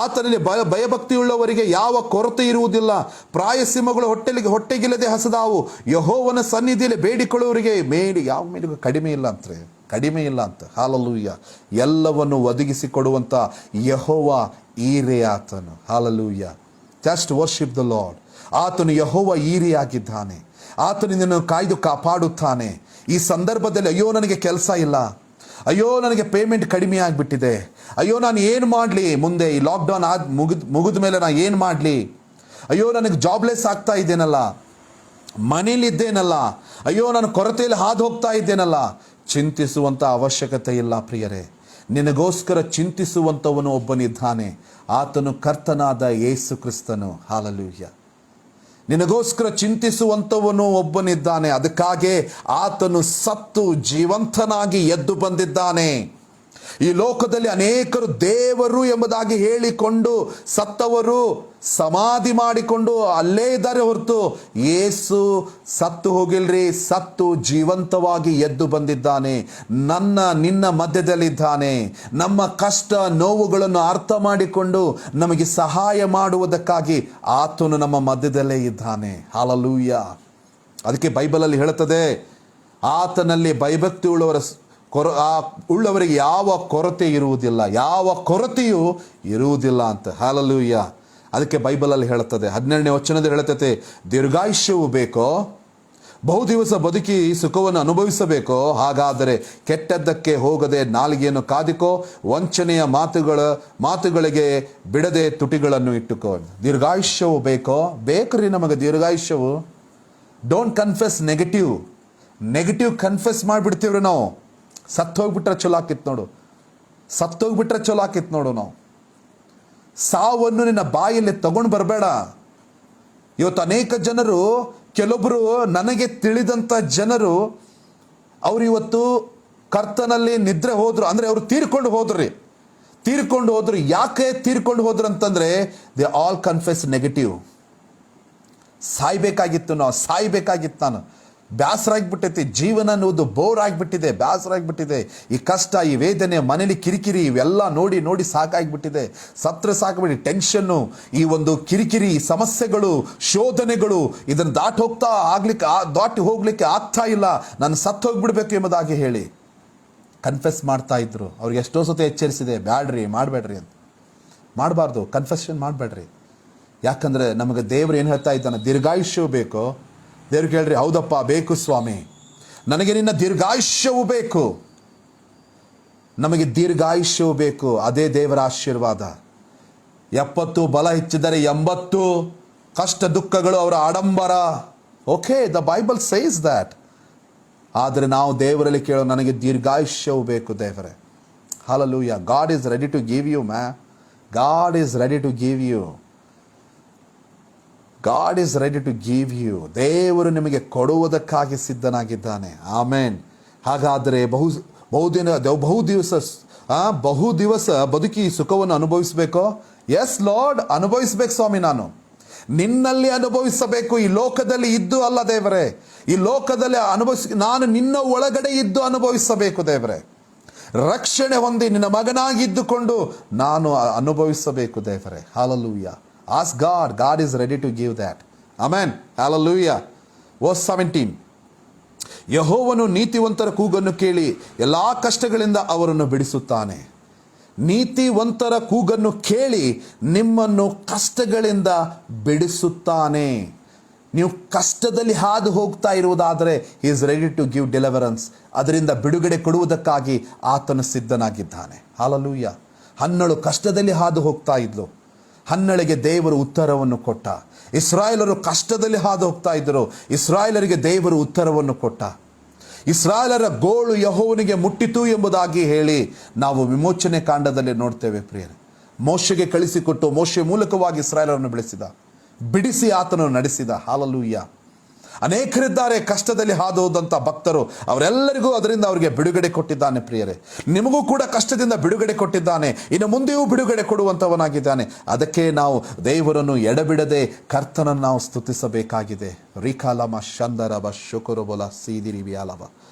ಆತನಲ್ಲಿ ಭಯಭಕ್ತಿಯುಳ್ಳವರಿಗೆ ಯಾವ ಕೊರತೆ ಇರುವುದಿಲ್ಲ. ಪ್ರಾಯಸಿಂಹಗಳು ಹೊಟ್ಟೆಗಿಲ್ಲದೆ ಹಸದಾವು, ಯೆಹೋವನ ಸನ್ನಿಧಿಯಲ್ಲಿ ಬೇಡಿಕೊಳ್ಳುವವರಿಗೆ ಯಾವ ಮೇಲಿಗೂ ಕಡಿಮೆ ಇಲ್ಲ ಅಂತ. ಹಲ್ಲೆಲೂಯಾ. ಎಲ್ಲವನ್ನು ಒದಗಿಸಿ ಕೊಡುವಂಥ ಯೆಹೋವ ಈರೆ ಆತನು. Hallelujah. Just worship the lord. ಆತನು ಯೆಹೋವ ಈರೆಯಾಗಿದ್ದಾನೆ. ಆತನು ನಿನ್ನನ್ನು ಕಾಯ್ದು ಕಾಪಾಡುತ್ತಾನೆ. ಈ ಸಂದರ್ಭದಲ್ಲಿ ಅಯ್ಯೋ ನನಗೆ ಕೆಲಸ ಇಲ್ಲ, ಅಯ್ಯೋ ನನಗೆ ಪೇಮೆಂಟ್ ಕಡಿಮೆ ಆಗಿಬಿಟ್ಟಿದೆ, ಅಯ್ಯೋ ನಾನು ಏನು ಮಾಡಲಿ, ಮುಂದೆ ಈ ಲಾಕ್ಡೌನ್ ಮುಗಿದ ಮೇಲೆ ನಾನು ಏನು ಮಾಡಲಿ, ಅಯ್ಯೋ ನನಗೆ ಜಾಬ್ಲೆಸ್ ಆಗ್ತಾ ಇದ್ದೇನಲ್ಲ, ಮನೇಲಿದ್ದೇನಲ್ಲ, ಅಯ್ಯೋ ನಾನು ಕೊರತೆಯಲ್ಲಿ ಹಾದು ಹೋಗ್ತಾ ಇದ್ದೇನಲ್ಲ. ಚಿಂತಿಸುವಂಥ ಅವಶ್ಯಕತೆ ಇಲ್ಲ ಪ್ರಿಯರೇ. ನಿನಗೋಸ್ಕರ ಚಿಂತಿಸುವಂಥವನು ಒಬ್ಬನಿದ್ದಾನೆ. ಆತನು ಕರ್ತನಾದ ಯೇಸು ಕ್ರಿಸ್ತನು. ಹಲ್ಲೆಲೂಯಾ. ನಿನಗೋಸ್ಕರ ಚಿಂತಿಸುವಂಥವನು ಒಬ್ಬನಿದ್ದಾನೆ. ಅದಕ್ಕಾಗಿ ಆತನು ಸತ್ತು ಜೀವಂತನಾಗಿ ಎದ್ದು ಬಂದಿದ್ದಾನೆ. ಈ ಲೋಕದಲ್ಲಿ ಅನೇಕರು ದೇವರು ಎಂಬುದಾಗಿ ಹೇಳಿಕೊಂಡು ಸತ್ತವರು ಸಮಾಧಿ ಮಾಡಿಕೊಂಡು ಅಲ್ಲೇ ಇದ್ದಾರೆ ಹೊರತು ಯೇಸು ಸತ್ತು ಹೋಗಿಲ್ರಿ. ಸತ್ತು ಜೀವಂತವಾಗಿ ಎದ್ದು ಬಂದಿದ್ದಾನೆ. ನಿನ್ನ ಮಧ್ಯದಲ್ಲಿದ್ದಾನೆ. ನಮ್ಮ ಕಷ್ಟ ನೋವುಗಳನ್ನು ಅರ್ಥ ಮಾಡಿಕೊಂಡು ನಮಗೆ ಸಹಾಯ ಮಾಡುವುದಕ್ಕಾಗಿ ಆತನು ನಮ್ಮ ಮಧ್ಯದಲ್ಲೇ ಇದ್ದಾನೆ. ಹಲ್ಲೆಲೂಯಾ. ಅದಕ್ಕೆ ಬೈಬಲಲ್ಲಿ ಹೇಳುತ್ತದೆ, ಆತನಲ್ಲಿ ಭಯಭಕ್ತಿ ಉಳ್ಳವರಿಗೆ ಯಾವ ಕೊರತೆ ಇರುವುದಿಲ್ಲ, ಯಾವ ಕೊರತೆಯೂ ಇರುವುದಿಲ್ಲ ಅಂತ. ಹಲ್ಲೆಲೂಯಾ. ಅದಕ್ಕೆ ಬೈಬಲಲ್ಲಿ ಹೇಳುತ್ತದೆ, 12ನೇ ವಚನದಲ್ಲಿ ಹೇಳುತ್ತದೆ, ದೀರ್ಘಾಯುಷ್ಯವು ಬೇಕೋ, ಬಹುದಿವಸ ಬದುಕಿ ಸುಖವನ್ನು ಅನುಭವಿಸಬೇಕೋ, ಹಾಗಾದರೆ ಕೆಟ್ಟದ್ದಕ್ಕೆ ಹೋಗದೆ ನಾಲಿಗೆಯನ್ನು ಕಾದಿಕೋ, ವಂಚನೆಯ ಮಾತುಗಳಿಗೆ ಬಿಡದೆ ತುಟಿಗಳನ್ನು ಇಟ್ಟುಕೋ. ದೀರ್ಘಾಯುಷ್ಯವು ಬೇಕ್ರಿ ನಮಗೆ ದೀರ್ಘಾಯುಷ್ಯವು. ಡೋಂಟ್ ಕನ್ಫೆಸ್ ನೆಗೆಟಿವ್ ಕನ್ಫೆಸ್ ಮಾಡಿಬಿಡ್ತೀವ್ರಿ ನಾವು. ಸತ್ತೋಗ್ಬಿಟ್ರೆ ಚಲೋ ಆಕಿತ್ತು ನೋಡು. ನಾವು ಸಾವನ್ನು ನಿನ್ನ ಬಾಯಲ್ಲಿ ತಗೊಂಡು ಬರಬೇಡ. ಇವತ್ತು ಅನೇಕ ಜನರು, ಕೆಲವೊಬ್ಬರು ನನಗೆ ತಿಳಿದಂಥ ಜನರು, ಅವರು ಇವತ್ತು ಕರ್ತನಲ್ಲಿ ನಿದ್ರೆ ಹೋದ್ರು, ಅಂದರೆ ಅವರು ತೀರ್ಕೊಂಡು ಹೋದ್ರಿ. ತೀರ್ಕೊಂಡು ಹೋದ್ರು. ಯಾಕೆ ತೀರ್ಕೊಂಡು ಹೋದ್ರು ಅಂತಂದ್ರೆ ದೇ ಆಲ್ ಕನ್ಫೆಸ್ ನೆಗೆಟಿವ್. ಸಾಯ್ಬೇಕಾಗಿತ್ತು ನಾನು, ಬೇಸರ ಆಗಿಬಿಟ್ಟೈತಿ, ಜೀವನ ಅನ್ನೋದು ಬೋರ್ ಆಗಿಬಿಟ್ಟಿದೆ, ಬೇಸರ ಆಗಿಬಿಟ್ಟಿದೆ, ಈ ಕಷ್ಟ, ಈ ವೇದನೆ, ಮನೇಲಿ ಕಿರಿಕಿರಿ ಇವೆಲ್ಲ ನೋಡಿ ನೋಡಿ ಸಾಕಾಗಿಬಿಟ್ಟಿದೆ, ಸತ್ರ ಸಾಕಬಿಡಿ, ಟೆನ್ಷನ್ನು, ಈ ಒಂದು ಕಿರಿಕಿರಿ, ಸಮಸ್ಯೆಗಳು, ಶೋಧನೆಗಳು, ಇದನ್ನು ದಾಟಿ ಹೋಗ್ಲಿಕ್ಕೆ ಆಗ್ತಾ ಇಲ್ಲ, ನಾನು ಸತ್ತು ಹೋಗ್ಬಿಡ್ಬೇಕು ಎಂಬುದಾಗಿ ಹೇಳಿ ಕನ್ಫೆಸ್ ಮಾಡ್ತಾ ಇದ್ರು. ಅವ್ರಿಗೆ ಎಷ್ಟೋ ಸತಿ ಎಚ್ಚರಿಸಿದೆ, ಬ್ಯಾಡ್ರಿ, ಮಾಡಬೇಡ್ರಿ ಅಂತ. ಮಾಡಬಾರ್ದು, ಕನ್ಫೆಷನ್ ಮಾಡಬೇಡ್ರಿ. ಯಾಕಂದರೆ ನಮಗೆ ದೇವರು ಏನು ಹೇಳ್ತಾ ಇದ್ದಾನೆ, ದೀರ್ಘಾಯುಷ್ಯವು ಬೇಕು. ದೇವ್ರು ಕೇಳ್ರಿ, ಹೌದಪ್ಪ ಬೇಕು ಸ್ವಾಮಿ, ನನಗೆ ನಿನ್ನ ದೀರ್ಘಾಯುಷ್ಯವು ಬೇಕು, ನಮಗೆ ದೀರ್ಘಾಯುಷ್ಯವು ಬೇಕು. ಅದೇ ದೇವರ ಆಶೀರ್ವಾದ. 70 ಬಲ ಹೆಚ್ಚಿದರೆ 80 ಕಷ್ಟ ದುಃಖಗಳು ಅವರ ಆಡಂಬರ. Okay, the Bible says that. ಆದರೆ ನಾವು ದೇವರಲ್ಲಿ ಕೇಳೋ, ನನಗೆ ದೀರ್ಘಾಯುಷ್ಯವು ಬೇಕು ದೇವರೇ. Hallelujah. God is ready to give you God is ready to give you. God is ready to give you. ದೇವರು ನಿಮಗೆ ಕೊಡುವುದಕ್ಕಾಗಿ ಸಿದ್ಧನಾಗಿದ್ದಾನೆ. ಆಮೇನ್. ಹಾಗಾದರೆ ಬಹು ದಿವಸ ಬದುಕಿ ಸುಖವನ್ನು ಅನುಭವಿಸಬೇಕೋ? ಎಸ್ ಲಾರ್ಡ್, ಅನುಭವಿಸ್ಬೇಕು ಸ್ವಾಮಿ. ನಾನು ನಿನ್ನಲ್ಲಿ ಅನುಭವಿಸಬೇಕು, ಈ ಲೋಕದಲ್ಲಿ ಇದ್ದು ಅಲ್ಲ ದೇವರೇ. ಈ ಲೋಕದಲ್ಲಿ ನಾನು ನಿನ್ನ ಒಳಗಡೆ ಇದ್ದು ಅನುಭವಿಸಬೇಕು ದೇವರೇ. ರಕ್ಷಣೆ ಹೊಂದಿ ನಿನ್ನ ಮಗನಾಗಿದ್ದುಕೊಂಡು ನಾನು ಅನುಭವಿಸಬೇಕು ದೇವರೇ. Hallelujah. Ask God. God is ready to give that. Amen. Hallelujah. Verse 17. ಯೆಹೋವನು ನೀತಿವಂತರ ಕೂಗನ್ನು ಕೇಳಿ ಎಲ್ಲಾ ಕಷ್ಟಗಳಿಂದ ಅವರನ್ನು ಬಿಡಿಸುತ್ತಾನೆ. ನೀತಿವಂತರ ಕೂಗನ್ನು ಕೇಳಿ ನಿಮ್ಮನ್ನು ಕಷ್ಟಗಳಿಂದ ಬಿಡಿಸುತ್ತಾನೆ. ನೀವು ಕಷ್ಟದಲ್ಲಿ ಹಾದು ಹೋಗ್ತಾ ಇರುವುದಾದರೆ he is ready to give deliverance. ಅದರಿಂದ ಬಿಡುಗಡೆ ಕೊಡುವುದಕ್ಕಾಗಿ ಆತನು ಸಿದ್ಧನಾಗಿದ್ದಾನೆ. ಹಲ್ಲೆಲೂಯಾ. ಹನ್ನಳು ಕಷ್ಟದಲ್ಲಿ ಹಾದು ಹೋಗ್ತಾ ಇದ್ಲು. ಹನ್ನಳಿಗೆ ದೇವರು ಉತ್ತರವನ್ನು ಕೊಟ್ಟ. ಇಸ್ರಾಯೇಲರು ಕಷ್ಟದಲ್ಲಿ ಹಾದು ಹೋಗ್ತಾ ಇದ್ದರು. ಇಸ್ರಾಯೇಲರಿಗೆ ದೇವರು ಉತ್ತರವನ್ನು ಕೊಟ್ಟ. ಇಸ್ರಾಯೇಲರ ಗೋಳು ಯೆಹೋವನಿಗೆ ಮುಟ್ಟಿತು ಎಂಬುದಾಗಿ ಹೇಳಿ ನಾವು ವಿಮೋಚನೆ ಕಾಂಡದಲ್ಲಿ ನೋಡ್ತೇವೆ ಪ್ರಿಯರೇ. ಮೋಶೆಗೆ ಕಳಿಸಿಕೊಟ್ಟು ಮೋಶೆ ಮೂಲಕವಾಗಿ ಇಸ್ರಾಯೇಲರನ್ನು ಬಿಡಿಸಿ ಆತನನ್ನು ನಡೆಸಿದ. ಹಲ್ಲೆಲೂಯಾ. ಅನೇಕರಿದ್ದಾರೆ ಕಷ್ಟದಲ್ಲಿ ಹಾದು ಹೋದಂಥ ಭಕ್ತರು, ಅವರೆಲ್ಲರಿಗೂ ಅದರಿಂದ ಅವರಿಗೆ ಬಿಡುಗಡೆ ಕೊಟ್ಟಿದ್ದಾನೆ ಪ್ರಿಯರೇ. ನಿಮಗೂ ಕೂಡ ಕಷ್ಟದಿಂದ ಬಿಡುಗಡೆ ಕೊಟ್ಟಿದ್ದಾನೆ, ಇನ್ನು ಮುಂದೆಯೂ ಬಿಡುಗಡೆ ಕೊಡುವಂಥವನಾಗಿದ್ದಾನೆ. ಅದಕ್ಕೆ ನಾವು ದೇವರನ್ನು ಎಡಬಿಡದೆ ಕರ್ತನನ್ನು ನಾವು ಸ್ತುತಿಸಬೇಕಾಗಿದೆ. ರಿಕಾಲಮ ಶಂದರಬ ಶುಕುರುಬಲ ಸೀದಿರಿ ವ್ಯಾಲವ.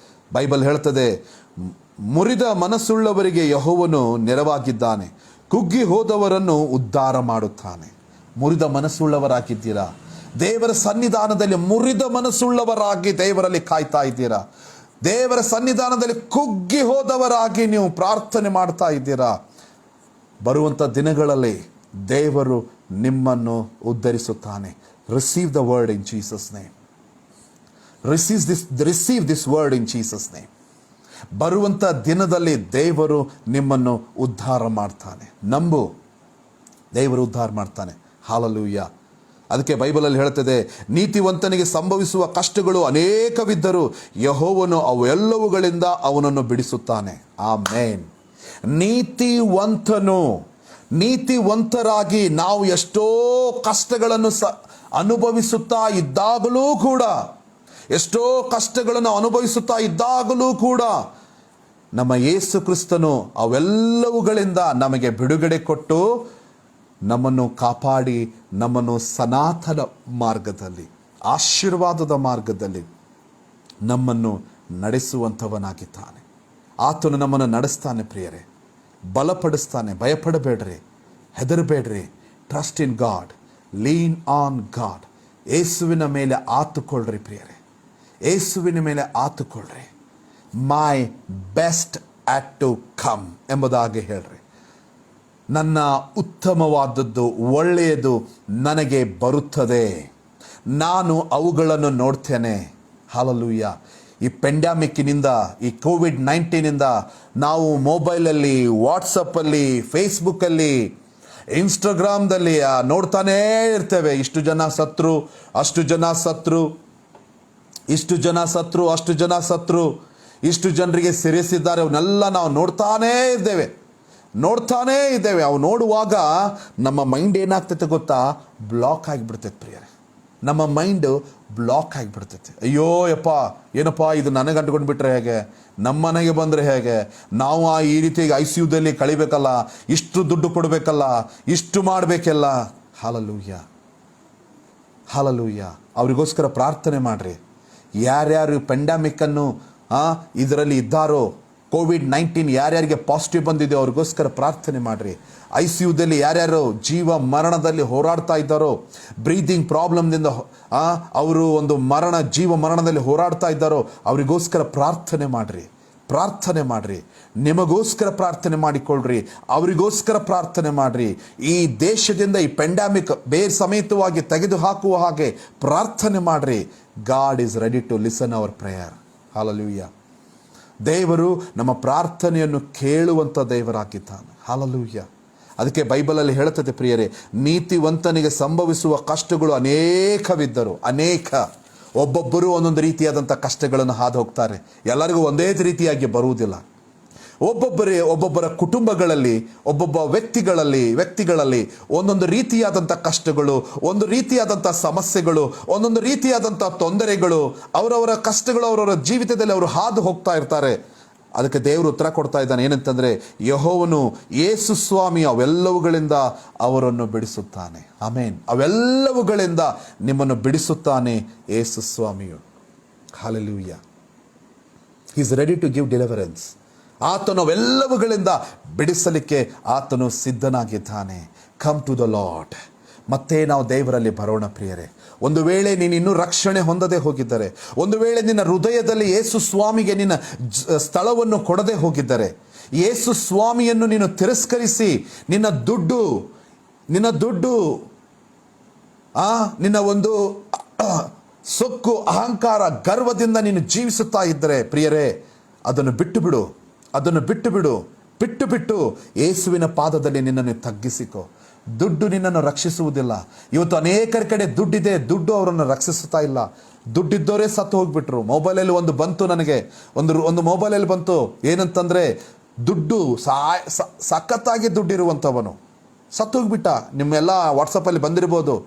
ಬೈಬಲ್ ಹೇಳ್ತದೆ, ಮುರಿದ ಮನಸ್ಸುಳ್ಳವರಿಗೆ ಯೆಹೋವನು ನೆರವಾಗಿದ್ದಾನೆ, ಕುಗ್ಗಿ ಹೋದವರನ್ನು ಉದ್ಧಾರ ಮಾಡುತ್ತಾನೆ. ಮುರಿದ ಮನಸ್ಸುಳ್ಳವರಾಗಿದ್ದೀರಾ? ದೇವರ ಸನ್ನಿಧಾನದಲ್ಲಿ ಮುರಿದ ಮನಸ್ಸುಳ್ಳವರಾಗಿ ದೇವರಲ್ಲಿ ಕಾಯ್ತಾ ಇದ್ದೀರಾ? ದೇವರ ಸನ್ನಿಧಾನದಲ್ಲಿ ಕುಗ್ಗಿ ಹೋದವರಾಗಿ ನೀವು ಪ್ರಾರ್ಥನೆ ಮಾಡ್ತಾ ಇದ್ದೀರಾ? ಬರುವಂಥ ದಿನಗಳಲ್ಲಿ ದೇವರು ನಿಮ್ಮನ್ನು ಉದ್ಧರಿಸುತ್ತಾನೆ. Receive the word in Jesus name. Receive this word in Jesus name. ಬರುವಂಥ ದಿನದಲ್ಲಿ ದೇವರು ನಿಮ್ಮನ್ನು ಉದ್ಧಾರ ಮಾಡ್ತಾನೆ. ನಂಬು, ದೇವರು ಉದ್ಧಾರ ಮಾಡ್ತಾನೆ. ಹಲ್ಲೆಲೂಯಾ. ಅದಕ್ಕೆ ಬೈಬಲಲ್ಲಿ ಹೇಳ್ತದೆ, ನೀತಿವಂತನಿಗೆ ಸಂಭವಿಸುವ ಕಷ್ಟಗಳು ಅನೇಕವಿದ್ದರೂ ಯೆಹೋವನು ಅವೆಲ್ಲವುಗಳಿಂದ ಅವನನ್ನು ಬಿಡಿಸುತ್ತಾನೆ. ಆಮೇನ್. ನೀತಿವಂತರಾಗಿ ನಾವು ಎಷ್ಟೋ ಕಷ್ಟಗಳನ್ನು ಅನುಭವಿಸುತ್ತಾ ಇದ್ದಾಗಲೂ ಕೂಡ ನಮ್ಮ ಯೇಸು ಕ್ರಿಸ್ತನು ಅವೆಲ್ಲವುಗಳಿಂದ ನಮಗೆ ಬಿಡುಗಡೆ ಕೊಟ್ಟು ನಮ್ಮನ್ನು ಕಾಪಾಡಿ ನಮ್ಮನ್ನು ಸನಾತನ ಮಾರ್ಗದಲ್ಲಿ, ಆಶೀರ್ವಾದದ ಮಾರ್ಗದಲ್ಲಿ ನಮ್ಮನ್ನು ನಡೆಸುವಂಥವನಾಗಿದ್ದಾನೆ. ಆತನು ನಮ್ಮನ್ನು ನಡೆಸ್ತಾನೆ ಪ್ರಿಯರೇ. ಬಲಪಡಿಸ್ತಾನೆ. ಭಯಪಡಬೇಡ್ರಿ, ಹೆದರಬೇಡ್ರಿ. Trust in God, lean on God. ಯೇಸುವಿನ ಮೇಲೆ ಆತುಕೊಳ್ಳ್ರಿ ಪ್ರಿಯರೇ, ಯೇಸುವಿನ ಮೇಲೆ ಆತುಕೊಳ್ಳ್ರಿ. My best at to come ಎಂಬುದಾಗಿ ಹೇಳ್ರಿ. ನನ್ನ ಉತ್ತಮವಾದದ್ದು, ಒಳ್ಳೆಯದು ನನಗೆ ಬರುತ್ತದೆ, ನಾನು ಅವುಗಳನ್ನು ನೋಡ್ತೇನೆ. ಹಲ್ಲೆಲೂಯಾ. ಈ ಪೆಂಡಮಿಕ್ನಿಂದ, ಈ ಕೋವಿಡ್-19 ನಾವು ಮೊಬೈಲಲ್ಲಿ, ವಾಟ್ಸಪ್ಪಲ್ಲಿ, ಫೇಸ್ಬುಕ್ಕಲ್ಲಿ, ಇನ್ಸ್ಟಾಗ್ರಾಮ್ದಲ್ಲಿ ನೋಡ್ತಾನೇ ಇರ್ತೇವೆ. ಇಷ್ಟು ಜನ ಸತ್ರು, ಅಷ್ಟು ಜನರಿಗೆ ಸೇರಿಸಿದ್ದಾರೆ. ಅವನ್ನೆಲ್ಲ ನಾವು ನೋಡ್ತಾನೇ ಇದ್ದೇವೆ. ಅವು ನೋಡುವಾಗ ನಮ್ಮ ಮೈಂಡ್ ಏನಾಗ್ತೈತೆ ಗೊತ್ತಾ? ಬ್ಲಾಕ್ ಆಗಿಬಿಡ್ತೈತೆ ಪ್ರಿಯರೇ. ನಮ್ಮ ಮೈಂಡು ಬ್ಲಾಕ್ ಆಗಿಬಿಡ್ತೈತೆ. ಅಯ್ಯೋ ಯಪ್ಪ, ಏನಪ್ಪ ಇದು ನನಗೆ ಅಂಟ್ಕೊಂಡು ಬಿಟ್ರೆ ಹೇಗೆ, ನಮ್ಮ ಮನೆಗೆ ಬಂದರೆ ಹೇಗೆ, ನಾವು ಈ ರೀತಿಯಾಗಿ ICUದಲ್ಲಿ ಕಳಿಬೇಕಲ್ಲ, ಇಷ್ಟು ದುಡ್ಡು ಕೊಡಬೇಕಲ್ಲ, ಇಷ್ಟು ಮಾಡಬೇಕಲ್ಲ. Hallelujah, hallelujah. ಅವರಿಗೋಸ್ಕರ ಪ್ರಾರ್ಥನೆ ಮಾಡಿರಿ. ಯಾರ್ಯಾರು ಪೆಂಡಮಿಕ್ಕನ್ನು ಇದರಲ್ಲಿ ಇದ್ದಾರೋ, COVID-19 ಯಾರ್ಯಾರಿಗೆ ಪಾಸಿಟಿವ್ ಬಂದಿದೆ ಅವ್ರಿಗೋಸ್ಕರ ಪ್ರಾರ್ಥನೆ ಮಾಡಿರಿ. ICUದಲ್ಲಿ ಯಾರ್ಯಾರು ಜೀವ ಮರಣದಲ್ಲಿ ಹೋರಾಡ್ತಾ ಇದ್ದಾರೋ, ಬ್ರೀದಿಂಗ್ ಪ್ರಾಬ್ಲಮ್ನಿಂದ ಅವರು ಒಂದು ಜೀವ ಮರಣದಲ್ಲಿ ಹೋರಾಡ್ತಾ ಇದ್ದಾರೋ ಅವರಿಗೋಸ್ಕರ ಪ್ರಾರ್ಥನೆ ಮಾಡಿರಿ, ಪ್ರಾರ್ಥನೆ ಮಾಡಿರಿ. ನಿಮಗೋಸ್ಕರ ಪ್ರಾರ್ಥನೆ ಮಾಡಿಕೊಳ್ಳ್ರಿ, ಅವರಿಗೋಸ್ಕರ ಪ್ರಾರ್ಥನೆ ಮಾಡಿರಿ. ಈ ದೇಶದಿಂದ ಈ ಪೆಂಡಮಿಕ್ ಬೇರೆ ಸಮೇತವಾಗಿ ತೆಗೆದು ಹಾಕುವ ಹಾಗೆ ಪ್ರಾರ್ಥನೆ ಮಾಡಿರಿ. God is ready to listen our prayer. Hallelujah. ದೇವರು ನಮ್ಮ ಪ್ರಾರ್ಥನೆಯನ್ನು ಕೇಳುವಂಥ ದೇವರಾಗಿದ್ದಾನೆ. ಹಾಲೆಲೂಯಾ. ಅದಕ್ಕೆ ಬೈಬಲಲ್ಲಿ ಹೇಳುತ್ತದೆ ಪ್ರಿಯರೇ, ನೀತಿವಂತನಿಗೆ ಸಂಭವಿಸುವ ಕಷ್ಟಗಳು ಅನೇಕವಿದ್ದರು, ಒಬ್ಬೊಬ್ಬರು ಒಂದೊಂದು ರೀತಿಯಾದಂಥ ಕಷ್ಟಗಳನ್ನು ಹಾದು ಹೋಗ್ತಾರೆ. ಎಲ್ಲರಿಗೂ ಒಂದೇ ರೀತಿಯಾಗಿ ಬರುವುದಿಲ್ಲ. ಒಬ್ಬೊಬ್ಬರ ಕುಟುಂಬಗಳಲ್ಲಿ, ಒಬ್ಬೊಬ್ಬ ವ್ಯಕ್ತಿಗಳಲ್ಲಿ ಒಂದೊಂದು ರೀತಿಯಾದಂಥ ಕಷ್ಟಗಳು, ಒಂದು ರೀತಿಯಾದಂಥ ಸಮಸ್ಯೆಗಳು, ಒಂದೊಂದು ರೀತಿಯಾದಂಥ ತೊಂದರೆಗಳು, ಅವರವರ ಕಷ್ಟಗಳು ಅವರವರ ಜೀವಿತದಲ್ಲಿ ಅವರು ಹಾದು ಹೋಗ್ತಾ ಇರ್ತಾರೆ. ಅದಕ್ಕೆ ದೇವರು ಉತ್ತರ ಕೊಡ್ತಾ ಇದ್ದಾನೆ. ಏನಂತಂದರೆ, ಯೆಹೋವನು ಯೇಸು ಸ್ವಾಮಿ ಅವೆಲ್ಲವುಗಳಿಂದ ಅವರನ್ನು ಬಿಡಿಸುತ್ತಾನೆ. ಆಮೇನ್. ಅವೆಲ್ಲವುಗಳಿಂದ ನಿಮ್ಮನ್ನು ಬಿಡಿಸುತ್ತಾನೆ ಯೇಸು ಸ್ವಾಮಿಯು. Hallelujah. He is ready to give deliverance. ಆತನು ಅವೆಲ್ಲವುಗಳಿಂದ ಬಿಡಿಸಲಿಕ್ಕೆ ಆತನು ಸಿದ್ಧನಾಗಿದ್ದಾನೆ. Come to the Lord. ಮತ್ತೆ ನಾವು ದೇವರಲ್ಲಿ ಬರೋಣ ಪ್ರಿಯರೇ. ಒಂದು ವೇಳೆ ನೀನು ಇನ್ನೂ ರಕ್ಷಣೆ ಹೊಂದದೆ ಹೋಗಿದ್ದರೆ, ಒಂದು ವೇಳೆ ನಿನ್ನ ಹೃದಯದಲ್ಲಿ ಯೇಸು ಸ್ವಾಮಿಗೆ ನಿನ್ನ ಸ್ಥಳವನ್ನು ಕೊಡದೆ ಹೋಗಿದ್ದರೆ, ಯೇಸು ಸ್ವಾಮಿಯನ್ನು ನೀನು ತಿರಸ್ಕರಿಸಿ ನಿನ್ನ ದುಡ್ಡು ನಿನ್ನ ಒಂದು ಸೊಕ್ಕು, ಅಹಂಕಾರ, ಗರ್ವದಿಂದ ನೀನು ಜೀವಿಸುತ್ತಾ ಇದ್ದರೆ ಪ್ರಿಯರೇ, ಅದನ್ನು ಬಿಟ್ಟು ಯೇಸುವಿನ ಪಾದದಲ್ಲಿ ನಿನ್ನನ್ನು ತಗ್ಗಿಸಿಕೊ. ದುಡ್ಡು ನಿನ್ನನ್ನು ರಕ್ಷಿಸುವುದಿಲ್ಲ. ಇವತ್ತು ಅನೇಕರ ಕಡೆ ದುಡ್ಡಿದೆ, ದುಡ್ಡು ಅವರನ್ನು ರಕ್ಷಿಸುತ್ತಾ ಇಲ್ಲ. ದುಡ್ಡಿದ್ದವರೇ ಸತ್ತು ಹೋಗ್ಬಿಟ್ರು. ಮೊಬೈಲಲ್ಲಿ ನನಗೆ ಒಂದು ಮೊಬೈಲಲ್ಲಿ ಬಂತು. ಏನಂತಂದರೆ, ದುಡ್ಡು ಸಖತ್ತಾಗಿ ದುಡ್ಡಿರುವಂಥವನು ಸತ್ತು ಹೋಗ್ಬಿಟ್ಟ. ನಿಮ್ಮೆಲ್ಲ ವಾಟ್ಸಪ್ಪಲ್ಲಿ ಬಂದಿರ್ಬೋದು.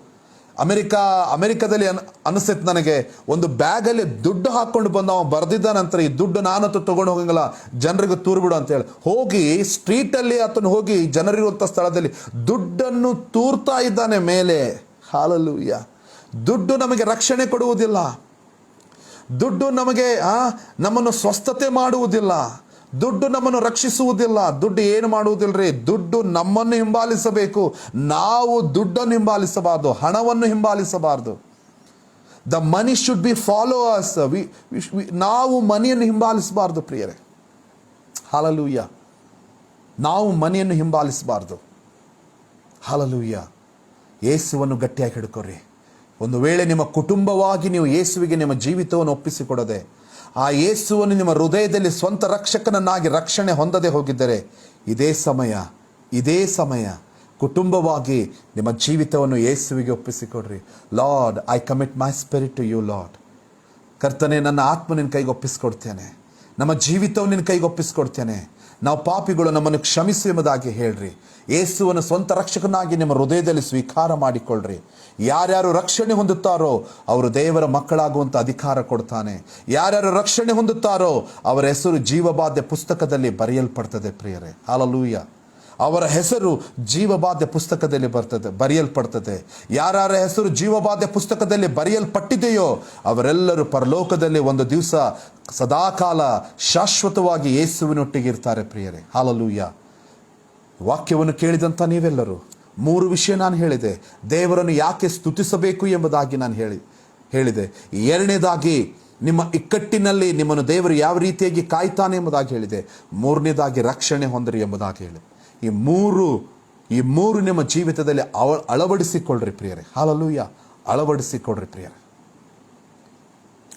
ಅಮೆರಿಕದಲ್ಲಿ ಅನಿಸ್ತೈತೆ ನನಗೆ, ಒಂದು ಬ್ಯಾಗಲ್ಲಿ ದುಡ್ಡು ಹಾಕ್ಕೊಂಡು ಬಂದು ಅವ ಬರೆದಿದ್ದ ನಂತರ, ಈ ದುಡ್ಡು ನಾನಂತೂ ತೊಗೊಂಡು ಹೋಗಂಗಿಲ್ಲ, ಜನರಿಗೆ ತೂರ್ಬಿಡು ಅಂತೇಳಿ ಹೋಗಿ ಸ್ಟ್ರೀಟಲ್ಲಿ ಆತನು ಹೋಗಿ ಜನರಿರುವಂಥ ಸ್ಥಳದಲ್ಲಿ ದುಡ್ಡನ್ನು ತೂರ್ತಾ ಇದ್ದಾನೆ ಮೇಲೆ. ಹಾಲೆಲೂಯಾ. ದುಡ್ಡು ನಮಗೆ ರಕ್ಷಣೆ ಕೊಡುವುದಿಲ್ಲ. ದುಡ್ಡು ನಮ್ಮನ್ನು ಸ್ವಸ್ಥತೆ ಮಾಡುವುದಿಲ್ಲ. ದುಡ್ಡು ನಮ್ಮನ್ನು ರಕ್ಷಿಸುವುದಿಲ್ಲ. ದುಡ್ಡು ಏನು ಮಾಡುವುದಿಲ್ಲರಿ. ದುಡ್ಡು ನಮ್ಮನ್ನು ಹಿಂಬಾಲಿಸಬೇಕು. ನಾವು ದುಡ್ಡನ್ನು ಹಿಂಬಾಲಿಸಬಾರ್ದು, ಹಣವನ್ನು ಹಿಂಬಾಲಿಸಬಾರ್ದು. The money should be follow us. ನಾವು ಮನಿಯನ್ನು ಹಿಂಬಾಲಿಸಬಾರ್ದು ಪ್ರಿಯರೇ. ಹಾಲೆಲೂಯಾ. ನಾವು ಮನಿಯನ್ನು ಹಿಂಬಾಲಿಸಬಾರ್ದು. ಹಾಲೆಲೂಯಾ. ಯೇಸುವನ್ನು ಗಟ್ಟಿಯಾಗಿ ಹಿಡ್ಕೊರಿ. ಒಂದು ವೇಳೆ ನಿಮ್ಮ ಕುಟುಂಬವಾಗಿ ನೀವು ಯೇಸುವಿಗೆ ನಿಮ್ಮ ಜೀವಿತವನ್ನು ಒಪ್ಪಿಸಿಕೊಡದೆ, ಆ ಯೇಸುವನ್ನು ನಿಮ್ಮ ಹೃದಯದಲ್ಲಿ ಸ್ವಂತ ರಕ್ಷಕನನ್ನಾಗಿ ರಕ್ಷಣೆ ಹೊಂದದೆ ಹೋಗಿದ್ದರೆ, ಇದೇ ಸಮಯ ಕುಟುಂಬವಾಗಿ ನಿಮ್ಮ ಜೀವಿತವನ್ನು ಯೇಸುವಿಗೆ ಒಪ್ಪಿಸಿಕೊಡ್ರಿ. Lord, I commit my spirit to you Lord. ಕರ್ತನೆ, ನನ್ನ ಆತ್ಮ ನಿನ್ನ ಕೈಗೆ ಒಪ್ಪಿಸ್ಕೊಡ್ತೇನೆ. ನಮ್ಮ ಜೀವಿತವನ್ನು ನಿನ್ನ ಕೈಗೆ ಒಪ್ಪಿಸ್ಕೊಡ್ತೇನೆ. ನಾವು ಪಾಪಿಗಳು, ನಮ್ಮನ್ನು ಕ್ಷಮಿಸು ಎಂಬುದಾಗಿ ಹೇಳ್ರಿ. ಯೇಸುವನ್ನು ಸ್ವಂತ ರಕ್ಷಕನಾಗಿ ನಿಮ್ಮ ಹೃದಯದಲ್ಲಿ ಸ್ವೀಕಾರ ಮಾಡಿಕೊಳ್ಳ್ರಿ. ಯಾರ್ಯಾರು ರಕ್ಷಣೆ ಹೊಂದುತ್ತಾರೋ ಅವರು ದೇವರ ಮಕ್ಕಳಾಗುವಂಥ ಅಧಿಕಾರ ಕೊಡ್ತಾನೆ. ಯಾರ್ಯಾರು ರಕ್ಷಣೆ ಹೊಂದುತ್ತಾರೋ ಅವರ ಹೆಸರು ಜೀವಬಾಧ್ಯ ಪುಸ್ತಕದಲ್ಲಿ ಬರೆಯಲ್ಪಡ್ತದೆ ಪ್ರಿಯರೇ. ಹಾಲೆಲೂಯಾ. ಅವರ ಹೆಸರು ಜೀವಬಾಧ್ಯ ಪುಸ್ತಕದಲ್ಲಿ ಬರೆಯಲ್ಪಡ್ತದೆ. ಯಾರ್ಯಾರ ಹೆಸರು ಜೀವಬಾಧ್ಯ ಪುಸ್ತಕದಲ್ಲಿ ಬರೆಯಲ್ಪಟ್ಟಿದೆಯೋ ಅವರೆಲ್ಲರೂ ಪರಲೋಕದಲ್ಲಿ ಒಂದು ದಿವಸ ಸದಾಕಾಲ ಶಾಶ್ವತವಾಗಿ ಯೇಸುವಿನೊಟ್ಟಿಗಿರ್ತಾರೆ ಪ್ರಿಯರೇ. ಹಾಲೆಲೂಯಾ. ವಾಕ್ಯವನ್ನು ಕೇಳಿದಂಥ ನೀವೆಲ್ಲರೂ 3 ವಿಷಯ ನಾನು ಹೇಳಿದೆ. ದೇವರನ್ನು ಯಾಕೆ ಸ್ತುತಿಸಬೇಕು ಎಂಬುದಾಗಿ ನಾನು ಹೇಳಿದೆ. 2ನೇದಾಗಿ, ನಿಮ್ಮ ಇಕ್ಕಟ್ಟಿನಲ್ಲಿ ನಿಮ್ಮನ್ನು ದೇವರು ಯಾವ ರೀತಿಯಾಗಿ ಕಾಯ್ತಾನೆ ಎಂಬುದಾಗಿ ಹೇಳಿದೆ. 3ನೇದಾಗಿ, ರಕ್ಷಣೆ ಹೊಂದಿರಿ ಎಂಬುದಾಗಿ ಹೇಳಿದೆ. ಈ ಮೂರು ನಿಮ್ಮ ಜೀವಿತದಲ್ಲಿ ಅಳವಡಿಸಿಕೊಳ್ಳ್ರಿ ಪ್ರಿಯರೇ. ಹಾಲೆಲೂಯಾ. ಅಳವಡಿಸಿಕೊಳ್ಳ್ರಿ ಪ್ರಿಯರೇ.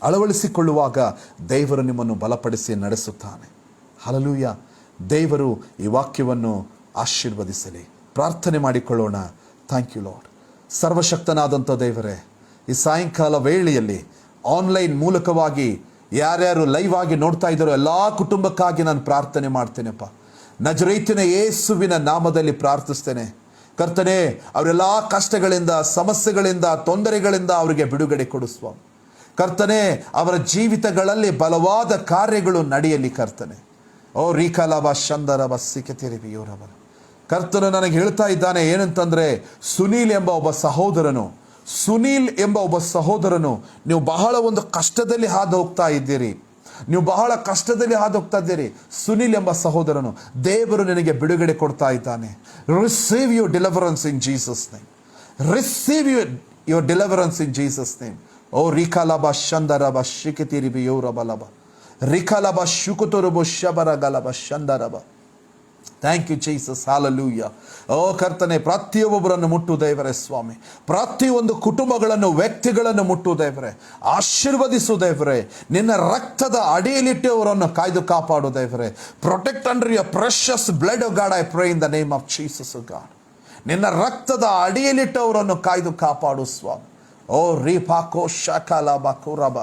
ಅಳವಡಿಸಿಕೊಳ್ಳುವಾಗ ದೇವರು ನಿಮ್ಮನ್ನು ಬಲಪಡಿಸಿ ನಡೆಸುತ್ತಾನೆ. ಹಾಲೆಲೂಯಾ. ದೇವರು ಈ ವಾಕ್ಯವನ್ನು ಆಶೀರ್ವದಿಸಲಿ. ಪ್ರಾರ್ಥನೆ ಮಾಡಿಕೊಳ್ಳೋಣ. Thank you lord. ಸರ್ವಶಕ್ತನಾದಂಥ ದೇವರೇ, ಈ ಸಾಯಂಕಾಲ ವೇಳೆಯಲ್ಲಿ ಆನ್ಲೈನ್ ಮೂಲಕವಾಗಿ ಯಾರ್ಯಾರು ಲೈವ್ ಆಗಿ ನೋಡ್ತಾ ಇದ್ದಾರೋ ಎಲ್ಲ ಕುಟುಂಬಕ್ಕಾಗಿ ನಾನು ಪ್ರಾರ್ಥನೆ ಮಾಡ್ತೇನೆಪ್ಪ. ನಜರೇತಿನ ಯೇಸುವಿನ ನಾಮದಲ್ಲಿ ಪ್ರಾರ್ಥಿಸ್ತೇನೆ. ಕರ್ತನೆ, ಅವರೆಲ್ಲ ಕಷ್ಟಗಳಿಂದ, ಸಮಸ್ಯೆಗಳಿಂದ, ತೊಂದರೆಗಳಿಂದ ಅವರಿಗೆ ಬಿಡುಗಡೆ ಕೊಡು ಸ್ವಾಮಿ. ಕರ್ತನೆ, ಅವರ ಜೀವಿತಗಳಲ್ಲಿ ಬಲವಾದ ಕಾರ್ಯಗಳು ನಡೆಯಲಿ ಕರ್ತನೆ. ಓ ರೀಕಲಬ ಶಂದರಬ ಸಿಕೆತಿರಿಬಿಯೋರಬ. ಕರ್ತನು ನನಗೆ ಹೇಳ್ತಾ ಇದ್ದಾನೆ ಏನಂತಂದ್ರೆ, ಸುನೀಲ್ ಎಂಬ ಒಬ್ಬ ಸಹೋದರನು ನೀವು ಬಹಳ ಒಂದು ಕಷ್ಟದಲ್ಲಿ ಹಾದು ಹೋಗ್ತಾ ಇದ್ದೀರಿ. ಸುನೀಲ್ ಎಂಬ ಸಹೋದರನು, ದೇವರು ನಿನಗೆ ಬಿಡುಗಡೆ ಕೊಡ್ತಾ ಇದ್ದಾನೆ. Receive your deliverance in Jesus name. Receive your deliverance in Jesus name. ಓ ರಿಕಲಬ ಶಂದರಬ ಶಿಕತಿರಿಬಿಯೋರಬಲಬ ರಿಕಲಬ ಶುಕುತುರುಬು ಶಬರಗಲಬ ಶಂದರಬ. Thank you Jesus. ಹಾಲೆಲೂಯಾ. ಓ ಕರ್ತನೆ, ಪ್ರತಿಯೊಬ್ಬರನ್ನು ಮುಟ್ಟು ದೇವರೇ ಸ್ವಾಮಿ. ಪ್ರತಿಯೊಂದು ಕುಟುಂಬಗಳನ್ನು, ವ್ಯಕ್ತಿಗಳನ್ನು ಮುಟ್ಟು ದೇವರೇ. ಆಶೀರ್ವದಿಸು ದೇವರೇ. ನಿನ್ನ ರಕ್ತದ ಅಡಿಯಲ್ಲಿಟ್ಟು ಅವರನ್ನು ಕಾಯ್ದು ಕಾಪಾಡು ದೇವರೇ. Protect under your precious blood oh God, I pray in the name of Jesus oh God. ನಿನ್ನ ರಕ್ತದ ಅಡಿಯಲ್ಲಿಟ್ಟು ಅವರನ್ನು ಕಾಯ್ದು ಕಾಪಾಡು ಸ್ವಾಮಿ. ಓ ರೀಪಾಕೋ ಶಕಲಬ ಕುರಬ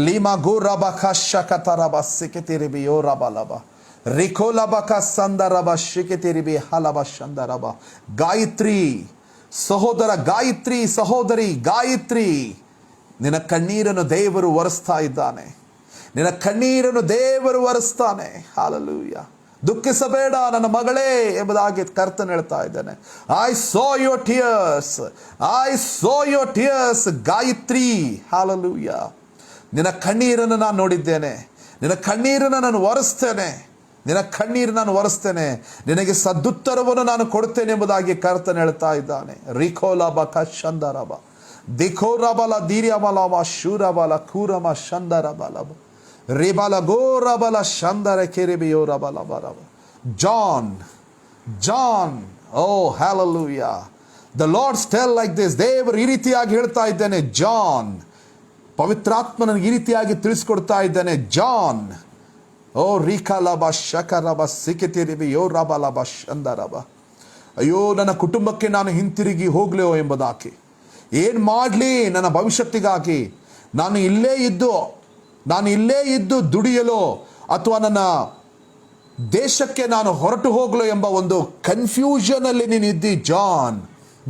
ಲಿಮಾ ಗುರಬ ಕಶಕತರಬ ಸಿಕಿತಿರಿಬಿಯೋ ರಬಲಬ ರಿಕೋಲಬಕ ಸಂದರಬ ಶಿಕಿತಿರಿಬಿ ಹಲಬ ಶಂದರಬ. ಗಾಯತ್ರಿ ಸಹೋದರ, ಗಾಯತ್ರಿ ಸಹೋದರಿ, ಗಾಯತ್ರಿ, ನಿನ್ನ ಕಣ್ಣೀರನ್ನು ದೇವರು ಒರೆಸ್ತಾ ಇದ್ದಾನೆ. ನಿನ್ನ ಕಣ್ಣೀರನ್ನು ದೇವರು ಒರೆಸ್ತಾನೆ. ಹಾಲೆಲೂಯಾ. ದುಃಖಿಸಬೇಡ ನನ್ನ ಮಗಳೇ ಎಂಬುದಾಗಿ ಕರ್ತನು ಹೇಳ್ತಾ ಇದ್ದಾನೆ. I so your tears Gayatri. Hallelujah. ನಿನ್ನ ಕಣ್ಣೀರನ್ನು ನಾನು ನೋಡಿದ್ದೇನೆ. ನಿನ್ನ ಕಣ್ಣೀರನ್ನು ನಾನು ಒರೆಸ್ತೇನೆ. ನಿನಗೆ ಸದುತ್ತರವನ್ನು ನಾನು ಕೊಡ್ತೇನೆ ಎಂಬುದಾಗಿ ಕರ್ತನು ಹೇಳ್ತಾ ಇದ್ದಾನೆ. ರಿಕೋಲಬ ಕಶಂದರಬ ದಿಖೋರಬಲ ದೀರ್ಯಬಲವ ಶೂರಬಲ ಕೂರಮ ಶಂದರಬಲಬ ರಿಬಲ ಗೋರಬಲ ಶಂದರ ಕೆರಿಬಿಯೋರಬಲ ಬರಬ. ಜಾನ್, oh hallelujah. The Lord's tell like this. ದೇವರು ಈ ರೀತಿಯಾಗಿ ಹೇಳ್ತಾ ಇದ್ದಾನೆ. ಜಾನ್, ಪವಿತ್ರಾತ್ಮ ನನಗೆ ಈ ರೀತಿಯಾಗಿ ತಿಳಿಸ್ಕೊಡ್ತಾ ಇದ್ದಾನೆ. ಜಾನ್, ಓ ರೀಕಲಬ ಶಕರಬ ಸಿಕಿತಿರಿಬಿ ಯೋ ರಬಲಬ ಶಂದರಬ. ಅಯ್ಯೋ, ನನ್ನ ಕುಟುಂಬಕ್ಕೆ ನಾನು ಹಿಂತಿರುಗಿ ಹೋಗ್ಲೋ ಎಂಬುದಾಗಿ, ಏನು ಮಾಡಲಿ ನನ್ನ ಭವಿಷ್ಯತ್ತಿಗಾಗಿ, ನಾನು ಇಲ್ಲೇ ಇದ್ದು ದುಡಿಯಲು ಅಥವಾ ನನ್ನ ದೇಶಕ್ಕೆ ನಾನು ಹೊರಟು ಹೋಗಲು ಎಂಬ ಒಂದು ಕನ್ಫ್ಯೂಷನ್ ಅಲ್ಲಿ ನೀನು ಇದ್ದಿ John.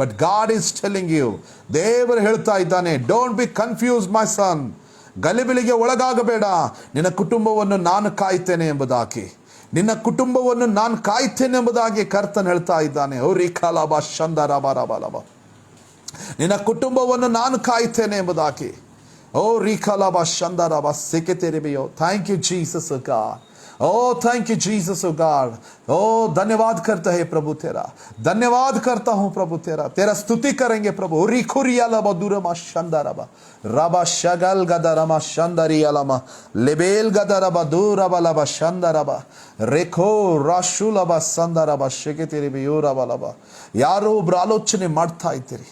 But God is telling you, ದೇವರು ಹೇಳ್ತಾ ಇದ್ದಾನೆ, don't be confuse my son. ಗಲಿಬಿಲಿಗೆ ಒಳಗಾಗಬೇಡ. ನಿನ್ನ ಕುಟುಂಬವನ್ನು ನಾನು ಕಾಯ್ತೇನೆ ಎಂಬುದಾಗಿ, ಕರ್ತನು ಹೇಳ್ತಾ ಇದ್ದಾನೆ. ಓ ರಿಕಲಬ ಶಂದರಬರಬಲಬ. ನಿನ್ನ ಕುಟುಂಬವನ್ನು ನಾನು ಕಾಯ್ತೇನೆ ಎಂಬುದಾಗಿ. ಓ ರಿಕಲಬ ಶಂದರಬ ಸಿಕಿತಿರಿಬಿಯೋ. Thank you Jesus God. Oh, thank you Jesus, oh God. Oh, धन्यवाद करता है प्रभु तेरा, धन्यवाद करता हूँ प्रभु तेरा स्तुति करेंगे प्रभु. रिखुरियालबा दूरमा शंदरबा रबा शगल गदरमा शंदरियालमा लेबेल गदरबा दूरबलबा शंदरबा रेखो राशुलबा संदरबा ಶೆಕೆತಿರಿಬಿಯೂರಬಲಬಾ. ಯಾರೋ ಒಬ್ರು ಆಲೋಚನೆ ಮಾಡ್ತಾ ಇದ್ದೀರಿ,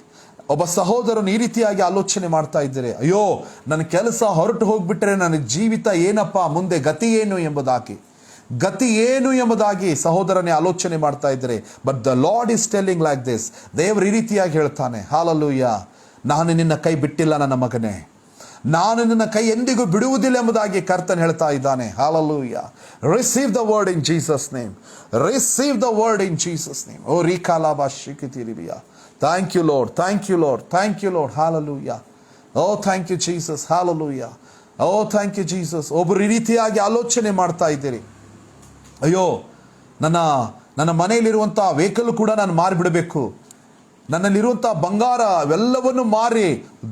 ಒಬ್ಬ ಸಹೋದರನು ಈ ರೀತಿಯಾಗಿ ಆಲೋಚನೆ ಮಾಡ್ತಾ ಇದ್ದೀರಿ, ಅಯ್ಯೋ ನನ್ನ ಕೆಲಸ ಹೊರಟು ಹೋಗ್ಬಿಟ್ರೆ ನನ್ನ ಜೀವಿತ ಏನಪ್ಪ, ಮುಂದೆ ಗತಿ ಏನು ಎಂಬುದಾಗಿ ಸಹೋದರನೇ ಆಲೋಚನೆ ಮಾಡ್ತಾ ಇದ್ದೀರಿ. But the lord is telling like this. ದೇವರು ಈ ರೀತಿಯಾಗಿ ಹೇಳ್ತಾನೆ. ಹಾಲೆಲೂಯಾ. ನಾನು ನಿನ್ನ ಕೈ ಬಿಟ್ಟಿಲ್ಲ ನನ್ನ ಮಗನೇ, ನಾನು ನಿನ್ನ ಕೈ ಎಂದಿಗೂ ಬಿಡುವುದಿಲ್ಲ ಎಂಬುದಾಗಿ ಕರ್ತನು ಹೇಳ್ತಾ ಇದ್ದಾನೆ. Hallelujah. Receive the word in Jesus name. ಓ ರಿಕಾಲಾಬಾ ಶಿಕಿತಿರಿಬಿಯಾ. Thank you, Lord. Hallelujah. Oh, thank you, Jesus. Hallelujah. Oh, thank you, Jesus. ಒಬ್ಬರು ಈ ರೀತಿಯಾಗಿ ಆಲೋಚನೆ ಮಾಡ್ತಾ ಇದ್ದೀರಿ, ಅಯ್ಯೋ ನನ್ನ ಮನೆಯಲ್ಲಿರುವಂಥ ವೆಹಿಕಲ್ ಕೂಡ ನಾನು ಮಾರಿಬಿಡಬೇಕು, ನನ್ನಲ್ಲಿರುವಂಥ ಬಂಗಾರ ಅವೆಲ್ಲವನ್ನು ಮಾರಿ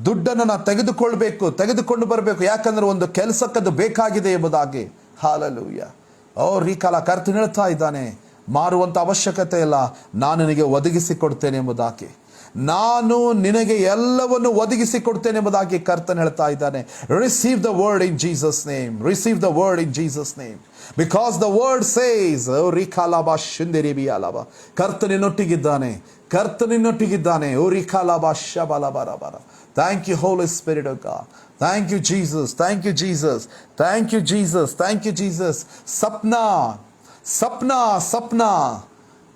ದುಡ್ಡನ್ನು ನಾನು ತೆಗೆದುಕೊಂಡು ಬರಬೇಕು, ಯಾಕಂದ್ರೆ ಒಂದು ಕೆಲಸಕ್ಕದು ಬೇಕಾಗಿದೆ ಎಂಬುದಾಗಿ. ಹಾಲೆಲೂಯಾ. ಓ ರೀಕಾಲ ಕರ್ತನು ಹೇಳ್ತಾ ಇದ್ದಾನೆ, ಮಾರುವಂಥ ಅವಶ್ಯಕತೆ ಇಲ್ಲ, ನಾನು ನಿನಗೆ ಒದಗಿಸಿಕೊಡ್ತೇನೆ ಎಂಬುದಾಗಿ. ನಾನು ನಿನಗೆ ಎಲ್ಲವನ್ನು ಒದಗಿಸಿಕೊಡ್ತೇನೆ ಎಂಬುದಾಗಿ ಕರ್ತನು ಹೇಳ್ತಾ ಇದ್ದಾನೆ. Receive the word in Jesus name. Because the word says ರಿಕಾಲಾಬಾ ಶಿಂದಿರಿಬಿಯಾಲಬಾ. ಕರ್ತನಿನೊಟ್ಟಿಗಿದ್ದಾನೆ. ಓ ರಿಕಾಲಾಬಾ ಶಬಲಬರಬರ. Thank you Holi Spirit of God. Thank you Jesus. Sapna.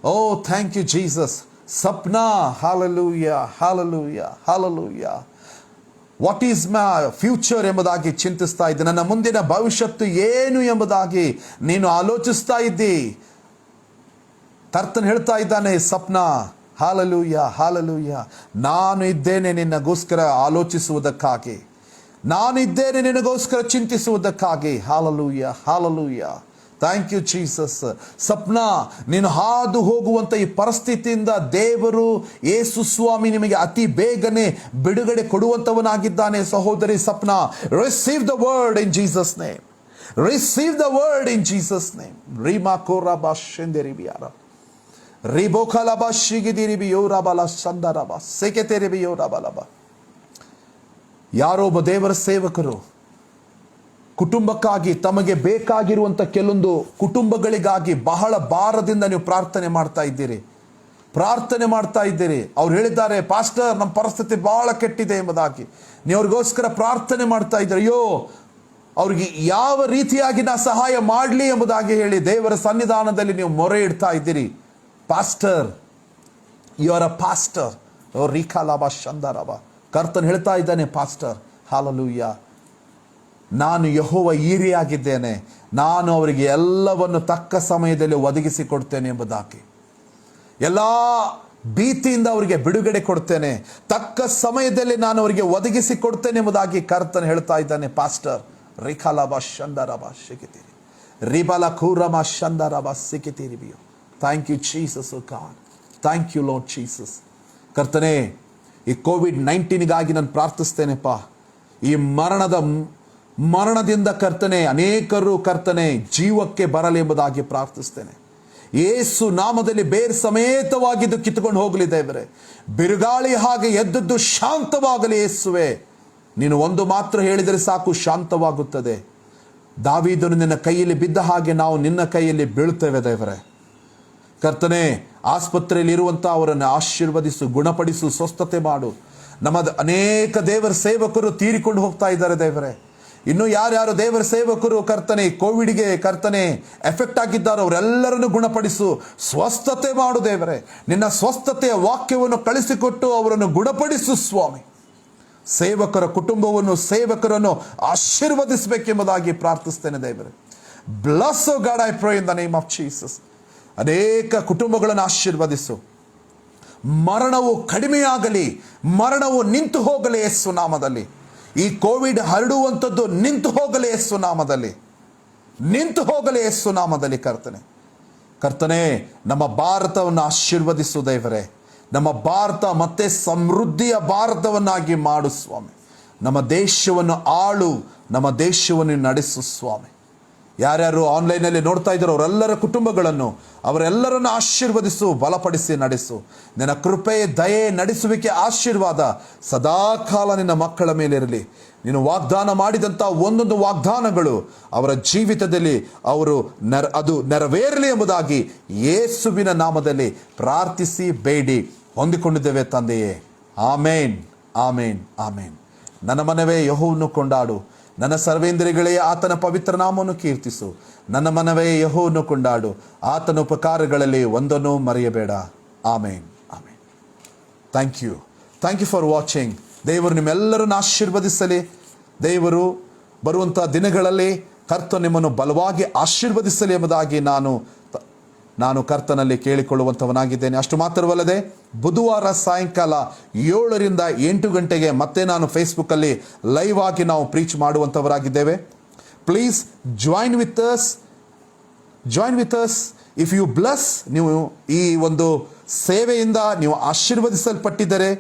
Oh, thank you, Jesus. Sapna. Hallelujah. What is my future ಎಂಬುದಾಗಿ ಚಿಂತಿಸ್ತಾ ಇದ್ದೆ. ನನ್ನ ಮುಂದಿನ ಭವಿಷ್ಯತ್ತು ಏನು ಎಂಬುದಾಗಿ ನೀನು ಆಲೋಚಿಸ್ತಾ ಇದ್ದಿ. ಕರ್ತನು ಹೇಳ್ತಾ ಇದ್ದಾನೆ, ಸಪ್ನಾ. Hallelujah, hallelujah. ನಾನು ಇದ್ದೇನೆ ನಿನ್ನಗೋಸ್ಕರ ಆಲೋಚಿಸುವುದಕ್ಕಾಗಿ, ನಾನಿದ್ದೇನೆ ನಿನಗೋಸ್ಕರ ಚಿಂತಿಸುವುದಕ್ಕಾಗಿ. Hallelujah, hallelujah. Thank you Jesus. Sapna, ನೀನು ಹಾದು ಹೋಗುವಂಥ ಈ ಪರಿಸ್ಥಿತಿಯಿಂದ ದೇವರು ಯೇಸು ಸ್ವಾಮಿ ನಿಮಗೆ ಅತಿ ಬೇಗನೆ ಬಿಡುಗಡೆ ಕೊಡುವಂಥವನಾಗಿದ್ದಾನೆ. ಸಹೋದರಿ Sapna, receive the word in Jesus name. Receive the word in Jesus name. ರೀಮಾ ಕೋರಾಬಾ ಶೆಂದೆರಿಬಿಯಾರ ರಿಬೋಖಲಬ ಶಿಗಿದಿರಿಬಿಯೋ ರಬಲ ಸಂದರಬ ಸೆಕೆತೆರಿಬಿಯೋ ರಬಲಬ. ಯಾರೊಬ್ಬ ದೇವರ ಸೇವಕರು ಕುಟುಂಬಕ್ಕಾಗಿ, ತಮಗೆ ಬೇಕಾಗಿರುವಂಥ ಕೆಲವೊಂದು ಕುಟುಂಬಗಳಿಗಾಗಿ ಬಹಳ ಭಾರದಿಂದ ನೀವು ಪ್ರಾರ್ಥನೆ ಮಾಡ್ತಾ ಇದ್ದೀರಿ, ಪ್ರಾರ್ಥನೆ ಮಾಡ್ತಾ ಇದ್ದೀರಿ. ಅವ್ರು ಹೇಳಿದ್ದಾರೆ, ಪಾಸ್ಟರ್ ನಮ್ಮ ಪರಿಸ್ಥಿತಿ ಬಹಳ ಕೆಟ್ಟಿದೆ ಎಂಬುದಾಗಿ. ನೀವು ಅವ್ರಿಗೋಸ್ಕರ ಪ್ರಾರ್ಥನೆ ಮಾಡ್ತಾ ಇದ್ದೀರಿ. ಅಯ್ಯೋ, ಅವ್ರಿಗೆ ಯಾವ ರೀತಿಯಾಗಿ ನಾ ಸಹಾಯ ಮಾಡಲಿ ಎಂಬುದಾಗಿ ಹೇಳಿ ದೇವರ ಸನ್ನಿಧಾನದಲ್ಲಿ ನೀವು ಮೊರೆ ಇಡ್ತಾ ಇದ್ದೀರಿ. Pastor, you are a pastor. ಓ ರೀಖಾಲಾಬ ಶಂದರಬ. ಕರ್ತನ್ ಹೇಳ್ತಾ ಇದ್ದಾನೆ, ಪಾಸ್ಟರ್, ಹಾಲಲೂಯ, ನಾನು ಯೆಹೋವ ಈರಿಯಾಗಿದ್ದೇನೆ, ನಾನು ಅವರಿಗೆ ಎಲ್ಲವನ್ನು ತಕ್ಕ ಸಮಯದಲ್ಲಿ ಒದಗಿಸಿಕೊಡ್ತೇನೆ ಎಂಬುದಾಗಿ. ಎಲ್ಲ ಭೀತಿಯಿಂದ ಅವರಿಗೆ ಬಿಡುಗಡೆ ಕೊಡ್ತೇನೆ, ತಕ್ಕ ಸಮಯದಲ್ಲಿ ನಾನು ಅವರಿಗೆ ಒದಗಿಸಿಕೊಡ್ತೇನೆ ಎಂಬುದಾಗಿ ಕರ್ತನ್ ಹೇಳ್ತಾ ಇದ್ದಾನೆ. ಪಾಸ್ಟರ್, ರಿಖಾಲಾಬ ಶಂದರಬ ಸಿಕ್ಕಿತೀರಿ, ರಿಬಲ ಖೂರಮ ಶಂದರಬ ಸಿಕ್ಕಿತೀರಿಬಿಯೋ. Thank you Jesus God. Thank you Lord Jesus. ಕರ್ತನೆ, ಈ ಕೋವಿಡ್-19ಗಾಗಿ ನಾನು ಪ್ರಾರ್ಥಿಸ್ತೇನೆಪ್ಪ. ಈ ಮರಣದಿಂದ ಕರ್ತನೆ ಅನೇಕರು ಕರ್ತನೆ ಜೀವಕ್ಕೆ ಬರಲಿ ಎಂಬುದಾಗಿ ಪ್ರಾರ್ಥಿಸ್ತೇನೆ. ಯೇಸು ನಾಮದಲ್ಲಿ ಬೇರ್ ಸಮೇತವಾಗಿದ್ದು ಕಿತ್ತುಕೊಂಡು ಹೋಗಲಿ ದೇವರೇ. ಬಿರುಗಾಳಿ ಹಾಗೆ ಎದ್ದದ್ದು ಶಾಂತವಾಗಲಿ ಯೇಸುವೆ. ನೀನು ಒಂದು ಮಾತ್ರ ಹೇಳಿದರೆ ಸಾಕು, ಶಾಂತವಾಗುತ್ತದೆ. ದಾವೀದನು ನಿನ್ನ ಕೈಯಲ್ಲಿ ಬಿದ್ದ ಹಾಗೆ ನಾವು ನಿನ್ನ ಕೈಯಲ್ಲಿ ಬೀಳ್ತೇವೆ ದೇವರೇ. ಕರ್ತನೆ, ಆಸ್ಪತ್ರೆಯಲ್ಲಿ ಇರುವಂಥ ಅವರನ್ನು ಆಶೀರ್ವದಿಸು, ಗುಣಪಡಿಸು, ಸ್ವಸ್ಥತೆ ಮಾಡು. ನಮ್ಮ ಅನೇಕ ದೇವರ ಸೇವಕರು ತೀರಿಕೊಂಡು ಹೋಗ್ತಾ ಇದ್ದಾರೆ ದೇವರೇ. ಇನ್ನು ಯಾರ್ಯಾರು ದೇವರ ಸೇವಕರು ಕರ್ತನೆ ಕೋವಿಡ್ಗೆ ಕರ್ತನೆ ಎಫೆಕ್ಟ್ ಆಗಿದ್ದಾರೋ ಅವರೆಲ್ಲರನ್ನು ಗುಣಪಡಿಸು, ಸ್ವಸ್ಥತೆ ಮಾಡು ದೇವರೇ. ನಿನ್ನ ಸ್ವಸ್ಥತೆಯ ವಾಕ್ಯವನ್ನು ಕಳಿಸಿಕೊಟ್ಟು ಅವರನ್ನು ಗುಣಪಡಿಸು ಸ್ವಾಮಿ. ಸೇವಕರ ಕುಟುಂಬವನ್ನು, ಸೇವಕರನ್ನು ಆಶೀರ್ವದಿಸಬೇಕೆಂಬುದಾಗಿ ಪ್ರಾರ್ಥಿಸ್ತೇನೆ ದೇವರೇ. Bless oh God, I pray in the name of Jesus. ಅನೇಕ ಕುಟುಂಬಗಳನ್ನು ಆಶೀರ್ವದಿಸು. ಮರಣವು ಕಡಿಮೆಯಾಗಲಿ, ಮರಣವು ನಿಂತು ಹೋಗಲಿ ಯೇಸು ನಾಮದಲ್ಲಿ. ಈ ಕೋವಿಡ್ ಹರಡುವಂಥದ್ದು ನಿಂತು ಹೋಗಲಿ ಯೇಸು ನಾಮದಲ್ಲಿ, ನಿಂತು ಹೋಗಲಿ ಯೇಸು ನಾಮದಲ್ಲಿ. ಕರ್ತನೆ, ನಮ್ಮ ಭಾರತವನ್ನು ಆಶೀರ್ವದಿಸು ದೇವರೇ. ನಮ್ಮ ಭಾರತ ಮತ್ತೆ ಸಮೃದ್ಧಿಯ ಭಾರತವನ್ನಾಗಿ ಮಾಡು ಸ್ವಾಮಿ. ನಮ್ಮ ದೇಶವನ್ನು ಆಳು, ನಮ್ಮ ದೇಶವನ್ನು ನಡೆಸು ಸ್ವಾಮಿ. ಯಾರ್ಯಾರು ಆನ್ಲೈನಲ್ಲಿ ನೋಡ್ತಾ ಇದ್ದಾರೋ ಅವರೆಲ್ಲರ ಕುಟುಂಬಗಳನ್ನು, ಅವರೆಲ್ಲರನ್ನು ಆಶೀರ್ವದಿಸು, ಬಲಪಡಿಸಿ ನಡೆಸು. ನಿನ್ನ ಕೃಪೆ, ದಯೆ, ನಡೆಸುವಿಕೆ, ಆಶೀರ್ವಾದ ಸದಾಕಾಲ ನಿನ್ನ ಮಕ್ಕಳ ಮೇಲಿರಲಿ. ನೀನು ವಾಗ್ದಾನ ಮಾಡಿದಂಥ ಒಂದೊಂದು ವಾಗ್ದಾನಗಳು ಅವರ ಜೀವಿತದಲ್ಲಿ ಅದು ನೆರವೇರಲಿ ಎಂಬುದಾಗಿ ಯೇಸುವಿನ ನಾಮದಲ್ಲಿ ಪ್ರಾರ್ಥಿಸಿ ಬೇಡಿ ಹೊಂದಿಕೊಂಡಿದ್ದೇವೆ ತಂದೆಯೇ. ಆಮೇನ್, ಆಮೇನ್, ಆಮೇನ್. ನನ್ನ ಮನವೇ ಯೆಹೋವನನ್ನು ಕೊಂಡಾಡು, ನನ್ನ ಸರ್ವೇಂದ್ರಿಗಳೇ ಆತನ ಪವಿತ್ರ ನಾಮವನ್ನು ಕೀರ್ತಿಸು. ನನ್ನ ಮನವೇ ಯೆಹೋವನನ್ನು ಕೊಂಡಾಡು, ಆತನ ಉಪಕಾರಗಳಲ್ಲಿ ಒಂದನ್ನು ಮರೆಯಬೇಡ. ಆಮೇನ್, ಆಮೇನ್. Thank you for watching. ದೇವರು ನಿಮ್ಮೆಲ್ಲರನ್ನು ಆಶೀರ್ವದಿಸಲಿ. ದೇವರು ಬರುವಂಥ ದಿನಗಳಲ್ಲಿ ಕರ್ತನು ನಿಮ್ಮನ್ನು ಬಲವಾಗಿ ಆಶೀರ್ವದಿಸಲಿ ಎಂಬುದಾಗಿ ನಾನು ಕರ್ತನಲ್ಲಿ ಕೇಳಿಕೊಳ್ಳುವಂಥವನಾಗಿದ್ದೇನೆ. ಅಷ್ಟು ಮಾತ್ರವಲ್ಲದೆ ಬುಧವಾರ ಸಾಯಂಕಾಲ 7ರಿಂದ 8 ಗಂಟೆಗೆ ಮತ್ತೆ ನಾನು ಫೇಸ್ಬುಕ್ಕಲ್ಲಿ ಲೈವ್ ಆಗಿ ನಾವು ಪ್ರೀಚ್ ಮಾಡುವಂಥವರಾಗಿದ್ದೇವೆ. Please join with us if you bless. ನೀವು ಈ ಒಂದು ಸೇವೆಯಿಂದ ನೀವು ಆಶೀರ್ವದಿಸಲ್ಪಟ್ಟಿದ್ದರೆ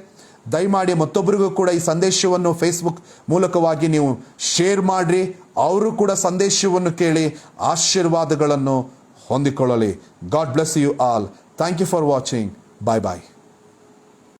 ದಯಮಾಡಿ ಮತ್ತೊಬ್ಬರಿಗೂ ಕೂಡ ಈ ಸಂದೇಶವನ್ನು ಫೇಸ್ಬುಕ್ ಮೂಲಕವಾಗಿ ನೀವು ಶೇರ್ ಮಾಡಿರಿ. ಅವರು ಕೂಡ ಸಂದೇಶವನ್ನು ಕೇಳಿ ಆಶೀರ್ವಾದಗಳನ್ನು ಹೊಂದಿಕೊಳ್ಳಲಿ. God bless you all. Thank you for watching. Bye bye.